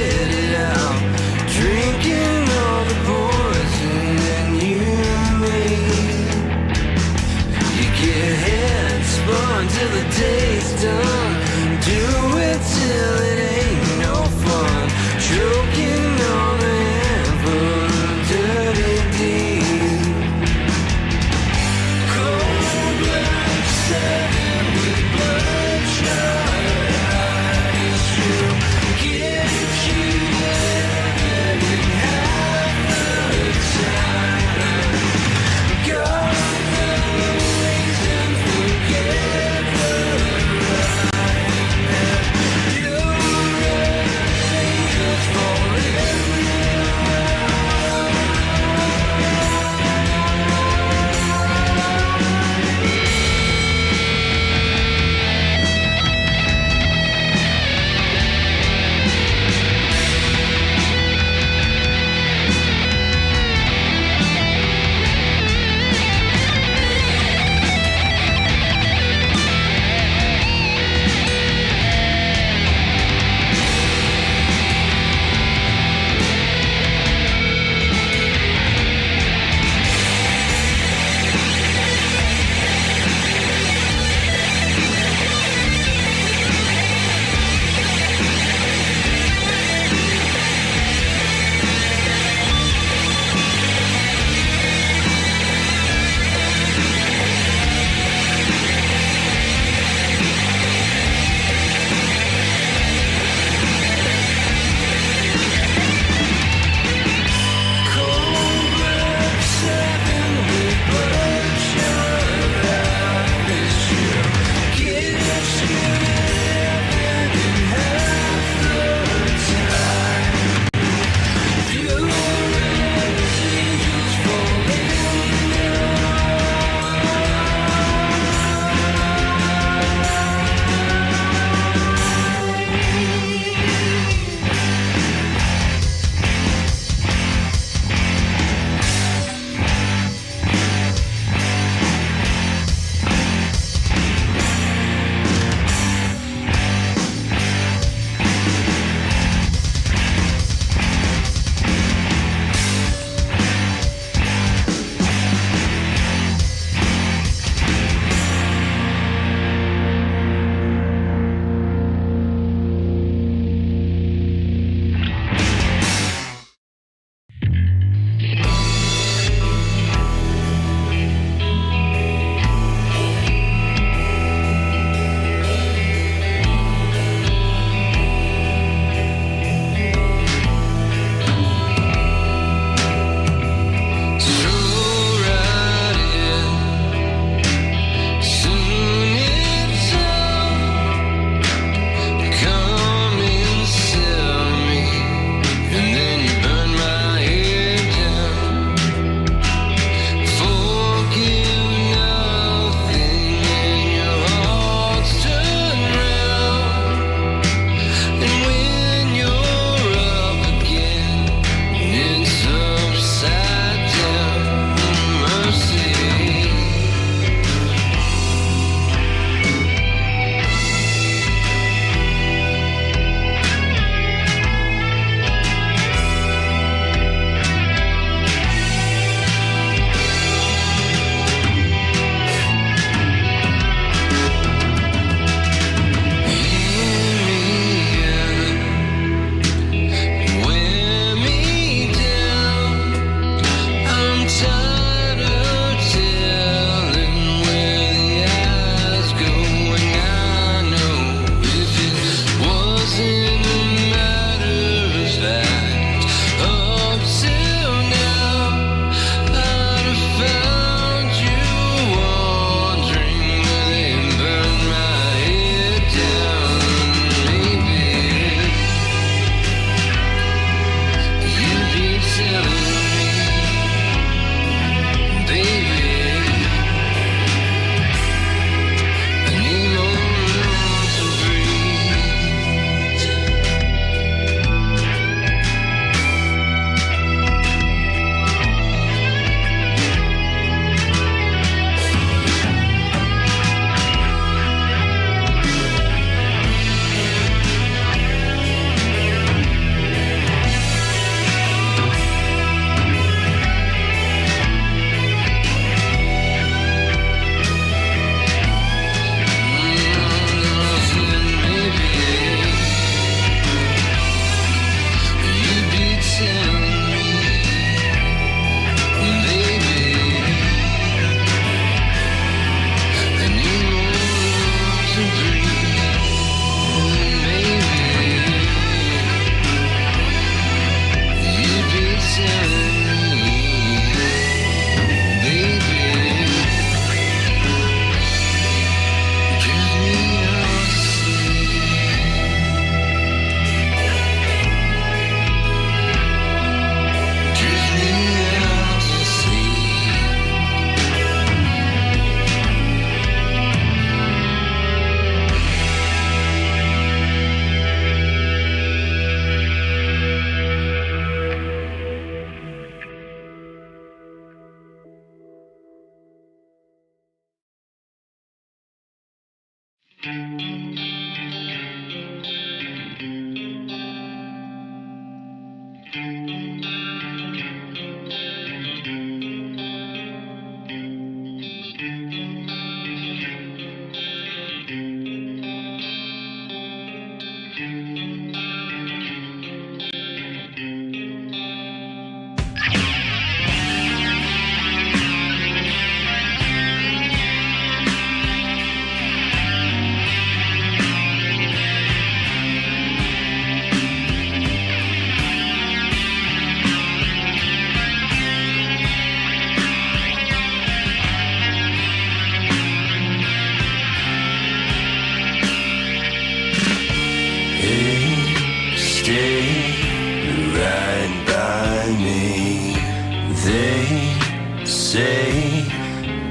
Say,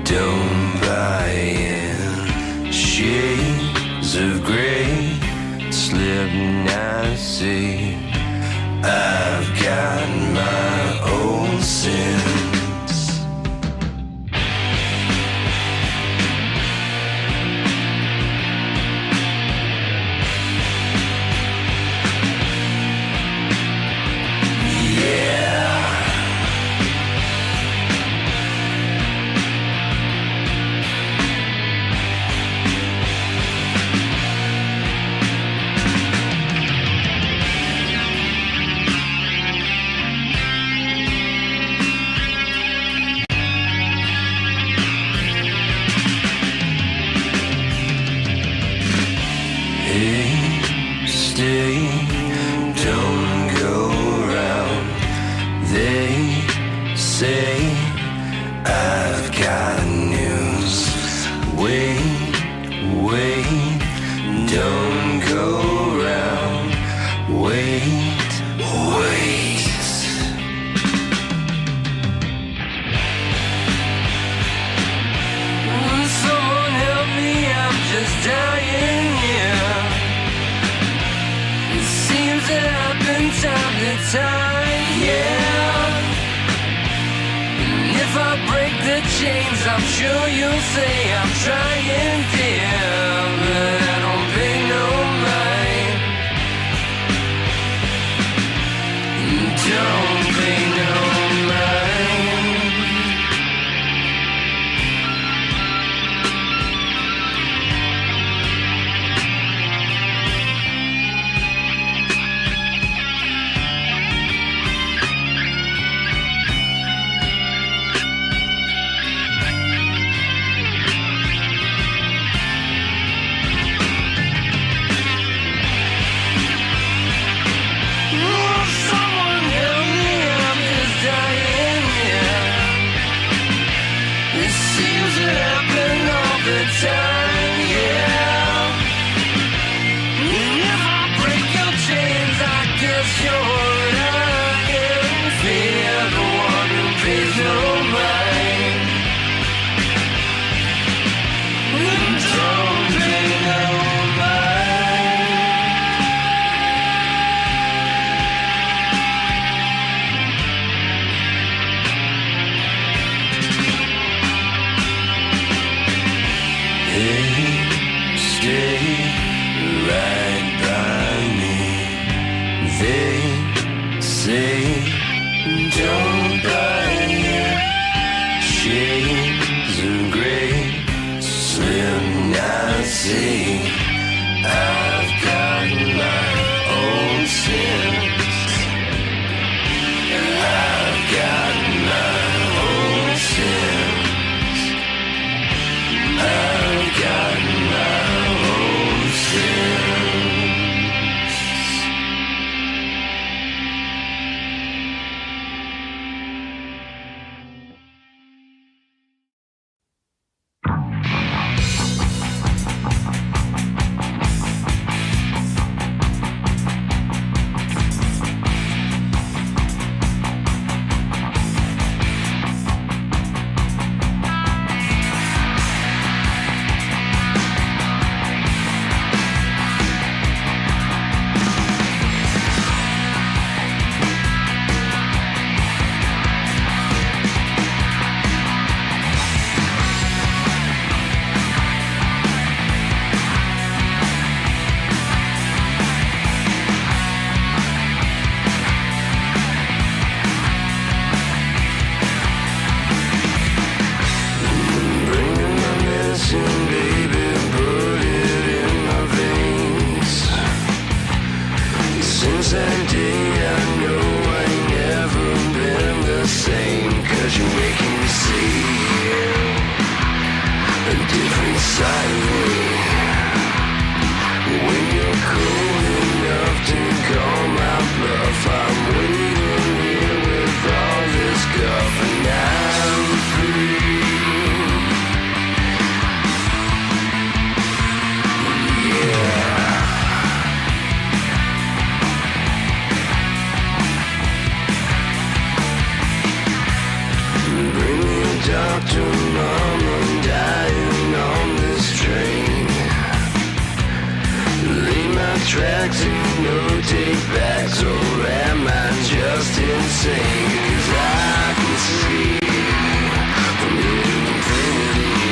don't buy in. Shades of gray, slipping I see. I've got my own sins. Stay, don't go round. They say I've got news. Wait, wait, don't go round. Wait, wait. Someone help me, I'm just dying here. Seems that I've been time to time, yeah. And if I break the chains, I'm sure you'll say I'm trying, dear. But I don't pay no mind. Don't pay no mind. Don't buy it. Shades of gray, slim I see. I've got my own sins. I've got my own sins. I've got my own sins. inside of me. When you're cool enough to call my bluff, I'm waiting here with all this guff, and I'm free. Bring me a doctor, mom, I'm dying on this train. Leave my tracks and no take backs, or am I just insane? 'Cause I can see from here to infinity.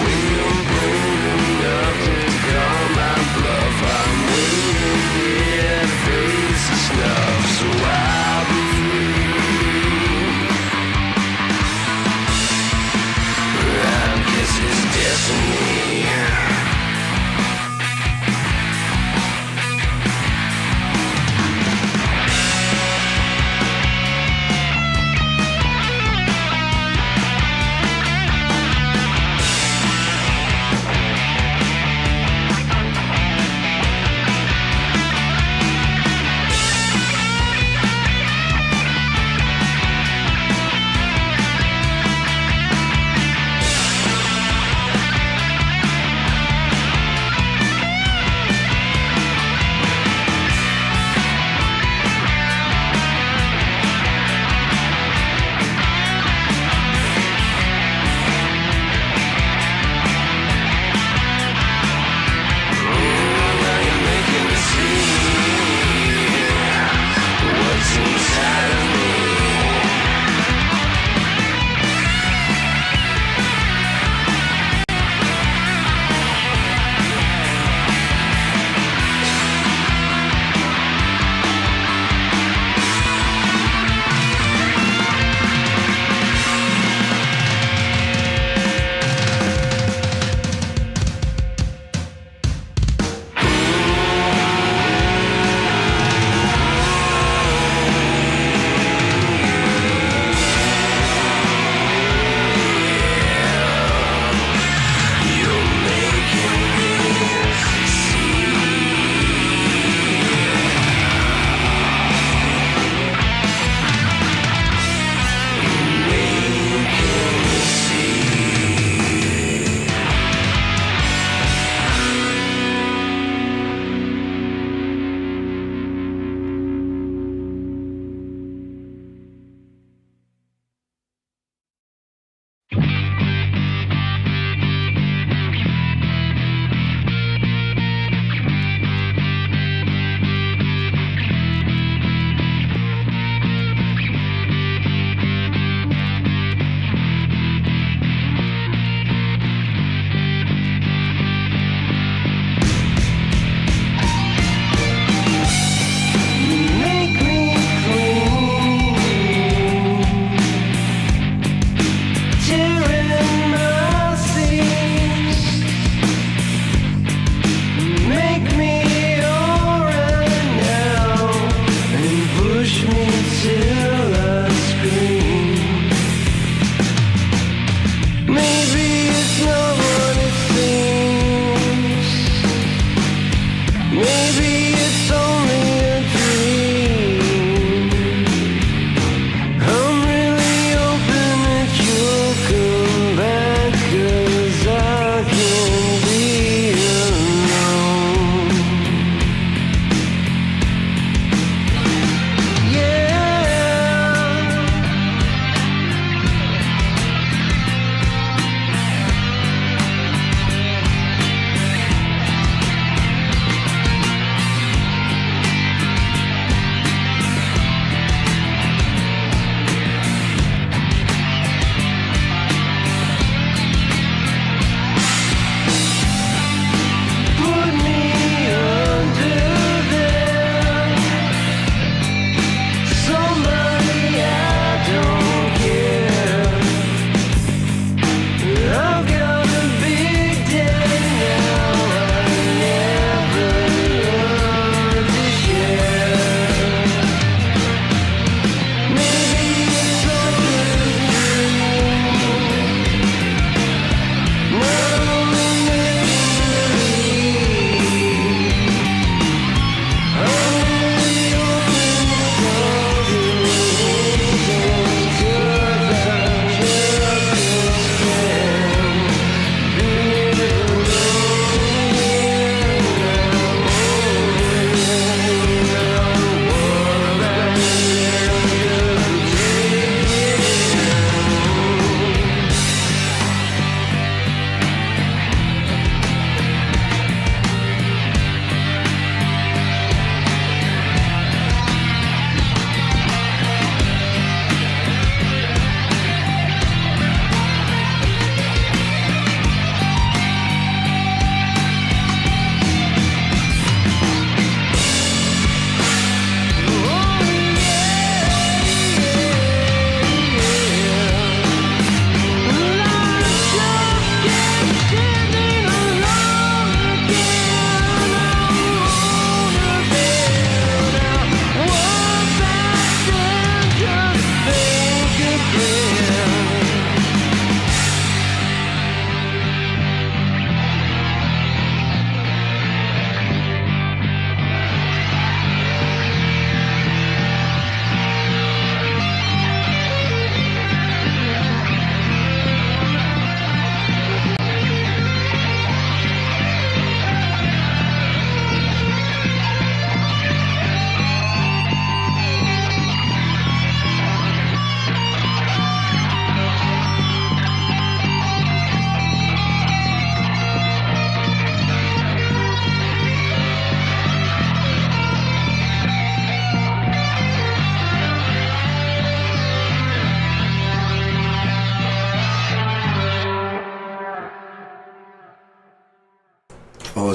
When you're bold enough to call my bluff, I'm waiting here to face the snuff, so I'll be free. I guess it's destiny.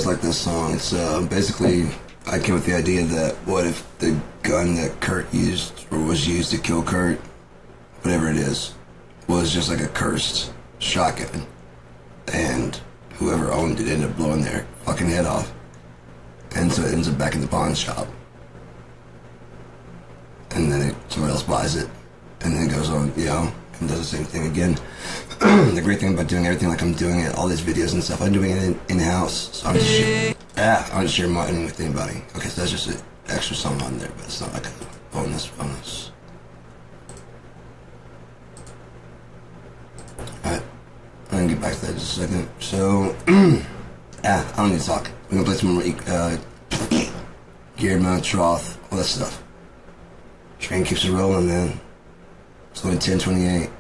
always liked this song. It's basically, I came with the idea that what if the gun that Kurt used, or was used to kill Kurt, whatever it is, was just like a cursed shotgun, and whoever owned it ended up blowing their fucking head off, and so it ends up back in the pawn shop, and then somebody else buys it, and then it goes on, you know, and does the same thing again. The great thing about doing everything like I'm doing it, all these videos and stuff, I'm doing it in-house, so I'm just sharing mine with anybody. Okay, so that's just an extra song on there, but it's not like a bonus. Alright, I'm gonna get back to that in just a second. So, I don't need to talk. We're gonna play some more Gearedmah, Troth, all that stuff. Train keeps it rolling, man. It's only 10:28.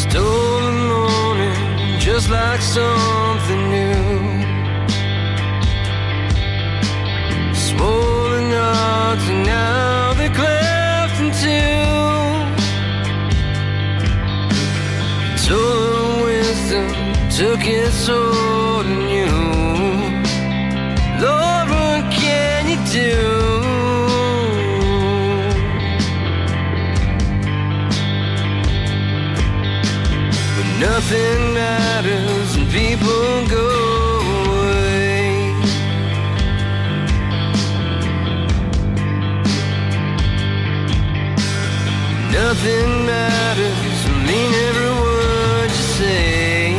Stolen morning, just like something new. Swollen hearts and now they're cleft in two. Stolen wisdom took its hold in you. Lord, what can you do? When nothing matters and people go away. Nothing matters, I mean every word you say.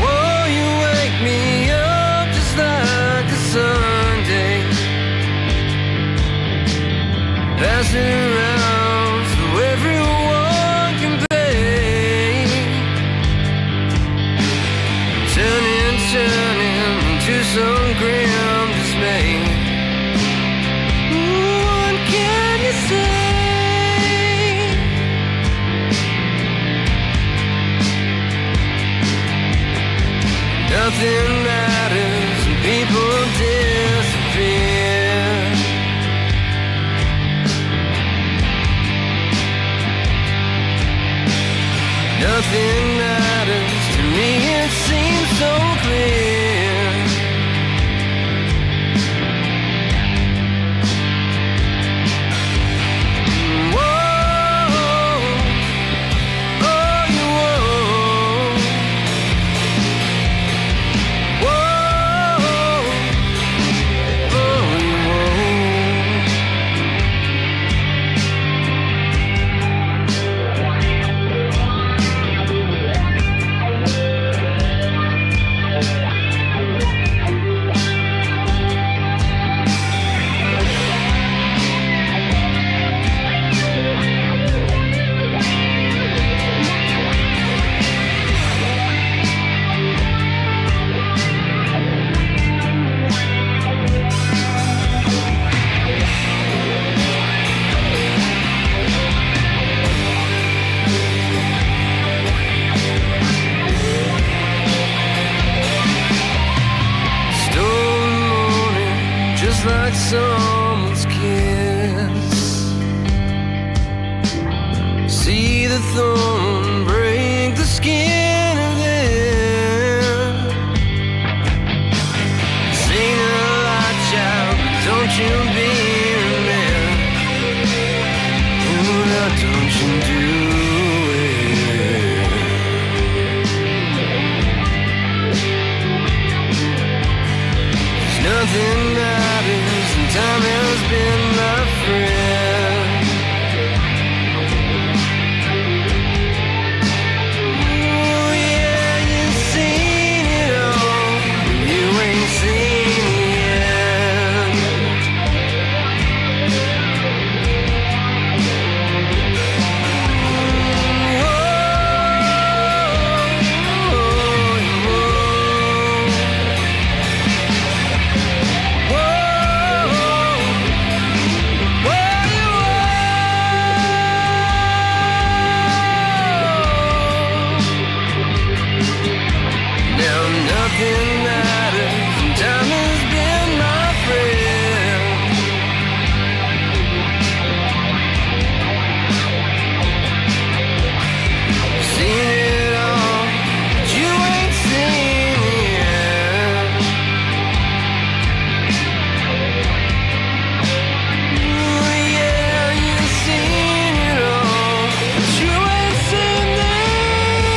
Whoa, you wake me up just like a Sunday. Pass it around so everyone can pay. Turning into some grim dismay. What can you say? Nothing matters and people disappear. Nothing matters to me, it seems so clear. Whoa, oh, you whoa. Whoa, oh, you whoa. Stolen morning, just like someone's kiss. See the thorn break the skin of them. Sing a light, child, but don't you be a man. Oh, now don't you do it. Nothing matters and time has been my friend. Oh yeah, you've seen it all, but you ain't seen the end. Nothing matters and time has been my friend. Seen it all, but you ain't seen the end. Oh yeah, you've seen it all, but you ain't seen the end.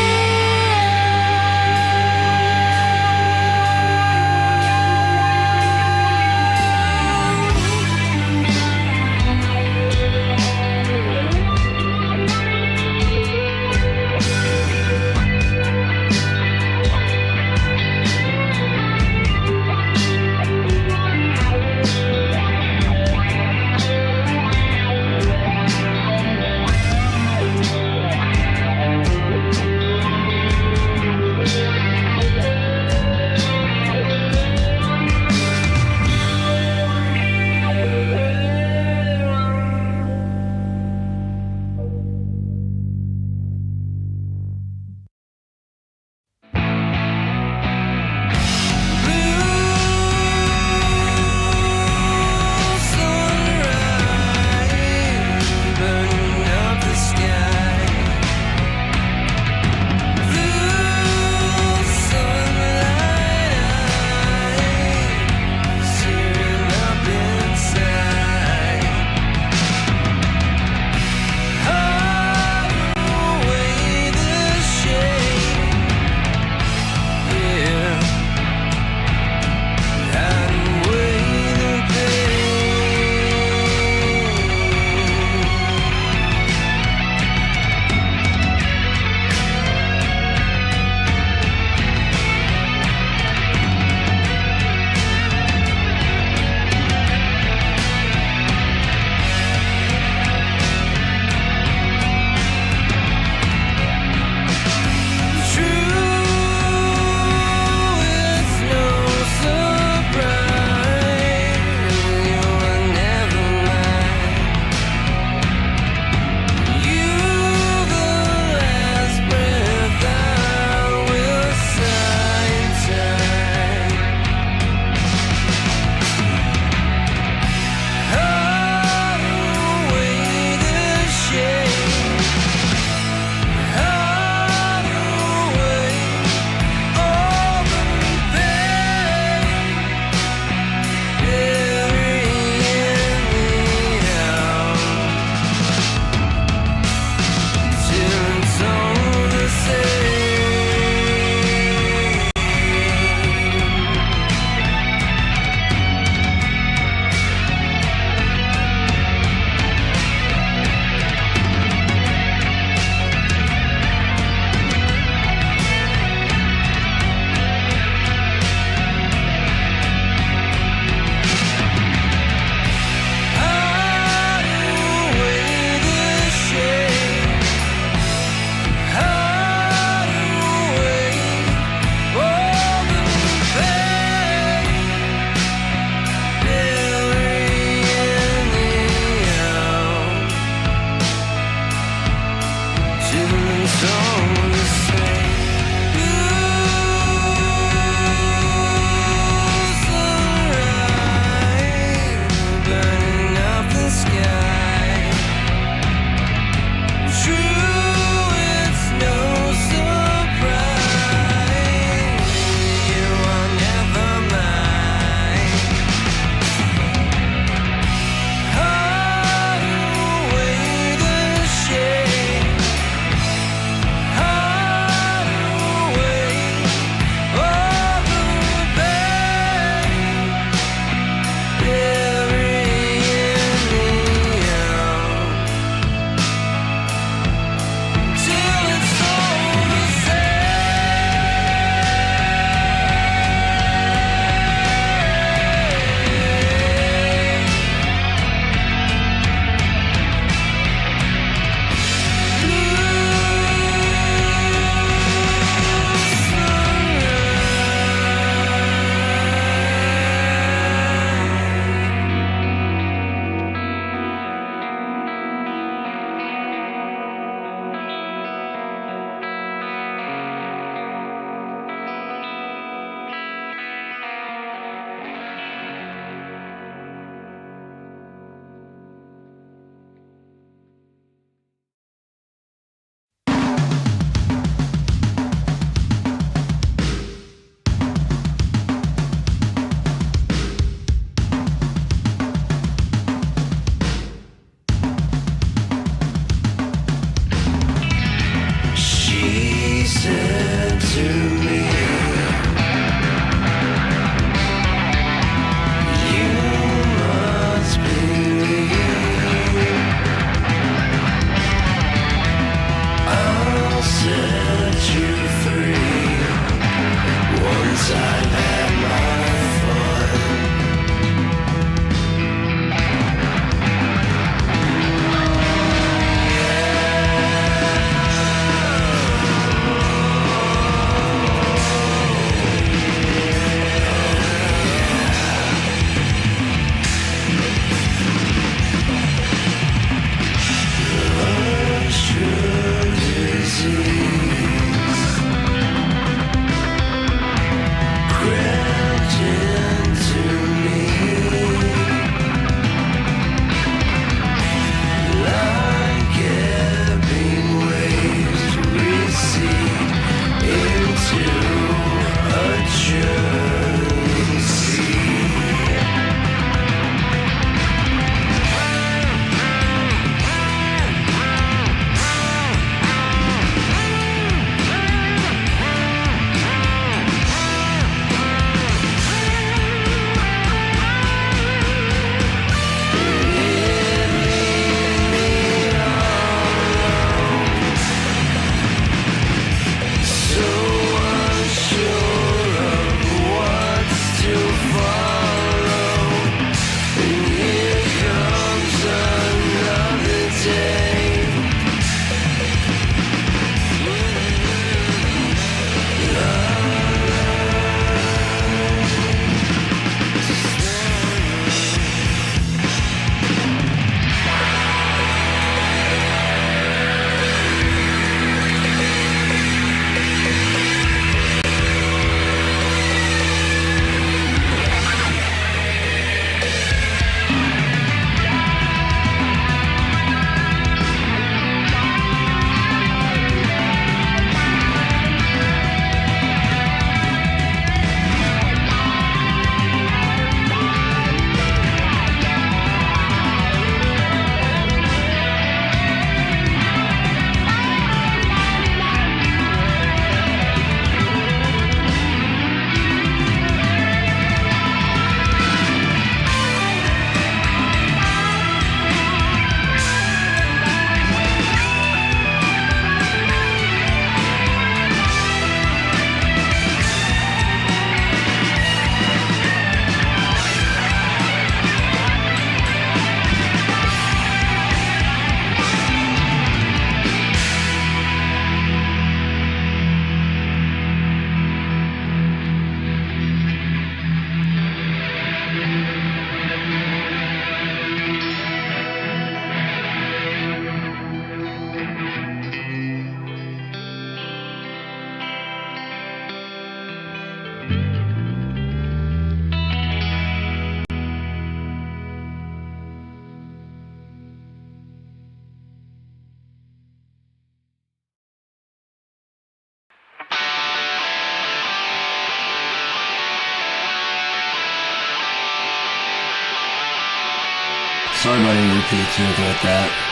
Sorry about any repeats or anything like that.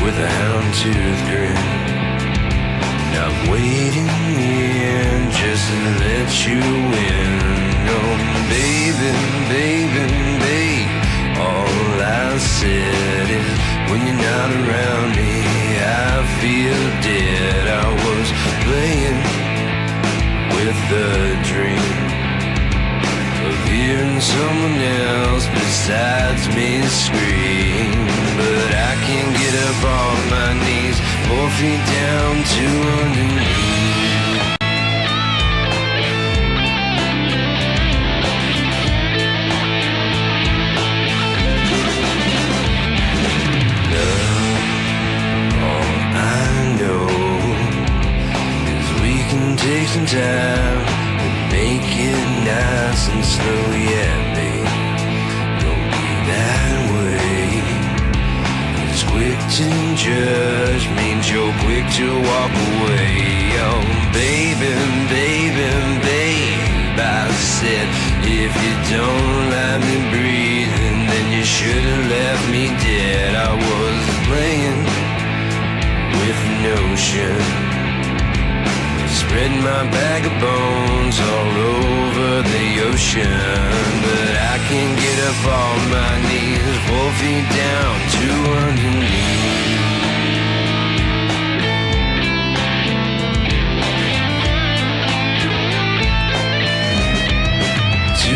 with a houndtooth grin. I'm waiting here just to let you in. Oh, baby, baby, babe, all I said is when you're not around me, I feel dead. I was playing with the dream of hearing someone else besides me scream, but I can't get up on my knees, 4 feet down to underneath. Take some time and make it nice and slow, yeah, babe. Don't be that way. It's quick to judge means you're quick to walk away. Oh, baby, baby, babe, I said if you don't let me breathing, then you should have left me dead. I was playing with notion, spread my bag of bones all over the ocean, but I can't get up on my knees, 4 feet down to underneath. To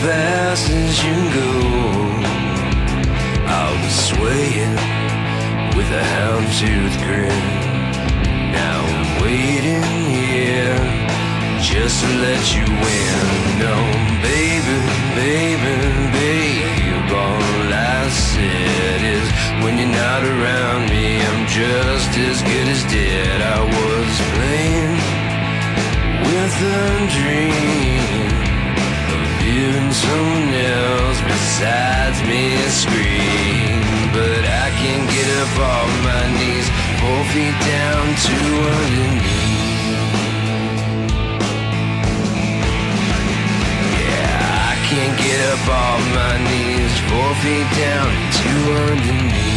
fast as you go, I'll be swaying with a houndstooth grin. Now I'm waiting here just to let you in. No, baby, baby, babe, all I said is when you're not around me, I'm just as good as dead. I was playing with a dream, hearing someone else besides me scream, but I can't get up off my knees, 4 feet down to underneath. Yeah, I can't get up off my knees, 4 feet down to underneath.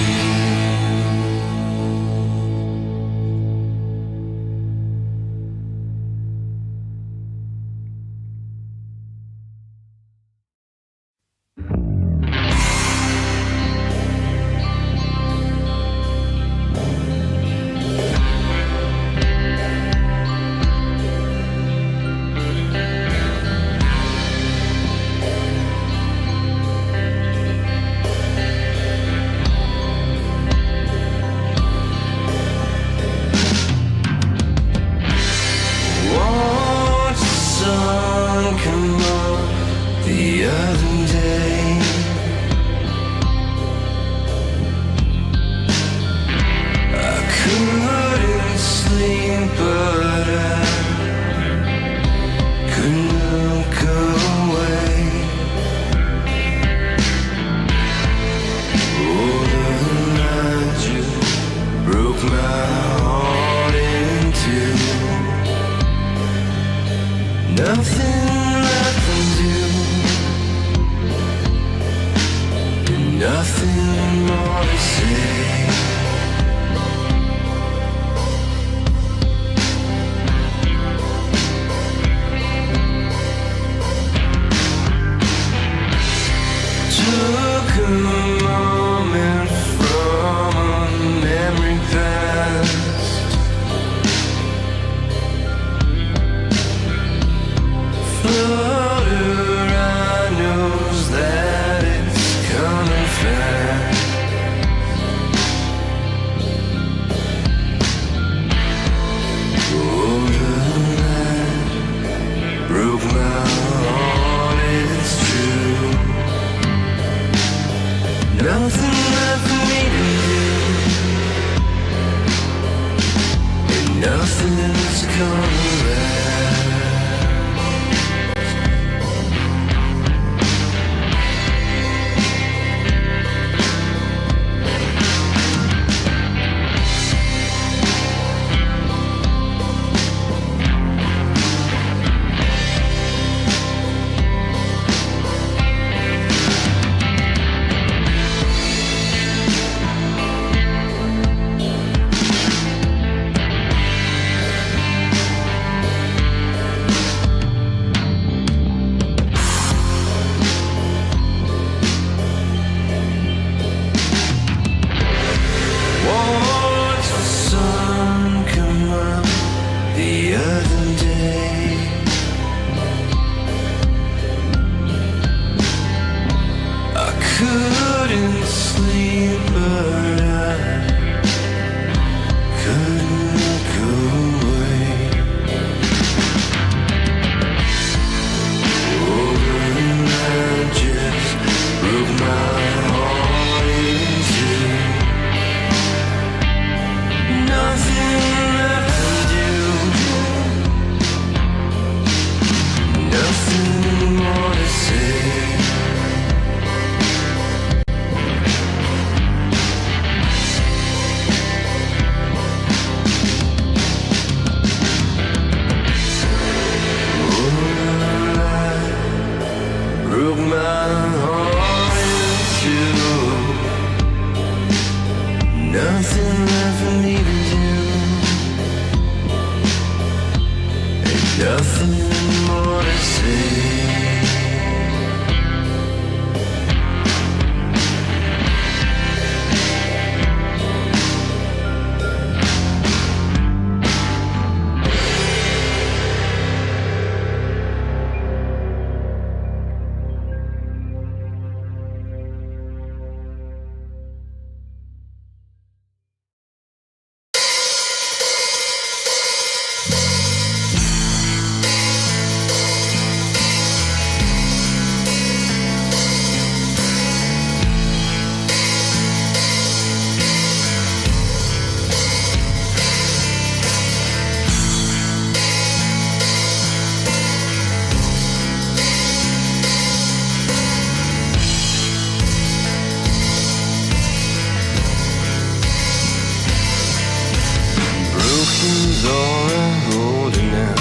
is all I hold her now.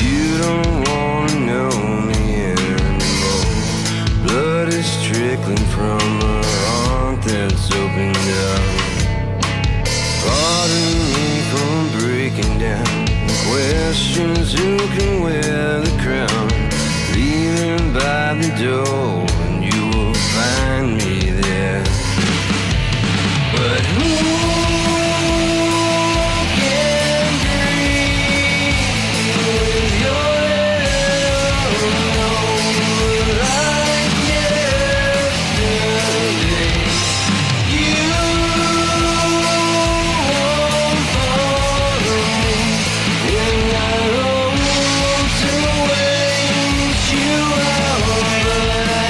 You don't wanna know me anymore. Blood is trickling from a heart that's opened up. Pardon me for breaking down. Questions who can wear the crown. Leaving by the door and you will find me there. But who can breathe with your head alone like yesterday? You won't follow me when I hope to wait you out, but I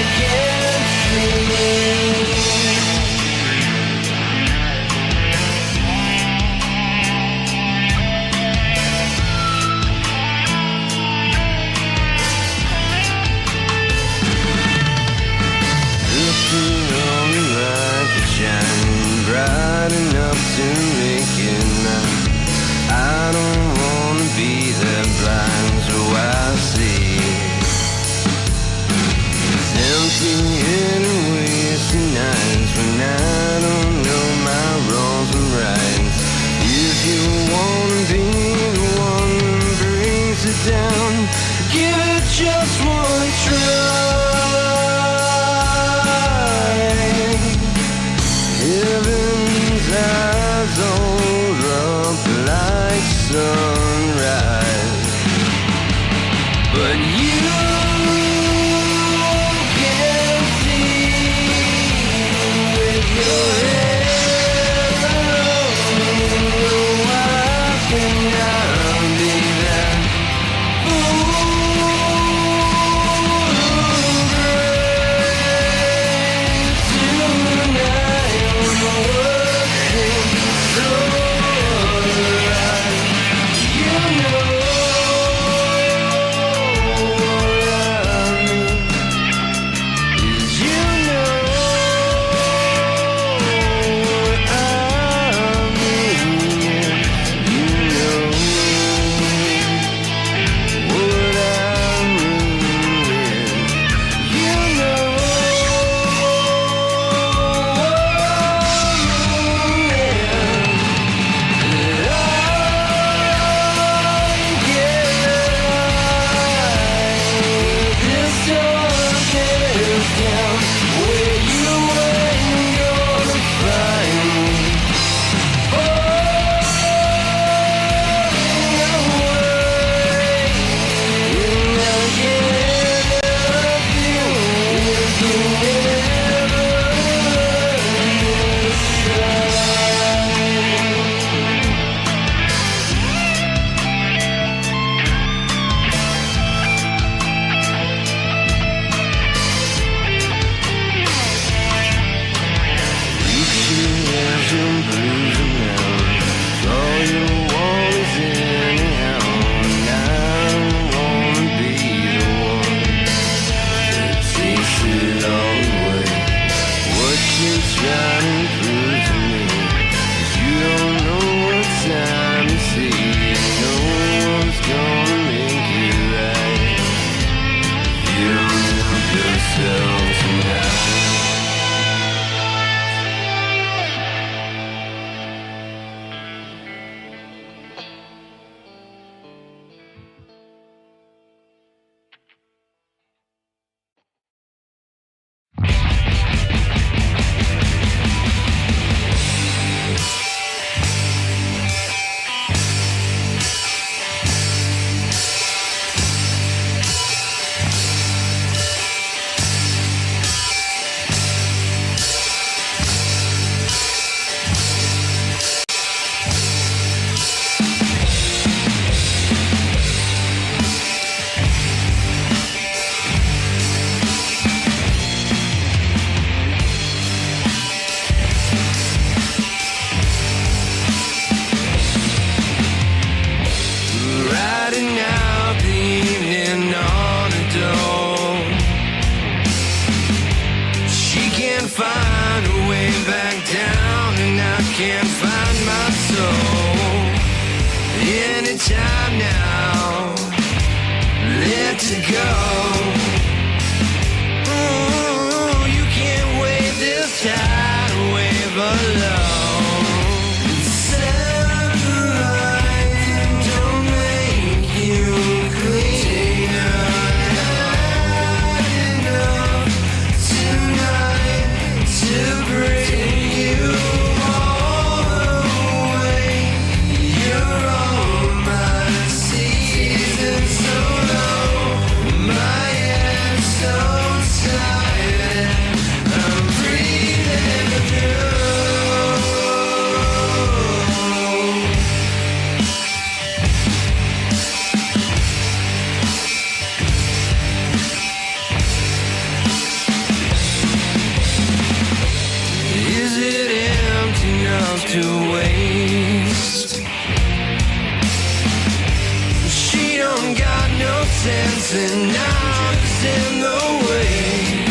and knobs in the way.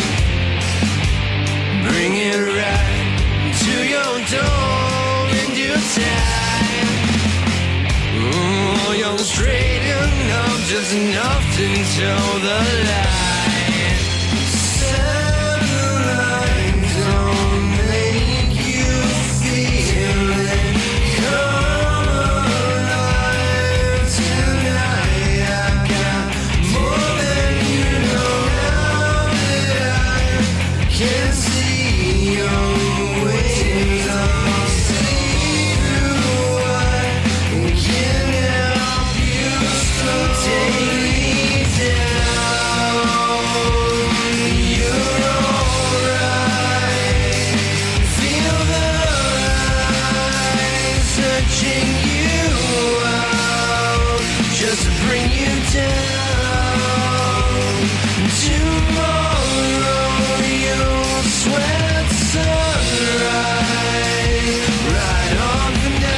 Bring it right to your door in due time. Oh, you'll straighten up just enough to toe the line. Satellite don't make you feel it. Come alive tonight. I got more than you know now that I can see your wings. I'll see through what can help you slow. Take me down. You're alright. Feel the light searching you out just to bring you down. Tomorrow you'll sweat sunrise right on the now.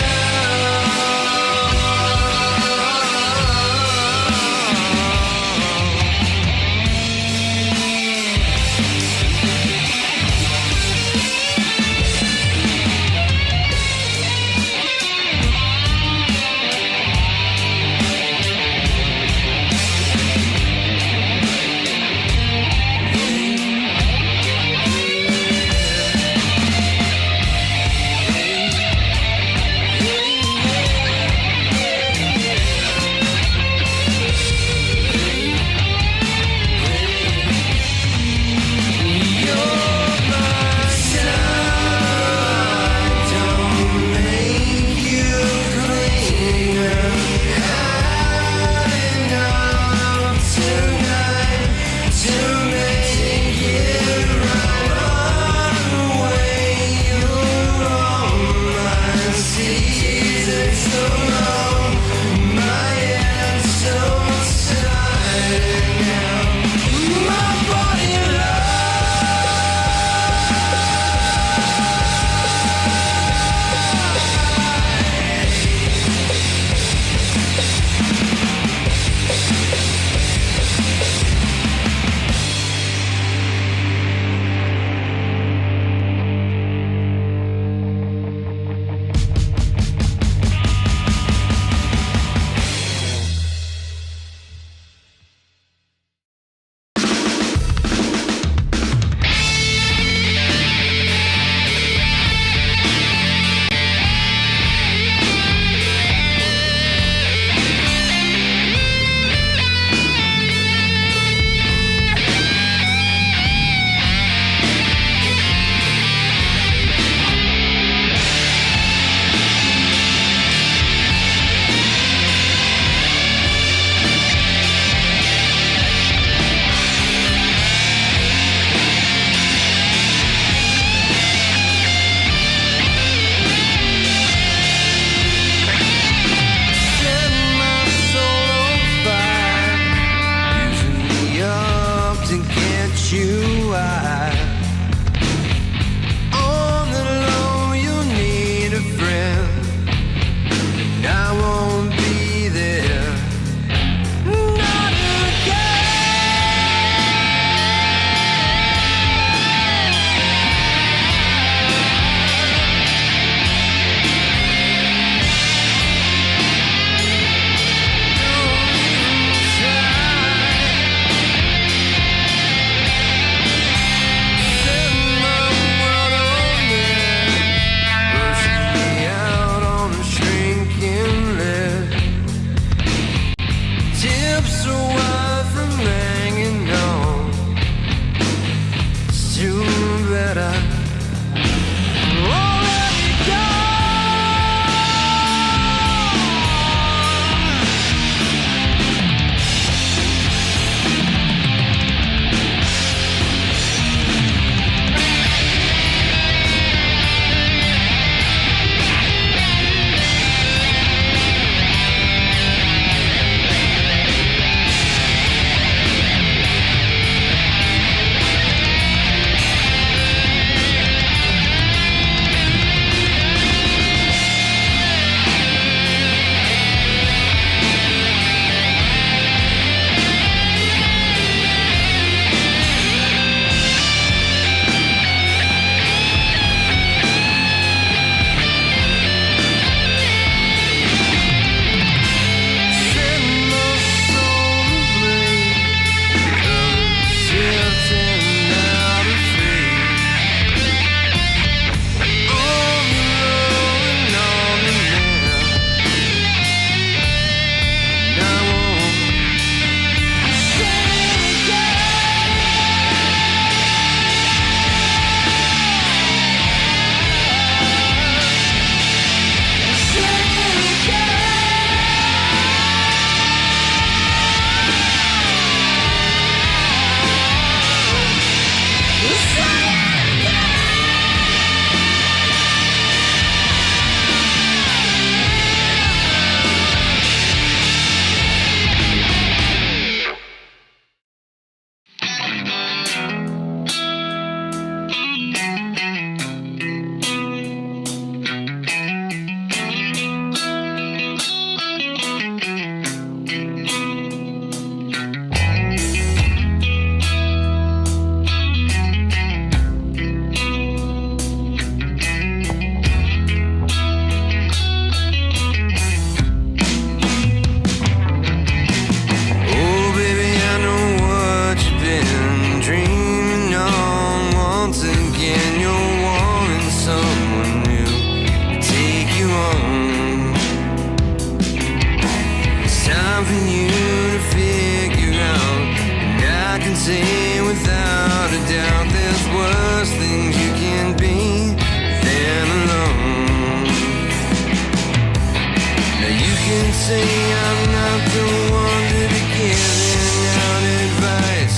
can say I'm not the one to be giving out advice,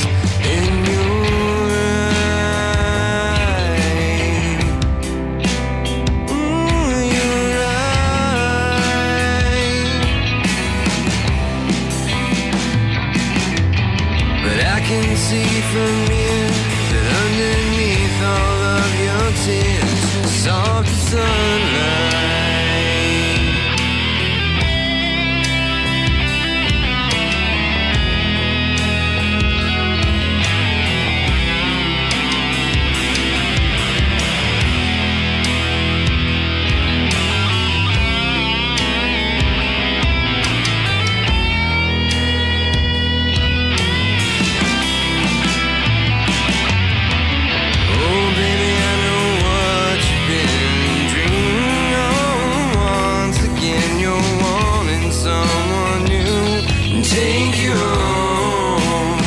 and you're right. You're right. But I can see from here that underneath all of your tears, soft as sunlight. Take you home.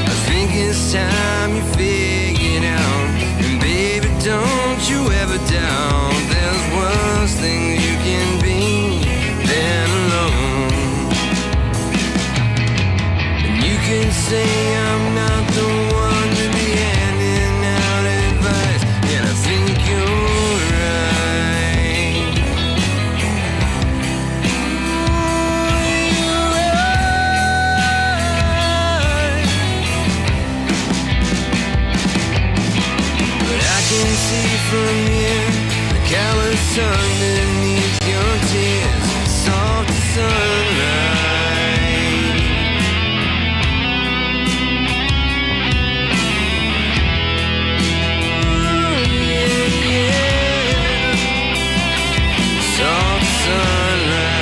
I think it's time you figured out. And baby, don't you ever doubt there's worse things you can be than alone. And you can say I'm not the one to be handing out advice, and I think you're right. Can see from here the callous underneath your tears, soft as sunlight. Yeah, yeah. Soft as sunlight.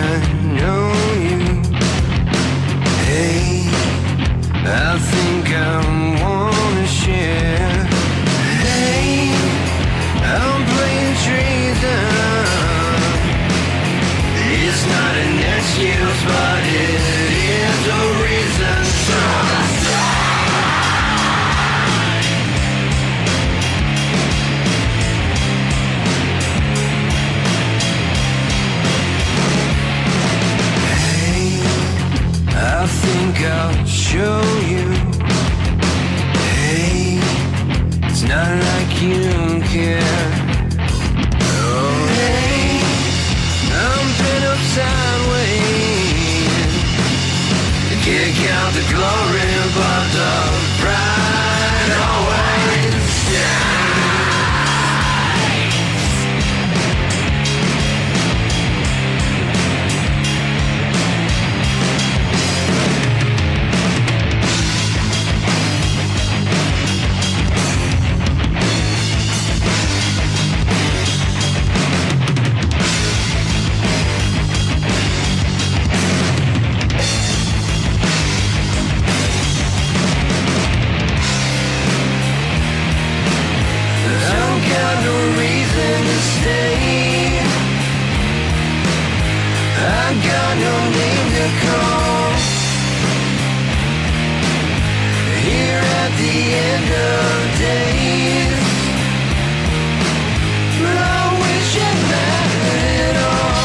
I know you. Hey, I think I wanna share. Hey, I'm playing treason. It's not an excuse, but it is a reason. I think I'll show you. Hey, it's not like you care. Oh, hey, I'm pinned up sideways. Kick out the glory, but the pride always stays. I got no name to call. Here at the end of days, but I wish it mattered at all.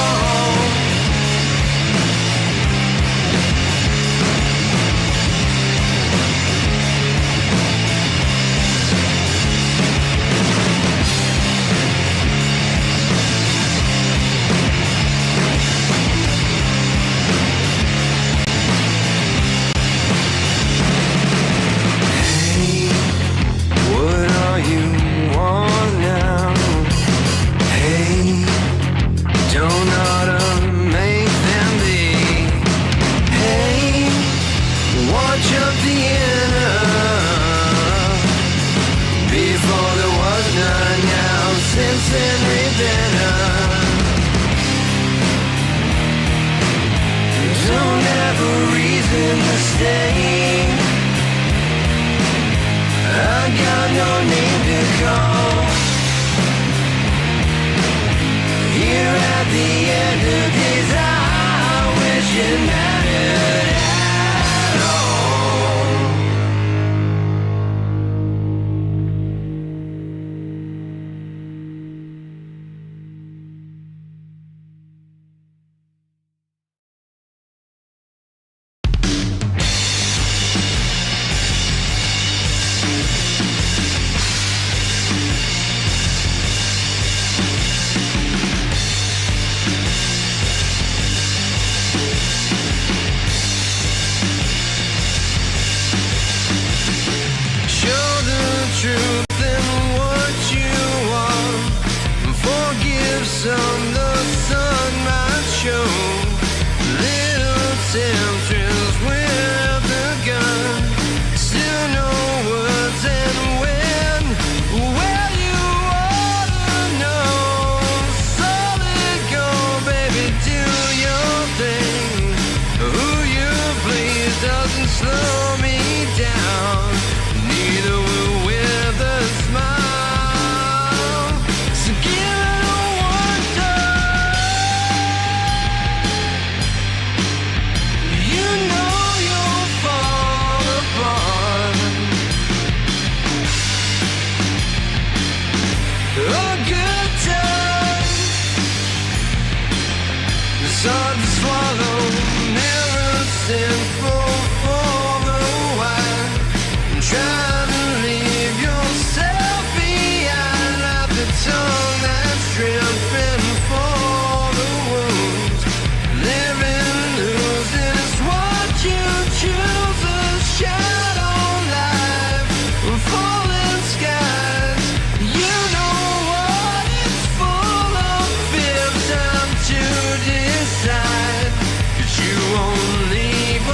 Won't leave a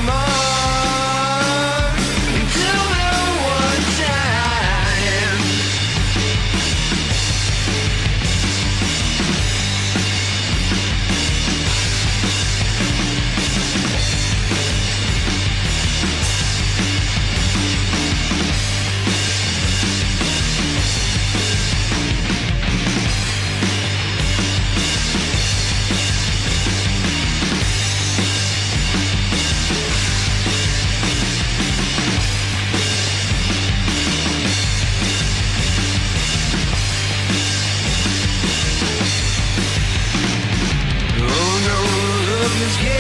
mark until they're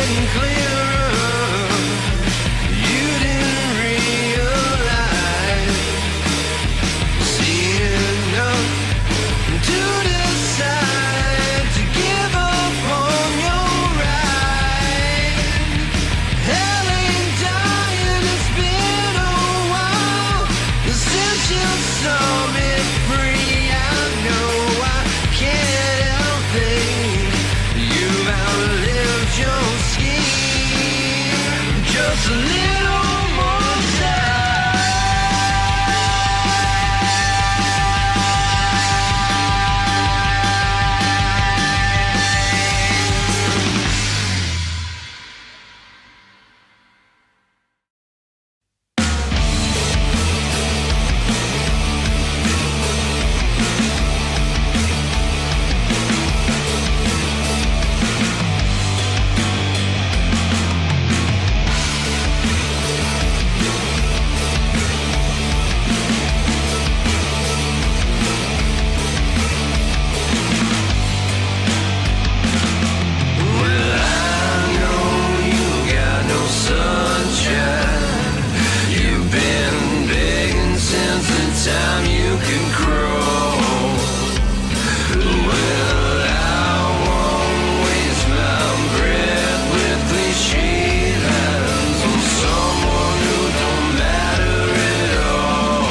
getting clearer. You didn't realize, seen enough to decide to give up on your ride. Hell ain't dying, it's been a while since you saw me free. I know I can't help it, you've outlived your scheme. Just a little more time. Time you can crawl. Well, I won't waste my breath with cliche lines on someone who don't matter at all.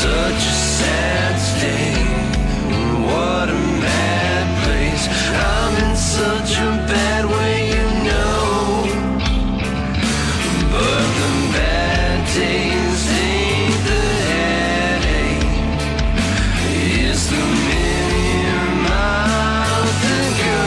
Such a sad state, what a mad place. I'm in such a bad way, you know. But the bad taste ain't the headache, it's the million miles to go.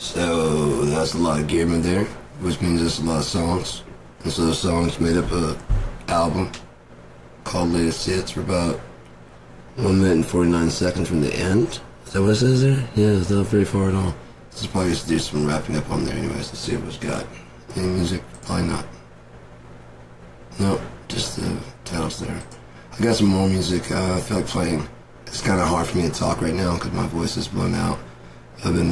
So that's a lot of Gearedmah there, which means there's a lot of songs. And so the songs made up a album called Latest Hits for about 1 minute and 49 seconds from the end. Is that what it says there? Yeah, it's not very far at all. So probably just do some wrapping up on there anyways. Let's see if it's got any music. Probably not. Nope, just the titles there. I got some more music I feel like playing. It's kind of hard for me to talk right now because my voice is blown out. I've been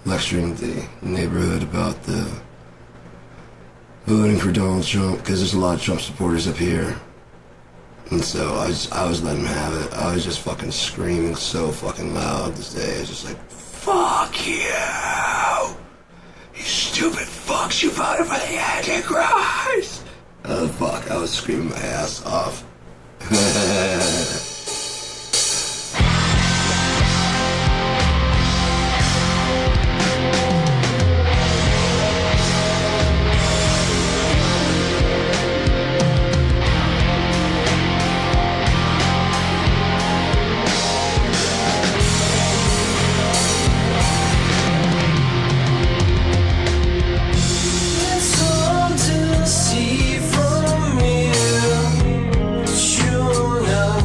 lecturing the neighborhood about the voting for Donald Trump because there's a lot of Trump supporters up here. And so I was letting him have it. I was just fucking screaming so fucking loud this day. I was just like, fuck you! You stupid fucks, you voted for the Antichrist! Oh fuck, I was screaming my ass off. It's hard to see from here that you're not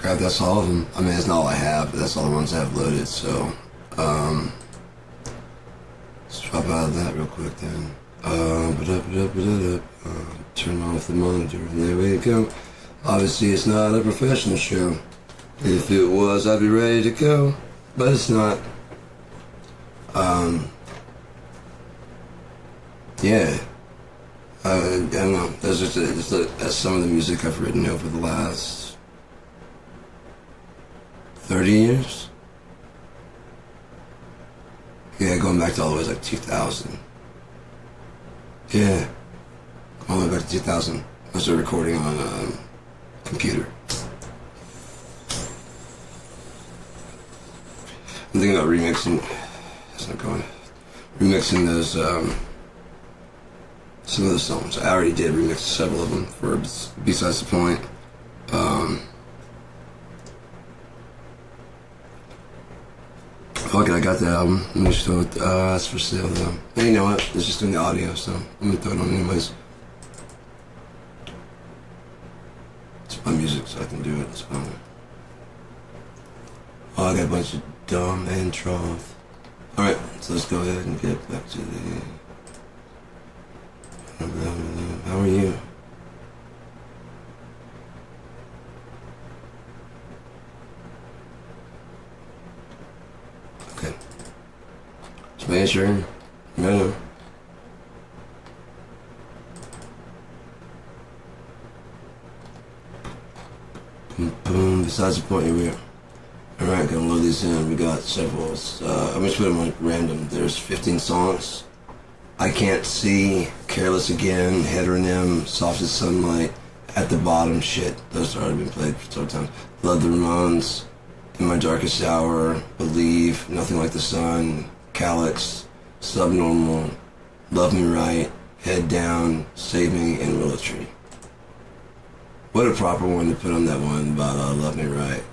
crap, that's all of them. I mean, it's not all I have, but that's all the ones I have loaded. So, let's drop out of that real quick then. Turn off the monitor, and there we go. Obviously, it's not a professional show. If it was, I'd be ready to go, but it's not. Yeah. I don't know. That's that's some of the music I've written over the last 30 years. Yeah, going back to all the way like 2000. Yeah, all the way back to 2000. I started recording on a computer. I'm thinking about remixing. It's not going. Remixing those. Some of the songs. I already did remix several of them for Besides the Point. Fuck it, I got the album. I'm just throw it, that's for sale though. And you know what? It's just doing the audio, so I'm gonna throw it on anyways. It's my music, so I can do it. It's fine. Oh, I got a bunch of dumb and trough. Alright, so let's go ahead and get back to the... How are you? Okay. Just making sure. No. Boom. Besides the Point, here we are. Alright, gonna load these in. We got several. I'm just putting them on random. There's 15 songs. I Can't See, Careless Again, Heteronym, Soft as Sunlight, At the Bottom, shit. Those have already been played for several times. Love the Ramones, In My Darkest Hour, Believe, Nothing Like the Sun, Calyx, Subnormal, Love Me Right, Head Down, Save Me, and Willow Tree. What a proper one to put on that one about Love Me Right.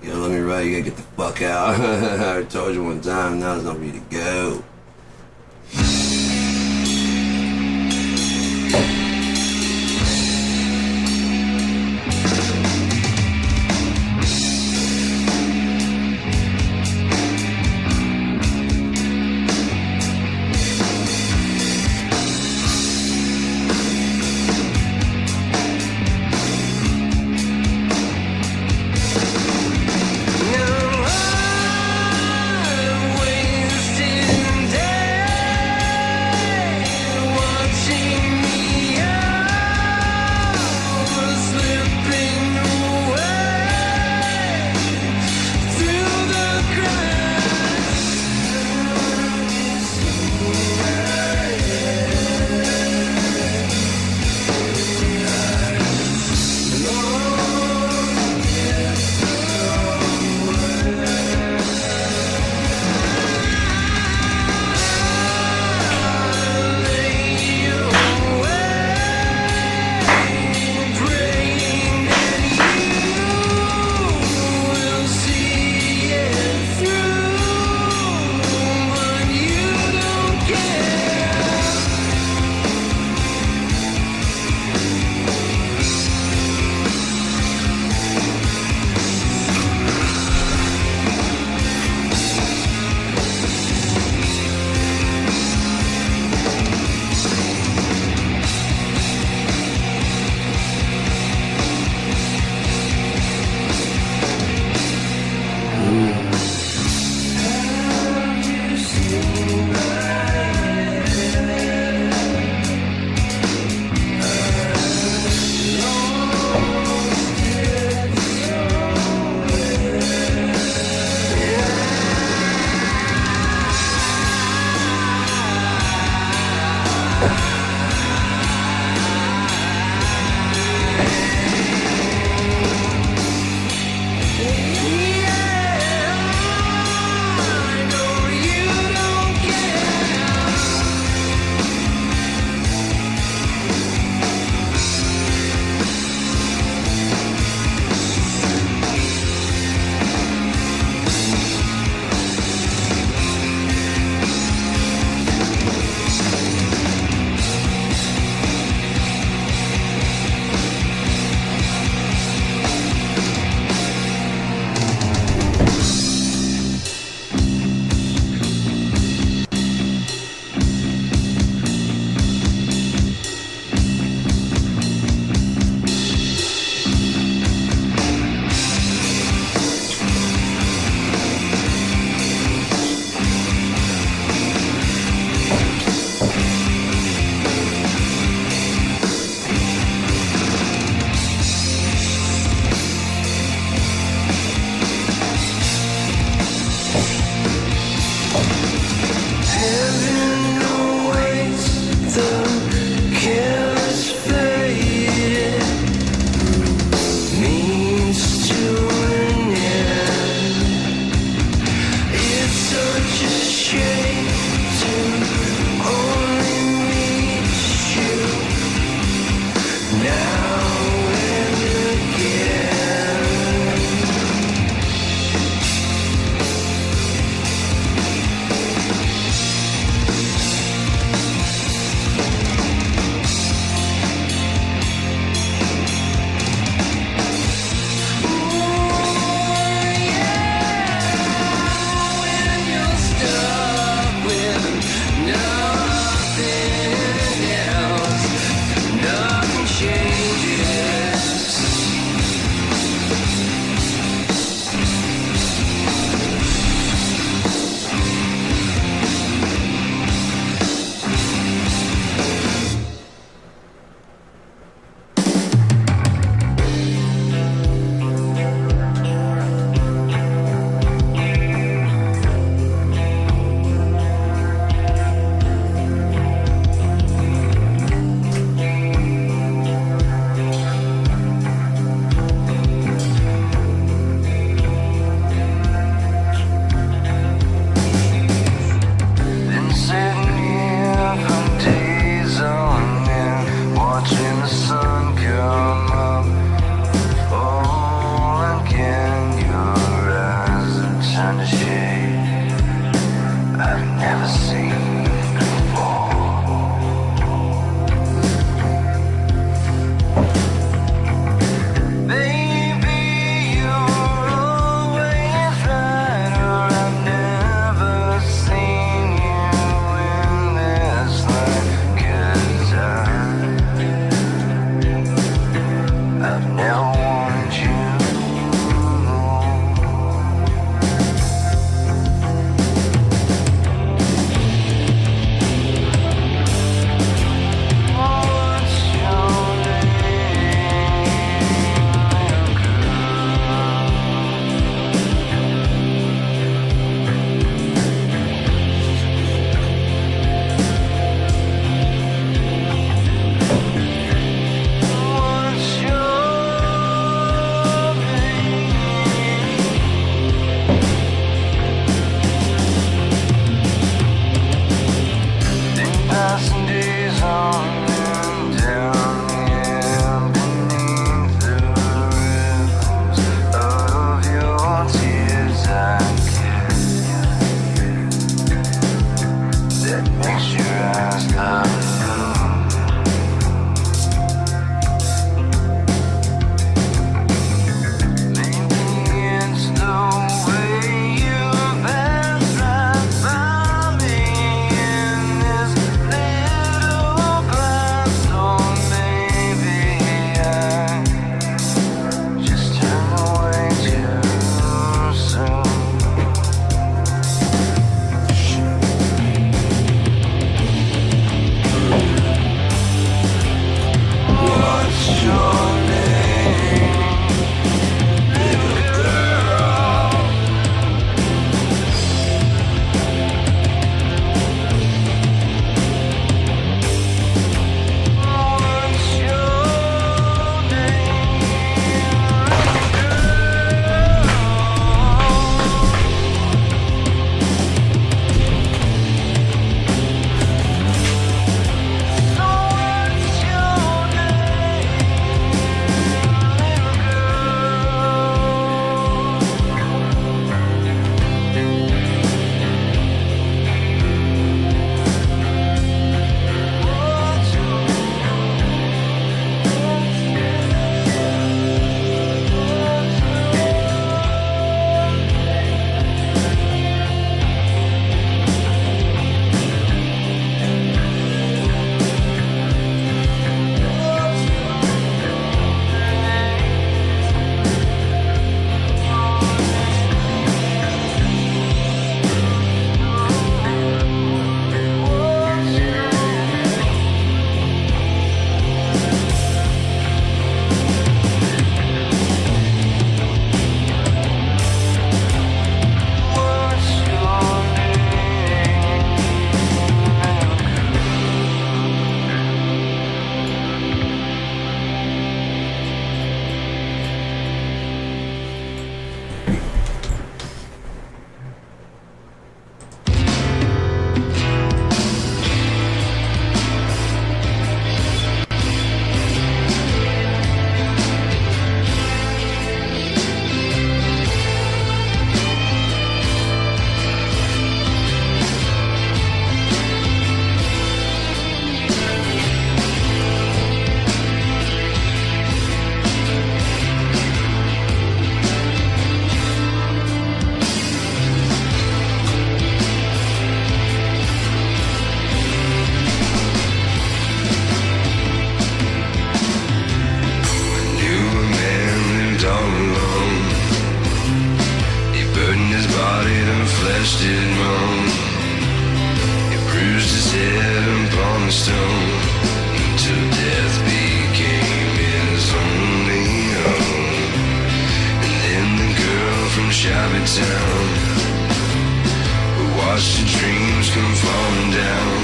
Yo, Love Me Right, you gotta get the fuck out. I told you one time, now it's not ready to go. Now I'm wasting did moan. He bruised his head upon the stone until death became his only home. And then the girl from Shabby Town who watched her dreams come falling down.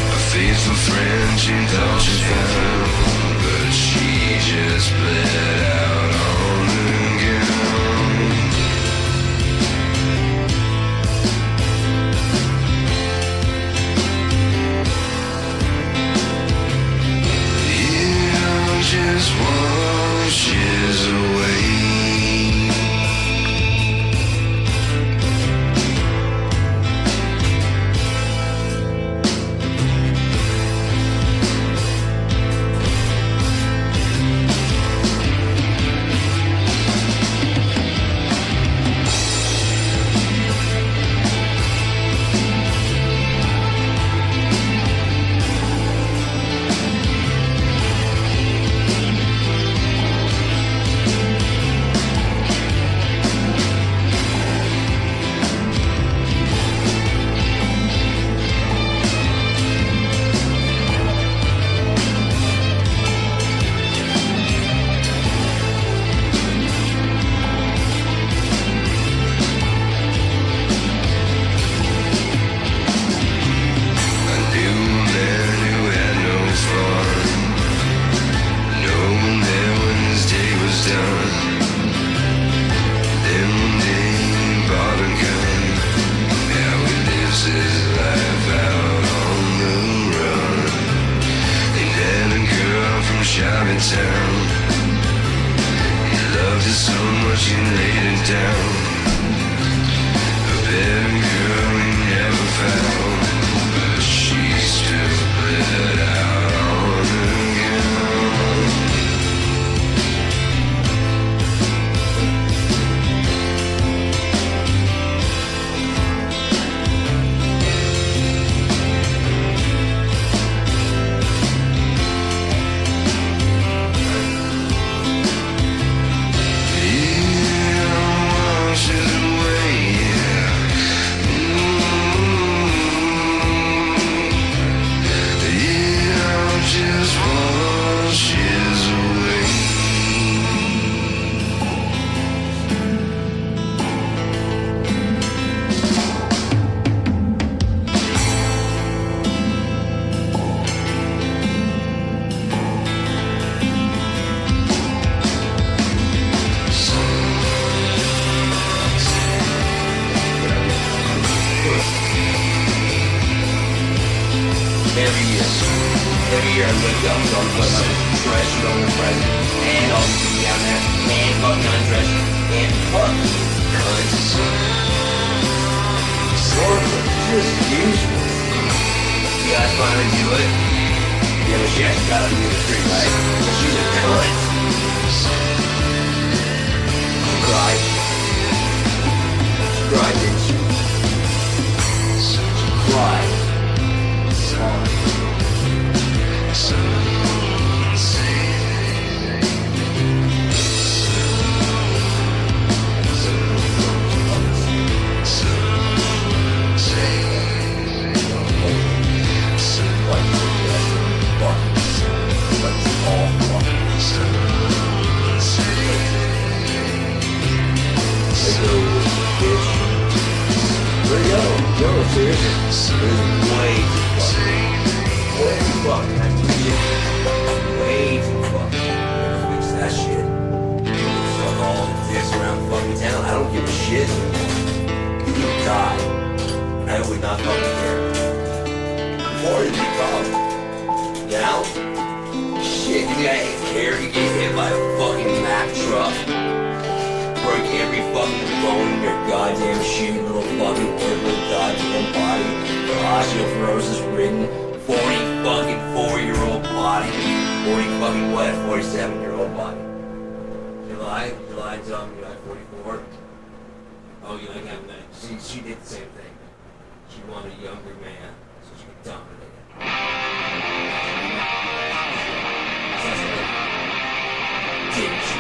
A faithful friend she thought she found, but she just bled out on the gown. Yeah, just washes away. Every year I wake up, so I'm putting my trash on the present, and I'll be down there, and fucking undressed, and fuck cunts. Or just useless. You guys finally do it. Yeah, but she actually got under the street, right? But she's a cunt. She cried. She cried, didn't she? She cried. Yo, seriously, this is way too fucking. Way too fucking. Way too fucking. Fix that shit. Suck all the dicks around shit, you would die. And I would not fucking care. Before it'd be a problem. Now, shit, you think I care if you get hit by a fucking Mack truck? Break every fucking bone in your goddamn shitty little fucking little goddamn body. Your osteoporosis ridden 40 fucking 4-year-old body. 40 fucking what? 47-year-old body. You lied? You lied to me, you're like 44? Oh, you like having that? She did the same thing. She wanted a younger man, so she could dominate it. Didn't she?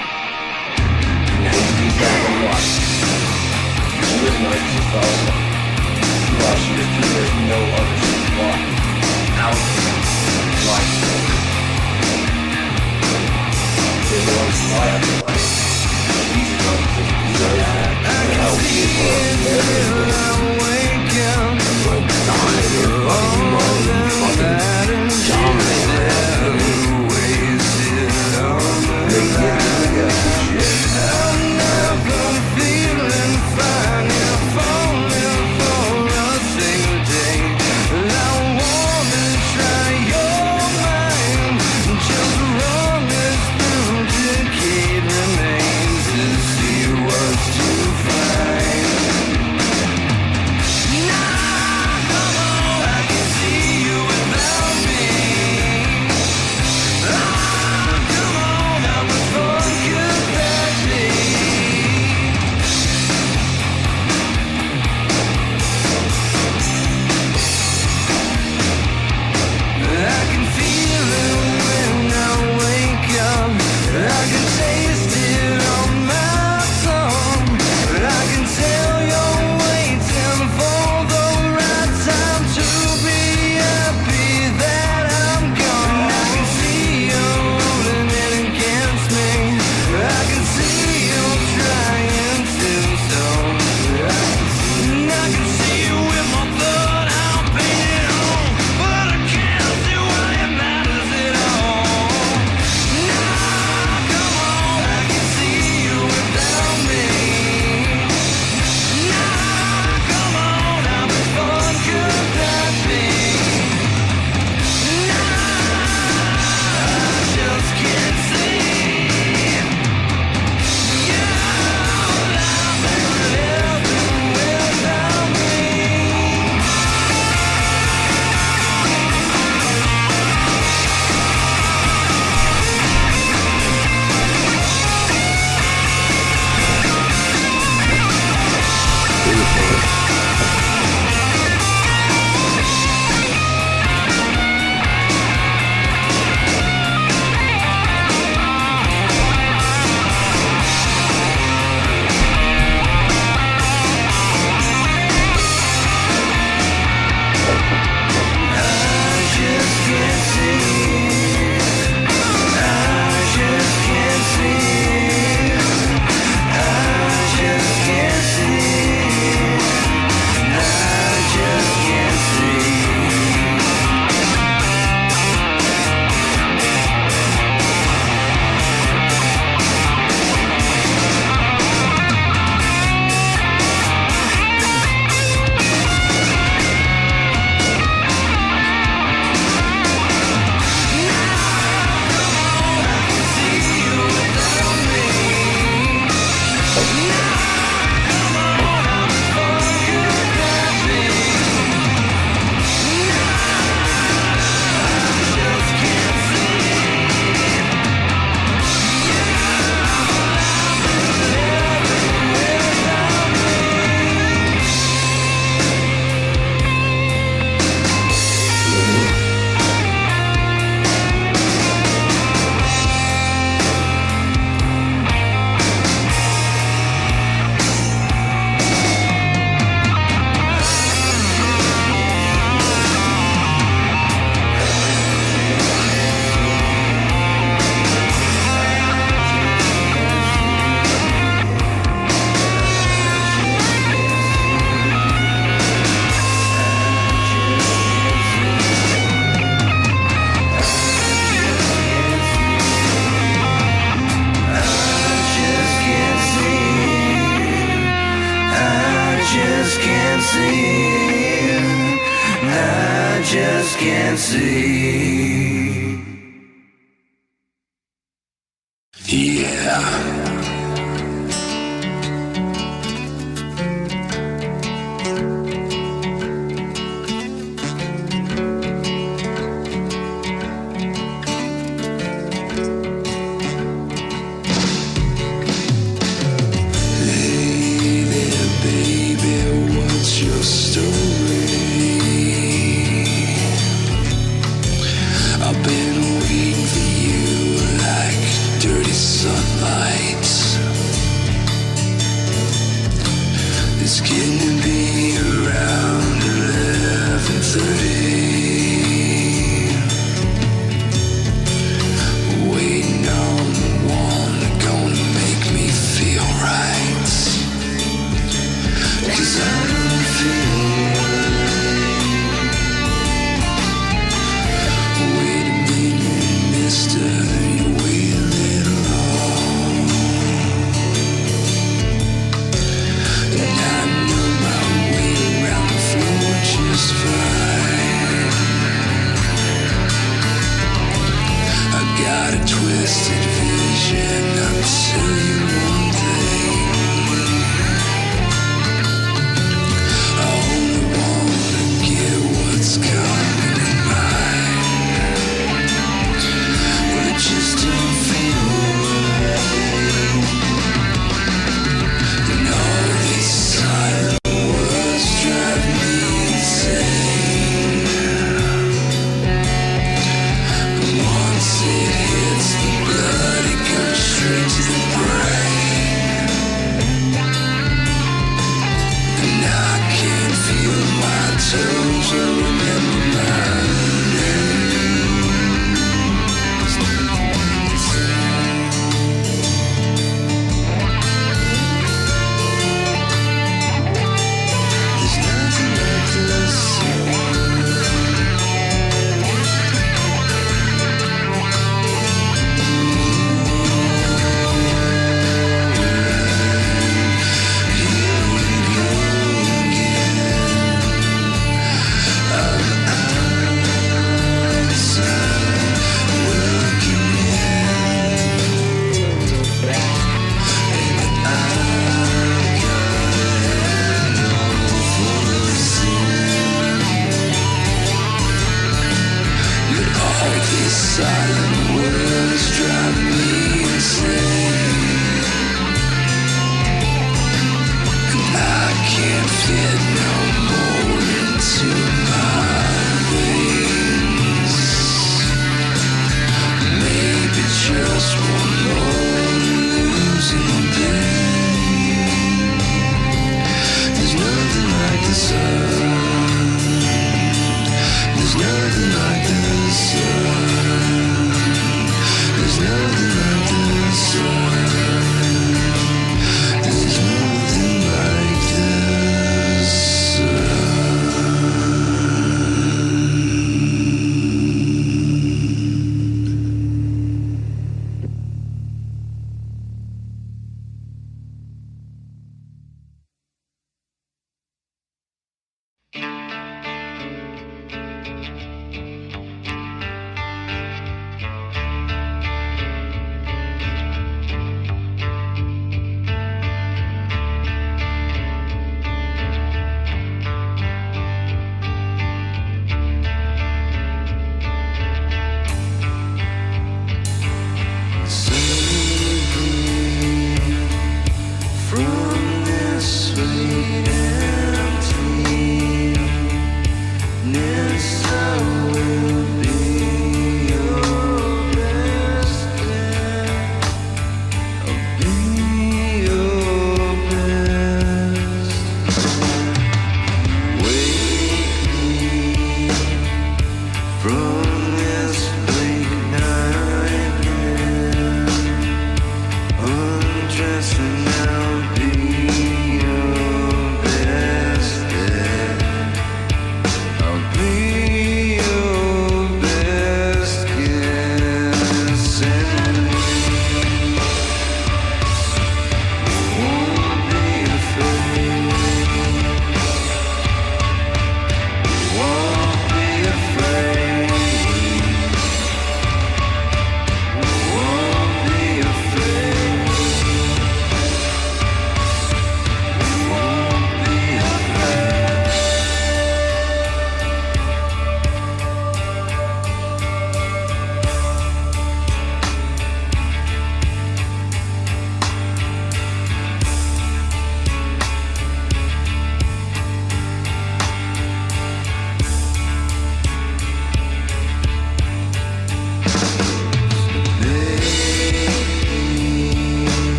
Now you be back on watch. She was nice to follow. She thought she was too there's no other she's bought. Out. Life. There's no other spy out there like. These are going to deserve that. And how we as well. Dominate your fucking mind. Fucking dominate it. Make it shit. I'm never feeling fine if only for a single day. And I wanna try your mind, just run this through to Gearedmah. see. I just can't see. Yeah.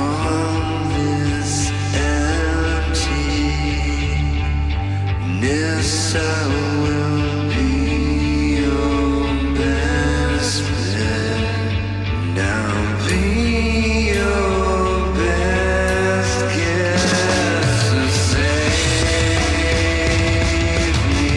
on this emptiness, I will be your best friend. I'll be your best guess to save me.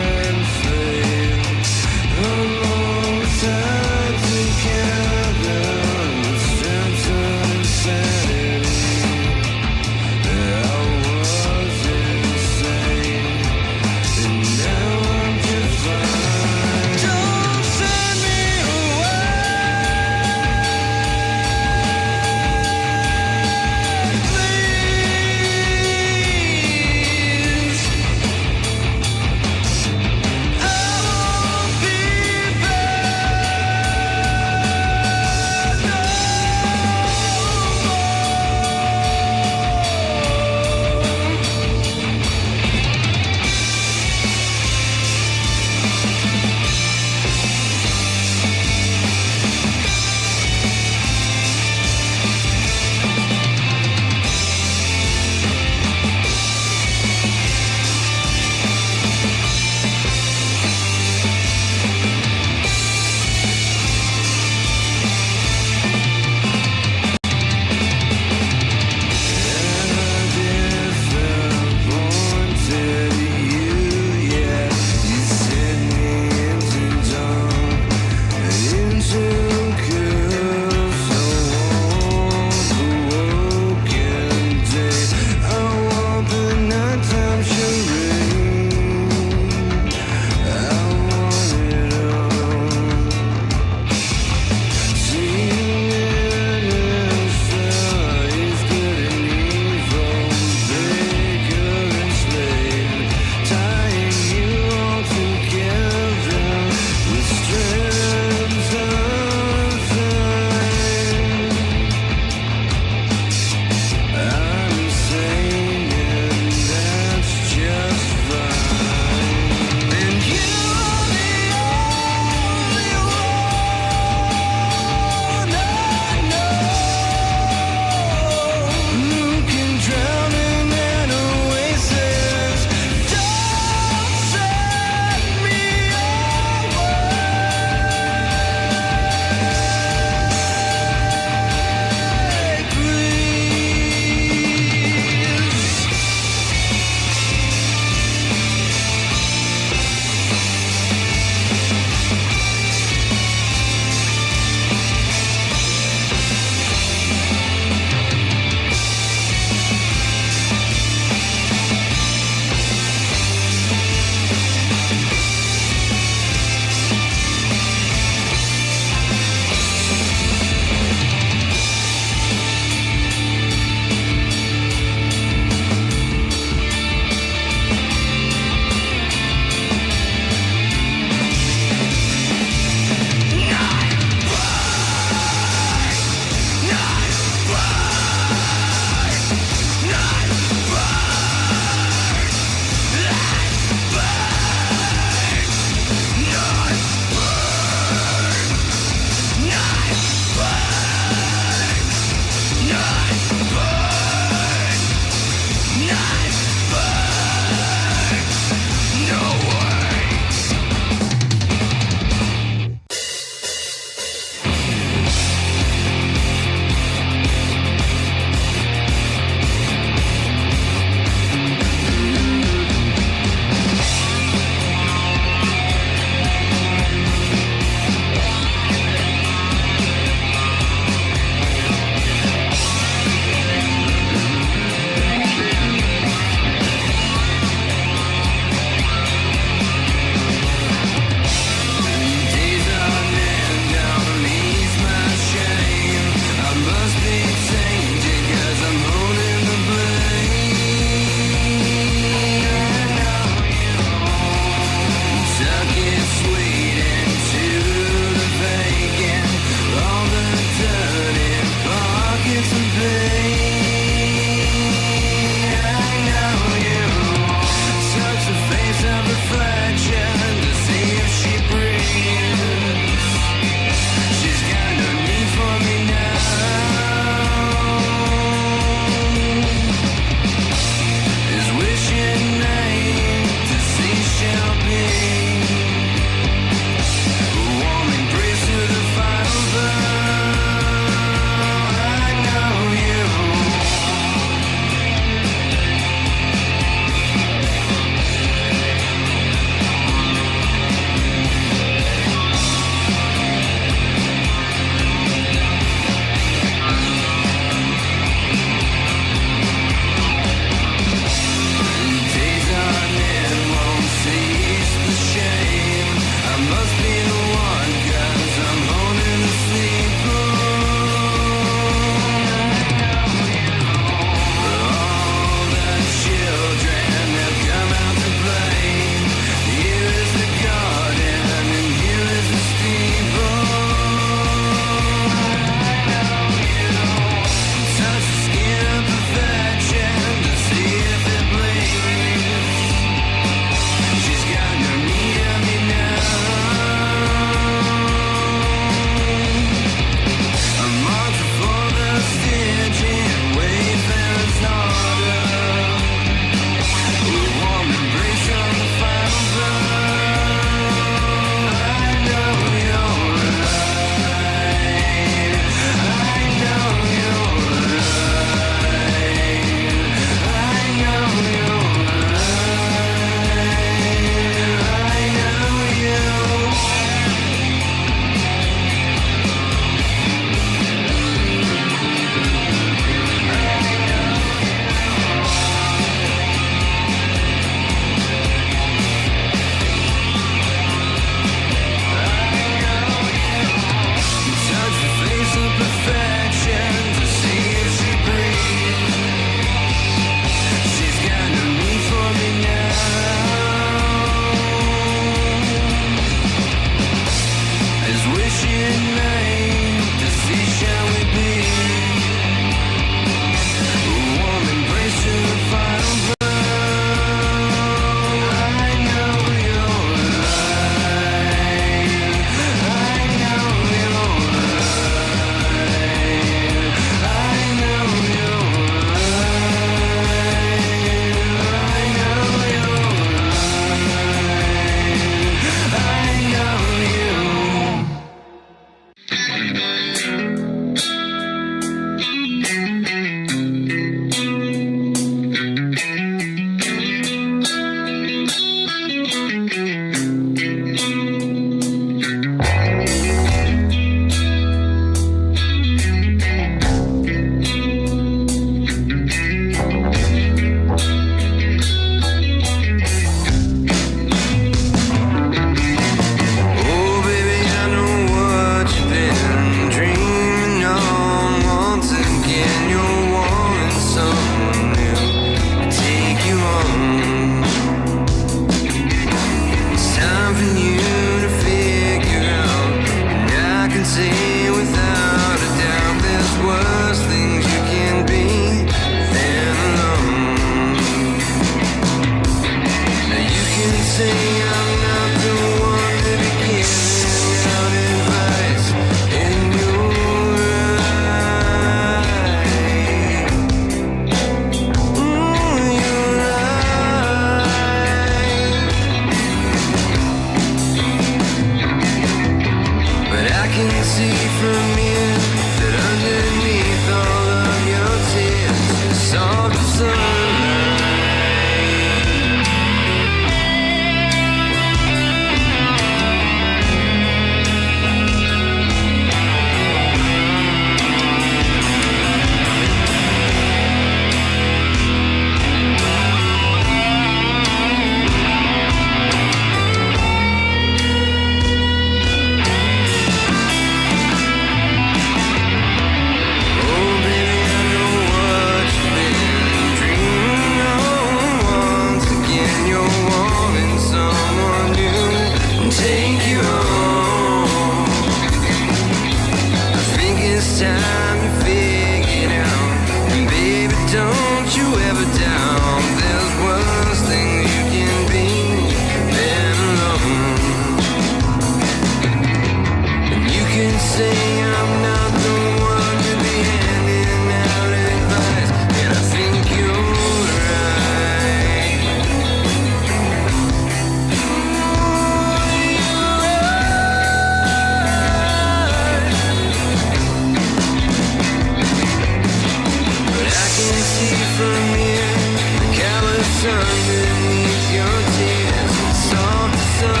underneath your tears and soft sunlight.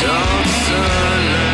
Soft sunlight.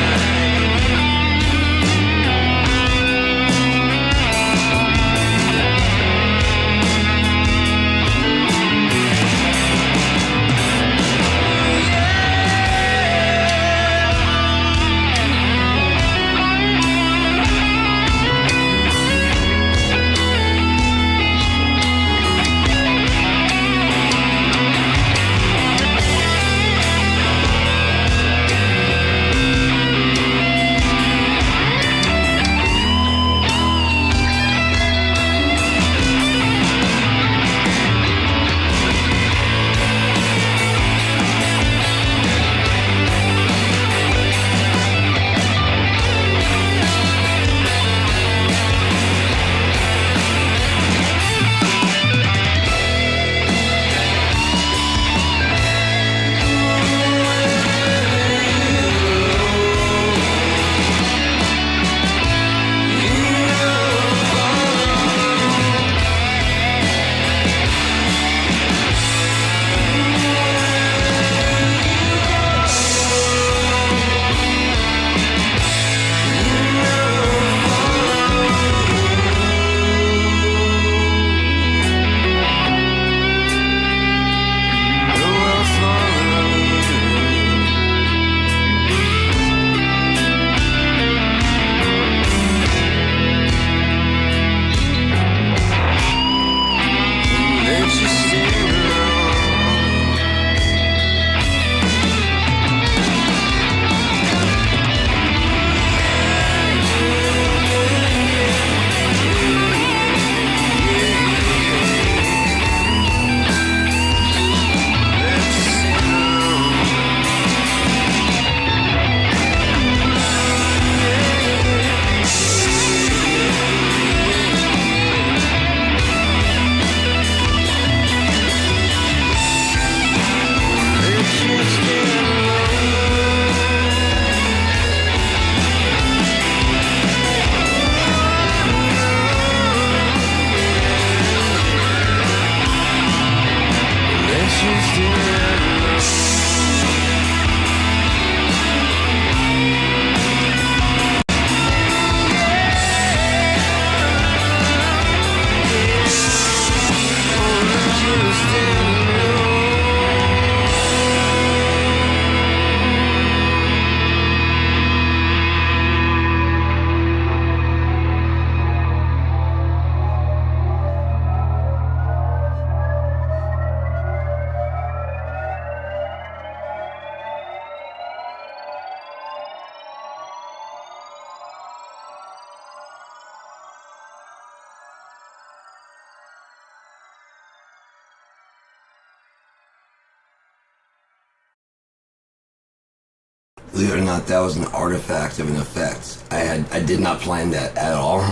Believe it or not, that was an artifact of an effect. I did not plan that at all.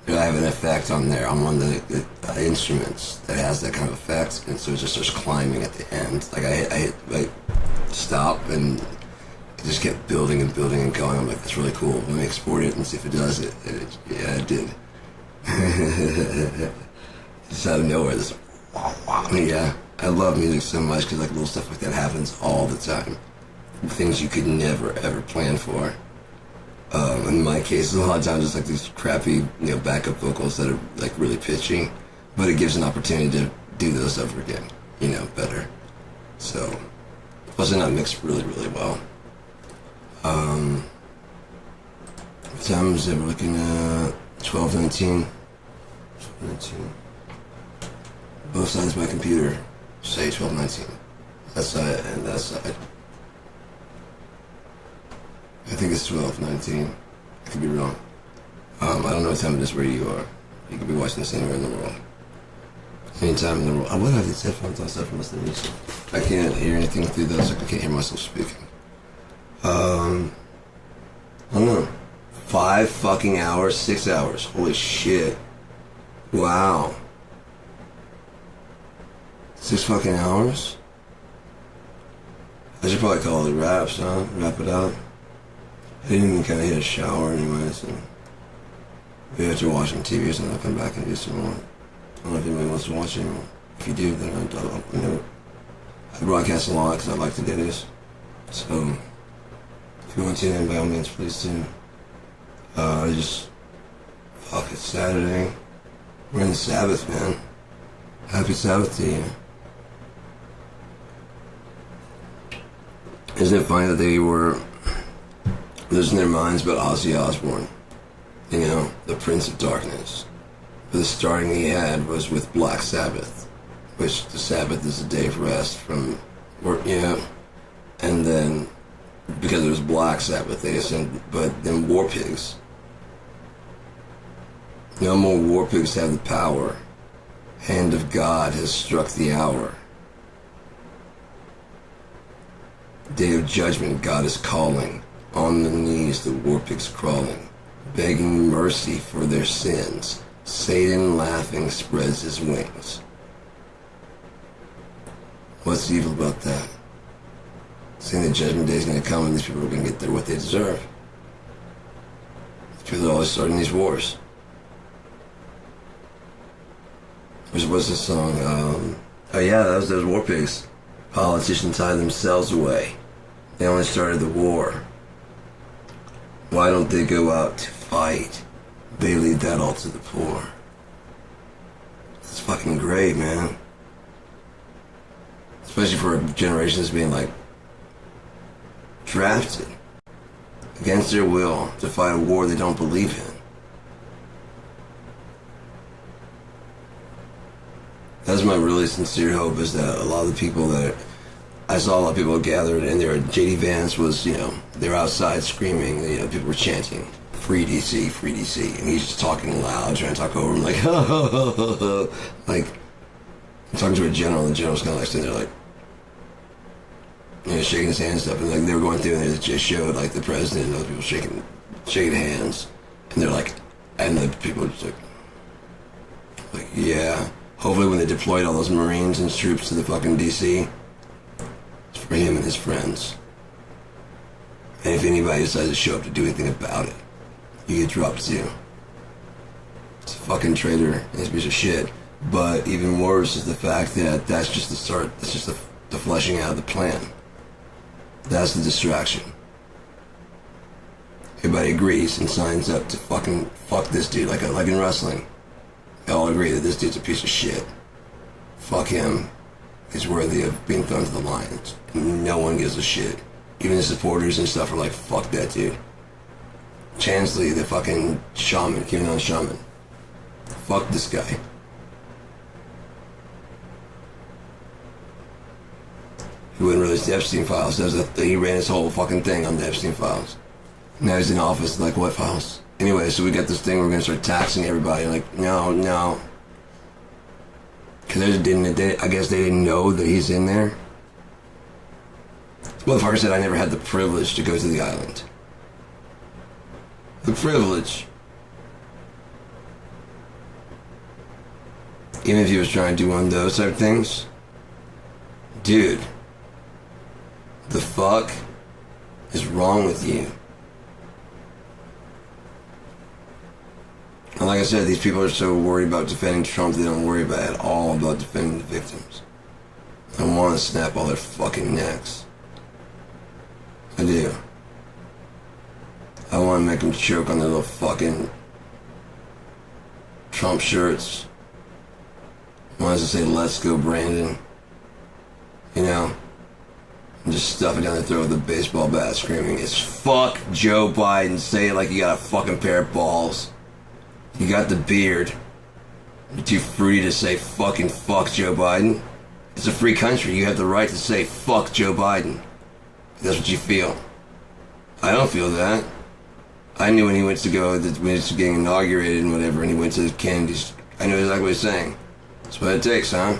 But I have an effect on there on one of the instruments that has that kind of effect, and so it just starts climbing at the end. Like I hit like stop, and it just kept building and building and going. I'm like, that's really cool. Let me export it and see if it does it. And yeah, it did. Just out of nowhere, this. I mean, yeah, I love music so much because like little stuff like that happens all the time. Things you could never ever plan for. In my case, a lot of times it's like these crappy, backup vocals that are like really pitchy, but it gives an opportunity to do those over again, better. So, plus they're not mixed really, really well. What time is it? We're looking at 12:19. 12:19. Both sides of my computer say 12:19. That side and that side. I think it's 12:19. I could be wrong. I don't know what time it is where you are. You could be watching this anywhere in the world. Anytime in the world. I would have these headphones on so from listening to music. I can't hear anything through those. I can't hear myself speaking. I don't know. 5 fucking hours, 6 hours. Holy shit. Wow. 6 fucking hours? I should probably call it wraps, huh? Wrap it up. I didn't even kind of hit a shower anyway, so maybe after watching TV or something, I'll come back and do some more. I don't know if anybody wants to watch anymore. If you do, then I broadcast a lot because I like to do this. So if you want to, then by all means, please do. Fuck, it's Saturday. We're in the Sabbath, man. Happy Sabbath to you. Isn't it funny that they were losing their minds about Ozzy Osbourne? You know, the Prince of Darkness. But the starting he had was with Black Sabbath, which the Sabbath is a day of rest from work, you know. And then, because it was Black Sabbath, they assumed, but then War Pigs. No more War Pigs have the power. Hand of God has struck the hour. Day of judgment, God is calling. On the knees, the war pigs crawling, begging mercy for their sins. Satan laughing spreads his wings. What's evil about that? Saying the judgment day is going to come and these people are going to get what they deserve. These people are always starting these wars. What's this song? Oh yeah, that was those war pigs. Politicians hide themselves away. They only started the war. Why don't they go out to fight? They leave that all to the poor. It's fucking great, man. Especially for a generation that's being like drafted against their will to fight a war they don't believe in. That's my really sincere hope, is that a lot of the people that I saw a lot of people gathered, and there, JD Vance was, you know, they were outside screaming, you know, people were chanting, free DC, and he's just talking loud, trying to talk over him, like, ha, ha, ha, ha, ha. Like, talking to a general, and the general's kind of like sitting there, like, you know, shaking his hand and stuff, and like, they were going through, and it just showed, like, the president and other people shaking hands, and they're like, and the people were just like, yeah, hopefully when they deployed all those Marines and troops to the fucking DC, for him and his friends. And if anybody decides to show up to do anything about it, you get dropped too. It's a fucking traitor, and he's a piece of shit. But even worse is the fact that that's just the start, that's just the fleshing out of the plan. That's the distraction. Everybody agrees and signs up to fucking fuck this dude, like in wrestling. They all agree that this dude's a piece of shit. Fuck him. He's worthy of being thrown to the lions. No one gives a shit. Even the supporters and stuff are like, fuck that dude. Chansley, the fucking shaman, QAnon shaman. Fuck this guy. He wouldn't release the Epstein files. He ran his whole fucking thing on the Epstein files. Now he's in office, like, what files? Anyway, so we got this thing, we're gonna start taxing everybody. Like, no. Because I guess they didn't know that he's in there. The motherfucker said I never had the privilege to go to the island. The privilege. Even if he was trying to do one of those type of things. Dude. The fuck is wrong with you? And like I said, these people are so worried about defending Trump, they don't worry at all about defending the victims. I want to snap all their fucking necks. I do. I want to make them choke on their little fucking Trump shirts. I want to say, let's go, Brandon. You know? And just stuff it down their throat with a baseball bat screaming, it's fuck Joe Biden. Say it like you got a fucking pair of balls. You got the beard. You're too fruity to say fucking fuck Joe Biden. It's a free country. You have the right to say fuck Joe Biden. That's what you feel. I don't feel that. I knew when he went to when he was getting inaugurated and whatever, and he went to Kennedy's. I knew exactly what he was saying. That's what it takes, huh?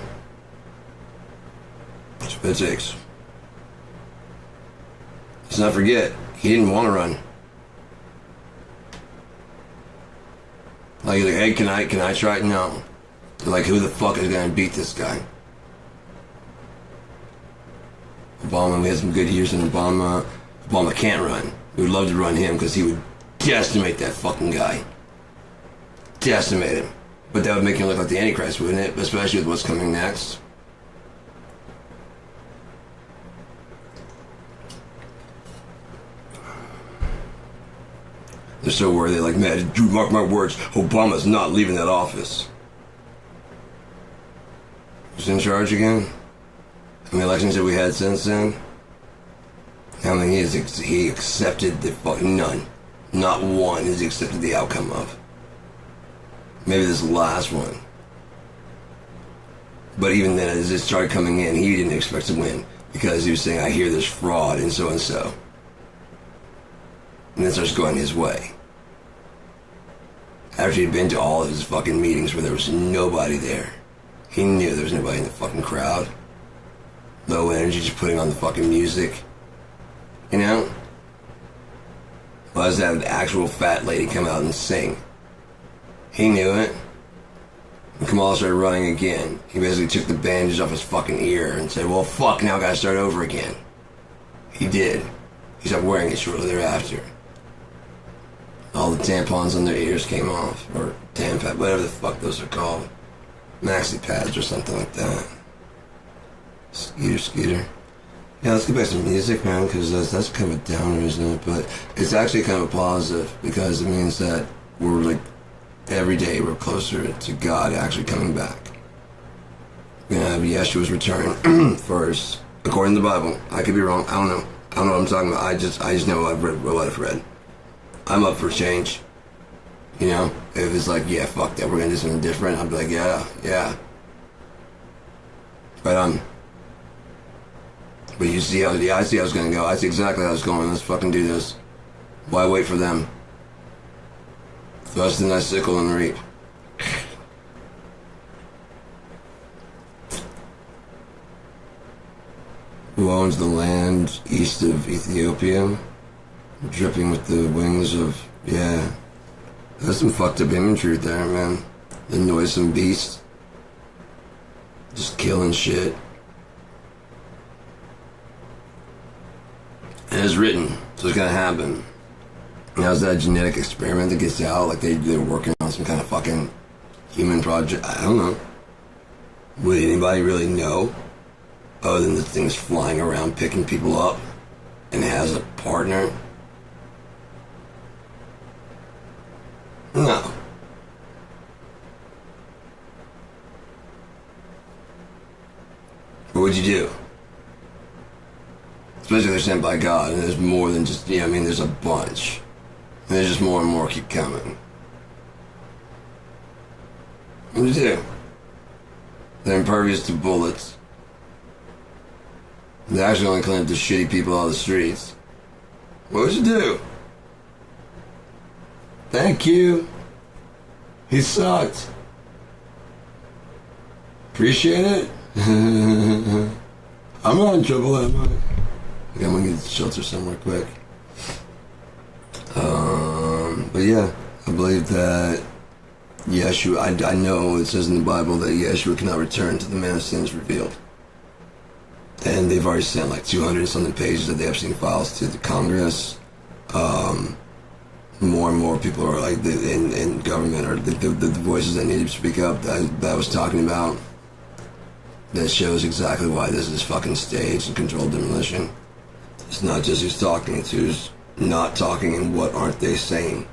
That's what it takes. Let's not forget, he didn't want to run. Like, hey, can I try it? No. They're like, who the fuck is gonna beat this guy? Obama, we had some good years in Obama. Obama can't run. We would love to run him because he would decimate that fucking guy. Decimate him. But that would make him look like the Antichrist, wouldn't it? Especially with what's coming next. They're so worried. They're like, man, Drew, mark my words, Obama's not leaving that office. Who's in charge again? How many elections have we had since then? How many he accepted the fucking none? Not one has he accepted the outcome of. Maybe this last one. But even then, as it started coming in, he didn't expect to win because he was saying, I hear there's fraud and so and so. And then starts going his way. After he'd been to all of his fucking meetings where there was nobody there. He knew there was nobody in the fucking crowd. Low energy, just putting on the fucking music. You know? Well, I was having an actual fat lady come out and sing. He knew it. When Kamala started running again, he basically took the bandage off his fucking ear and said, well, fuck, now I gotta start over again. He did. He stopped wearing it shortly thereafter. All the tampons on their ears came off. Or tampad, whatever the fuck those are called. Maxi pads or something like that. Scooter. Yeah, let's get back to music, man, because that's kind of a downer, isn't it? But it's actually kind of a positive because it means that we're like, every day we're closer to God actually coming back. We're gonna have Yeshua's return first, according to the Bible. I could be wrong. I don't know what I'm talking about. I just know what I've read. I'm up for change. You know, if it's like, yeah, fuck that, we're gonna do something different, I'd be like, yeah. But you see how, I see how it's gonna go. I see exactly how it's going. Let's fucking do this. Why wait for them? Thrust in thy sickle and reap. Who owns the land east of Ethiopia? Dripping with the wings of, yeah. That's some fucked up imagery there, man. The noisome beast. Just killing shit. And it's written, so it's gonna happen. Now is that a genetic experiment that gets out? Like they're working on some kind of fucking human project? I don't know. Would anybody really know? Other than the thing's flying around picking people up and has a partner? No. What would you do? Especially if they're sent by God and there's more than just, you know, I mean, there's a bunch. And there's just more and more keep coming. What would you do? They're impervious to bullets. They actually only clean up the shitty people out of the streets. What would you do? Thank you. He sucked. Appreciate it? I'm not in trouble, am I? Okay, I'm gonna get to the shelter somewhere quick. But yeah, I believe that Yeshua, I know it says in the Bible that Yeshua cannot return to the man of sins revealed. And they've already sent like 200 and something pages of the Epstein files to the Congress. More and more people are like in government or the voices that need to speak up that I was talking about. That shows exactly why this is fucking staged and controlled demolition. It's not just who's talking, it's who's not talking and what aren't they saying.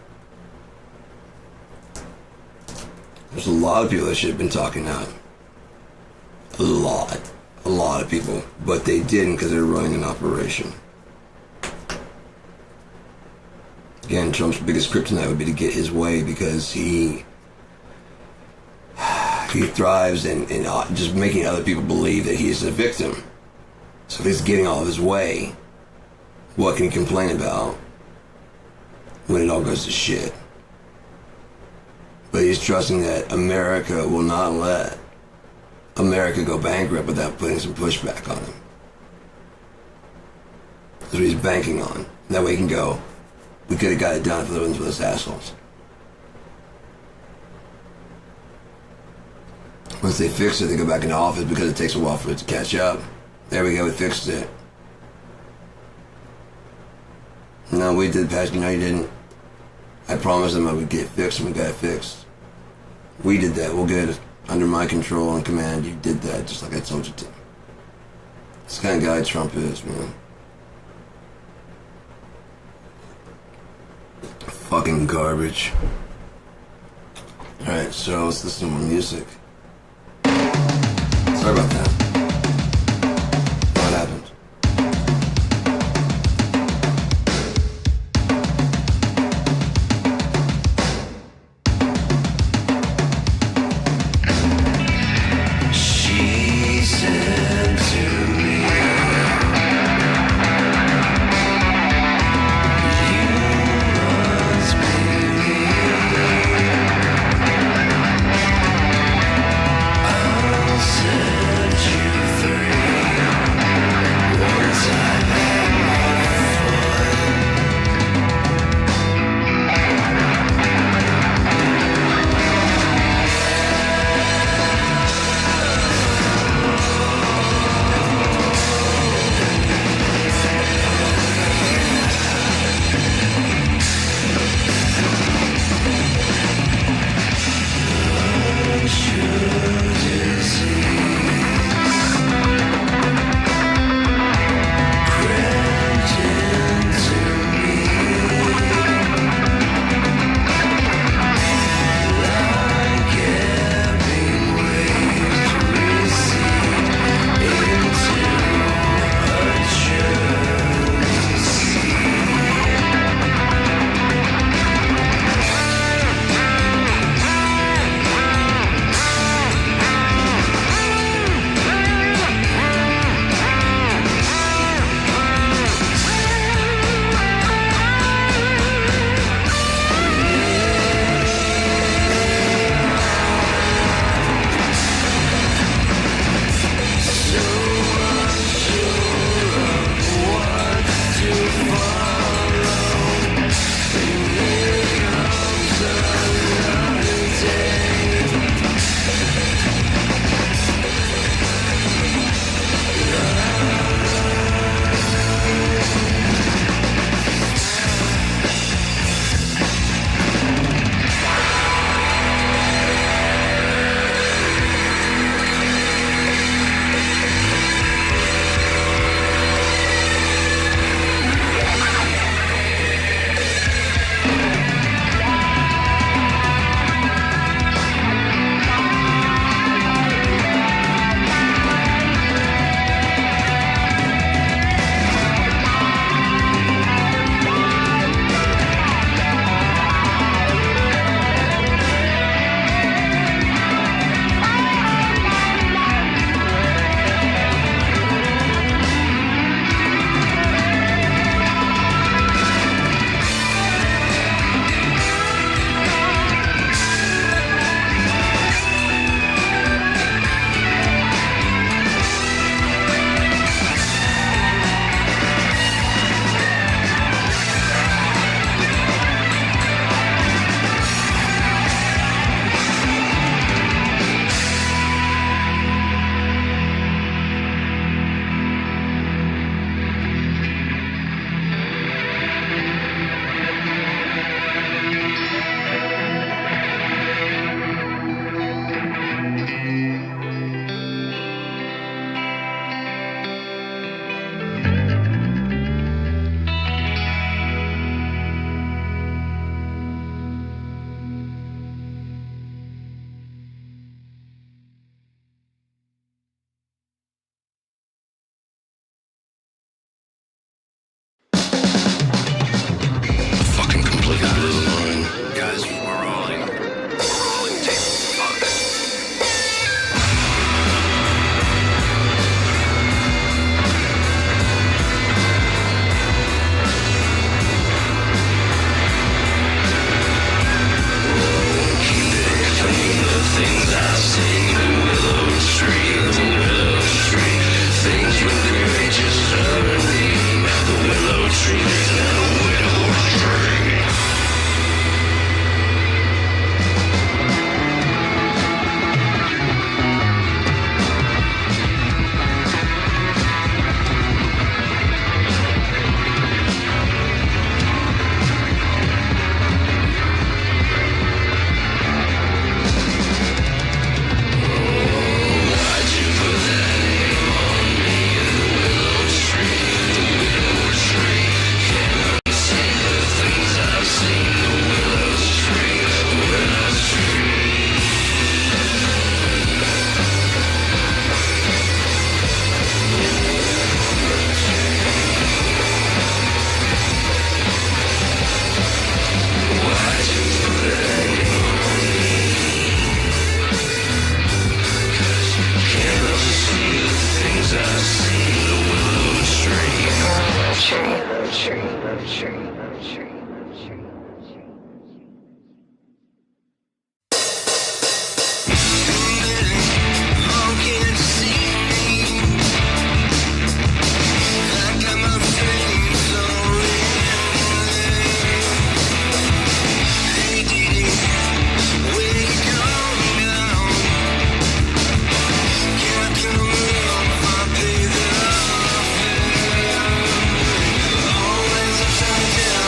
There's a lot of people that should have been talking out. A lot of people. But they didn't because they're running an operation. Again, Trump's biggest kryptonite would be to get his way because he thrives in just making other people believe that he's a victim. So if he's getting all of his way, what can he complain about when it all goes to shit? But he's trusting that America will not let America go bankrupt without putting some pushback on him. That's what he's banking on. That way he can go, we could have got it done if it wasn't for those assholes. Once they fix it, they go back into office because it takes a while for it to catch up. There we go, we fixed it. No, we did, Pastor. No, you didn't. I promised them I would get fixed and we got it fixed. We did that. We'll get it under my control and command. You did that just like I told you to. This kind of guy Trump is, man. Fucking garbage. Alright, so let's listen to more music. Sorry about that. What happened? She said to me, you must believe I'll set you free once I've had Always upside down.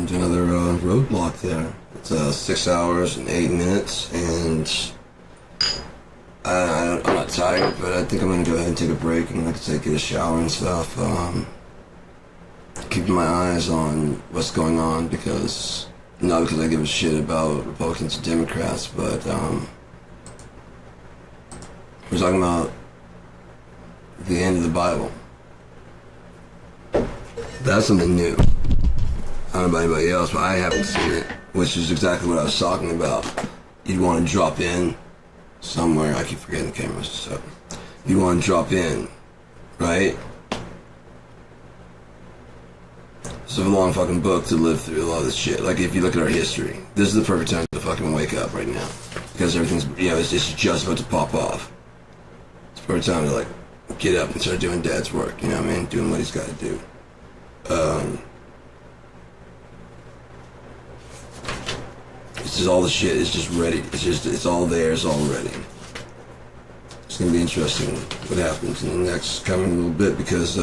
to another roadblock there. It's 6 hours and 8 minutes, and I'm not tired, but I think I'm gonna go ahead and take a break and, like I said, get a shower and stuff. Keeping my eyes on what's going on, because not because I give a shit about Republicans and Democrats, but we're talking about the end of the Bible. That's something new. I don't know about anybody else, but I haven't seen it, which is exactly what I was talking about. You'd want to drop in somewhere. I keep forgetting the cameras, so you want to drop in, right? It's a long fucking book to live through a lot of this shit. Like, if you look at our history, this is the perfect time to fucking wake up right now, because everything's, you know, it's just about to pop off. It's the perfect time to, like, get up and start doing dad's work, you know what I mean? Doing what he's got to do. It's just all the shit is just ready. It's all there, it's all ready. It's gonna be interesting what happens in the next coming little bit, because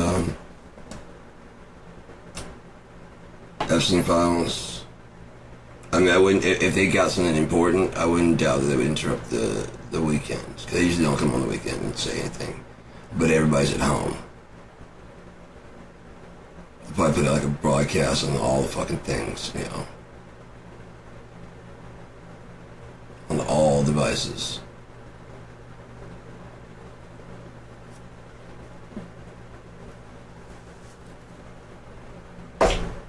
Epstein files, I mean, I wouldn't, if they got something important, I wouldn't doubt that they would interrupt the weekends, because they usually don't come on the weekend and say anything, but everybody's at home. They'll probably put out like a broadcast on all the fucking things, you know, on all devices.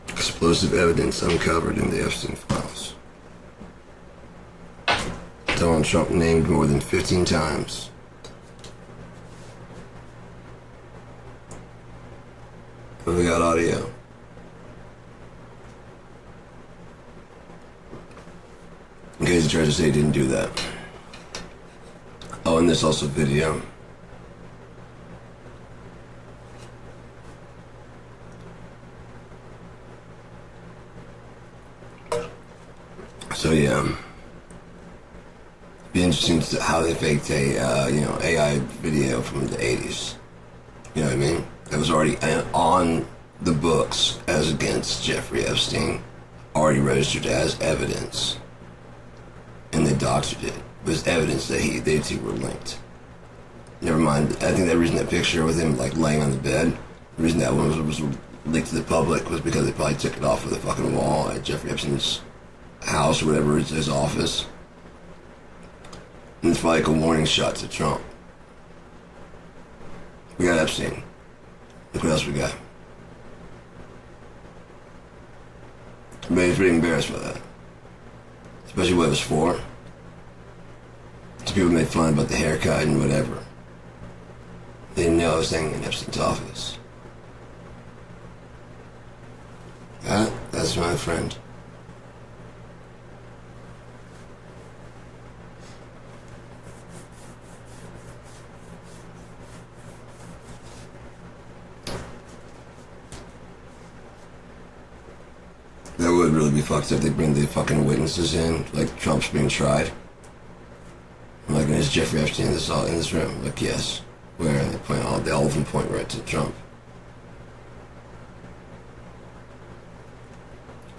Explosive evidence uncovered in the Epstein files. Donald Trump named more than 15 times. But we got audio. In case he tries to say he didn't do that. Oh, and there's also video. So yeah, be interesting to how they faked a AI video from the 80s. You know what I mean? That was already on the books as against Jeffrey Epstein, already registered as evidence, and they doctored it. It was evidence that they two were linked. Never mind. I think the reason that picture with him like laying on the bed, the reason that one was leaked to the public was because they probably took it off of the fucking wall at Jeffrey Epstein's house or whatever, it's his office. And it's probably like a warning shot to Trump. We got Epstein. Look what else we got. Everybody's pretty embarrassed by that. Especially what it was for. Some people made fun about the haircut and whatever. They didn't know I was hanging in Epstein's office. That's my friend. That would really be fucked up. They bring the fucking witnesses in, like Trump's being tried. I'm like, is Jeffrey Epstein in this room? Like, yes. Where? And they point all of them point right to Trump.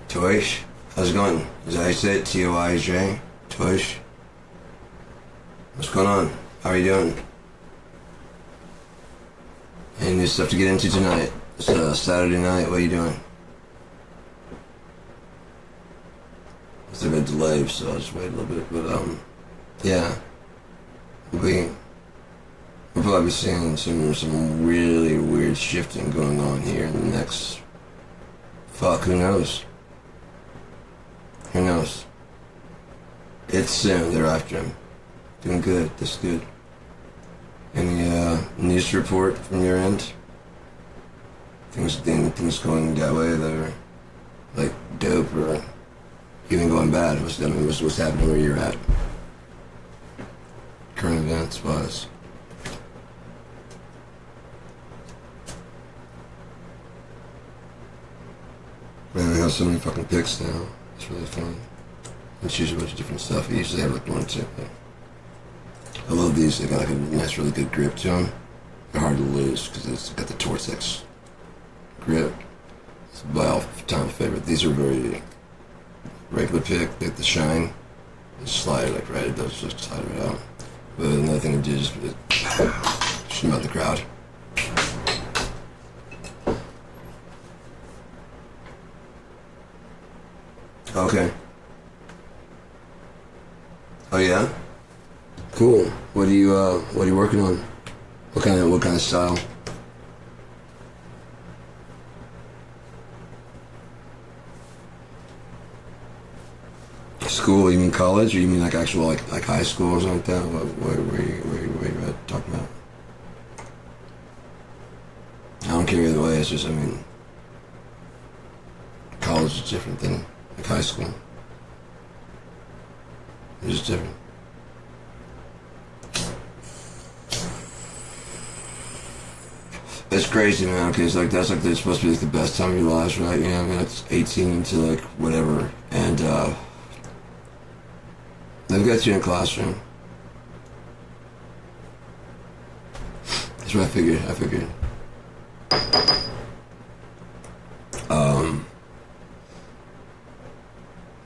Toish, how's it going? Is that how you say it? Toij? Toish. What's going on? How are you doing? Any new stuff to get into tonight? It's Saturday night. What are you doing? It's a bit delayed, so I'll just wait a little bit. But yeah, we'll probably be seeing some really weird shifting going on here in the next. Fuck, who knows? Who knows? It's soon. They're after him. Doing good. That's good. Any news report from your end? Things going that way that are like dope or even going bad? What's happening where you're at? Current events wise. Man, I have so many fucking picks now. It's really fun. It's usually a bunch of different stuff. I usually have like one or two. I love these. They got like a nice, really good grip to them. They're hard to lose because it's got the Tortex grip. It's my all-time favorite. These are very regular pick, like the shine. Just slide it like right, it does just slide it out. But nothing to do, just shoot out the crowd. Okay. Oh yeah? Cool. What are you working on? What kind of style? School? You mean college, or you mean like actual like high school or something like that? Where you talking about? I don't care either way. It's just, I mean, college is different than like high school. It's just different. It's crazy, man. Okay, it's like that's like it's supposed to be like the best time of your lives, right? You know, I mean, it's 18 to like whatever, and they've got you in a classroom. That's what I figured.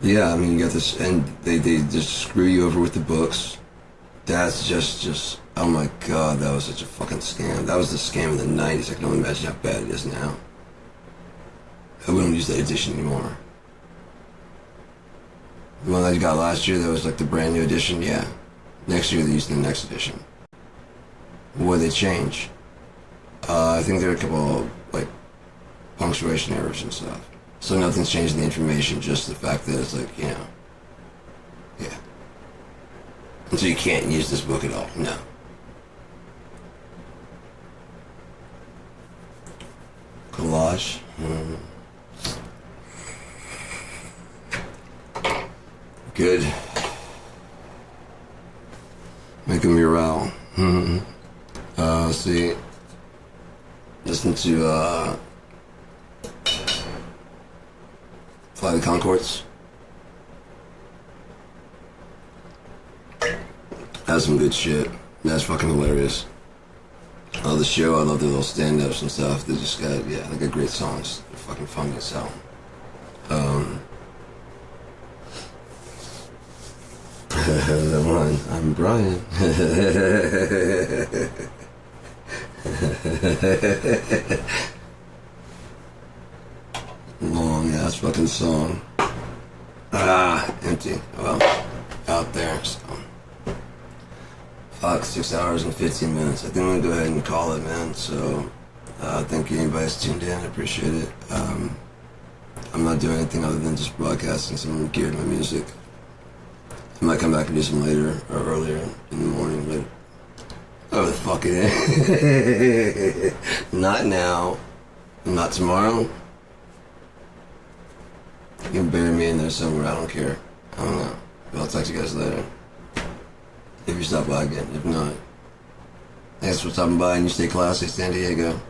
Yeah, I mean, you got this, and they just screw you over with the books. That's just, oh my god, that was such a fucking scam. That was the scam of the 90s. I can only imagine how bad it is now. We don't use that edition anymore. The one that you got last year, that was like the brand new edition, yeah. Next year they're using the next edition. What did they change? I think there are a couple like punctuation errors and stuff. So nothing's changed in the information, just the fact that it's like, you know, yeah. And so you can't use this book at all, no. Collage. Good. Make a mural. Let's see. Listen to Fly the Concords. That's some good shit. That's fucking hilarious. I love the show. I love their little stand-ups and stuff. They just got, yeah, they got great songs. They're fucking funny as hell. That one. I'm Brian. Long ass fucking song. Empty. Well, out there, so. Fuck, 6 hours and 15 minutes. I think I'm gonna go ahead and call it, man. So, thank you anybody that's tuned in. I appreciate it. I'm not doing anything other than just broadcasting some Gearedmah music. I might come back and do some later or earlier in the morning, but oh, the fuck it is. Not now. Not tomorrow. You can bury me in there somewhere. I don't care. I don't know. But I'll talk to you guys later. If you stop by again. If not, thanks for stopping by and you stay classy, San Diego.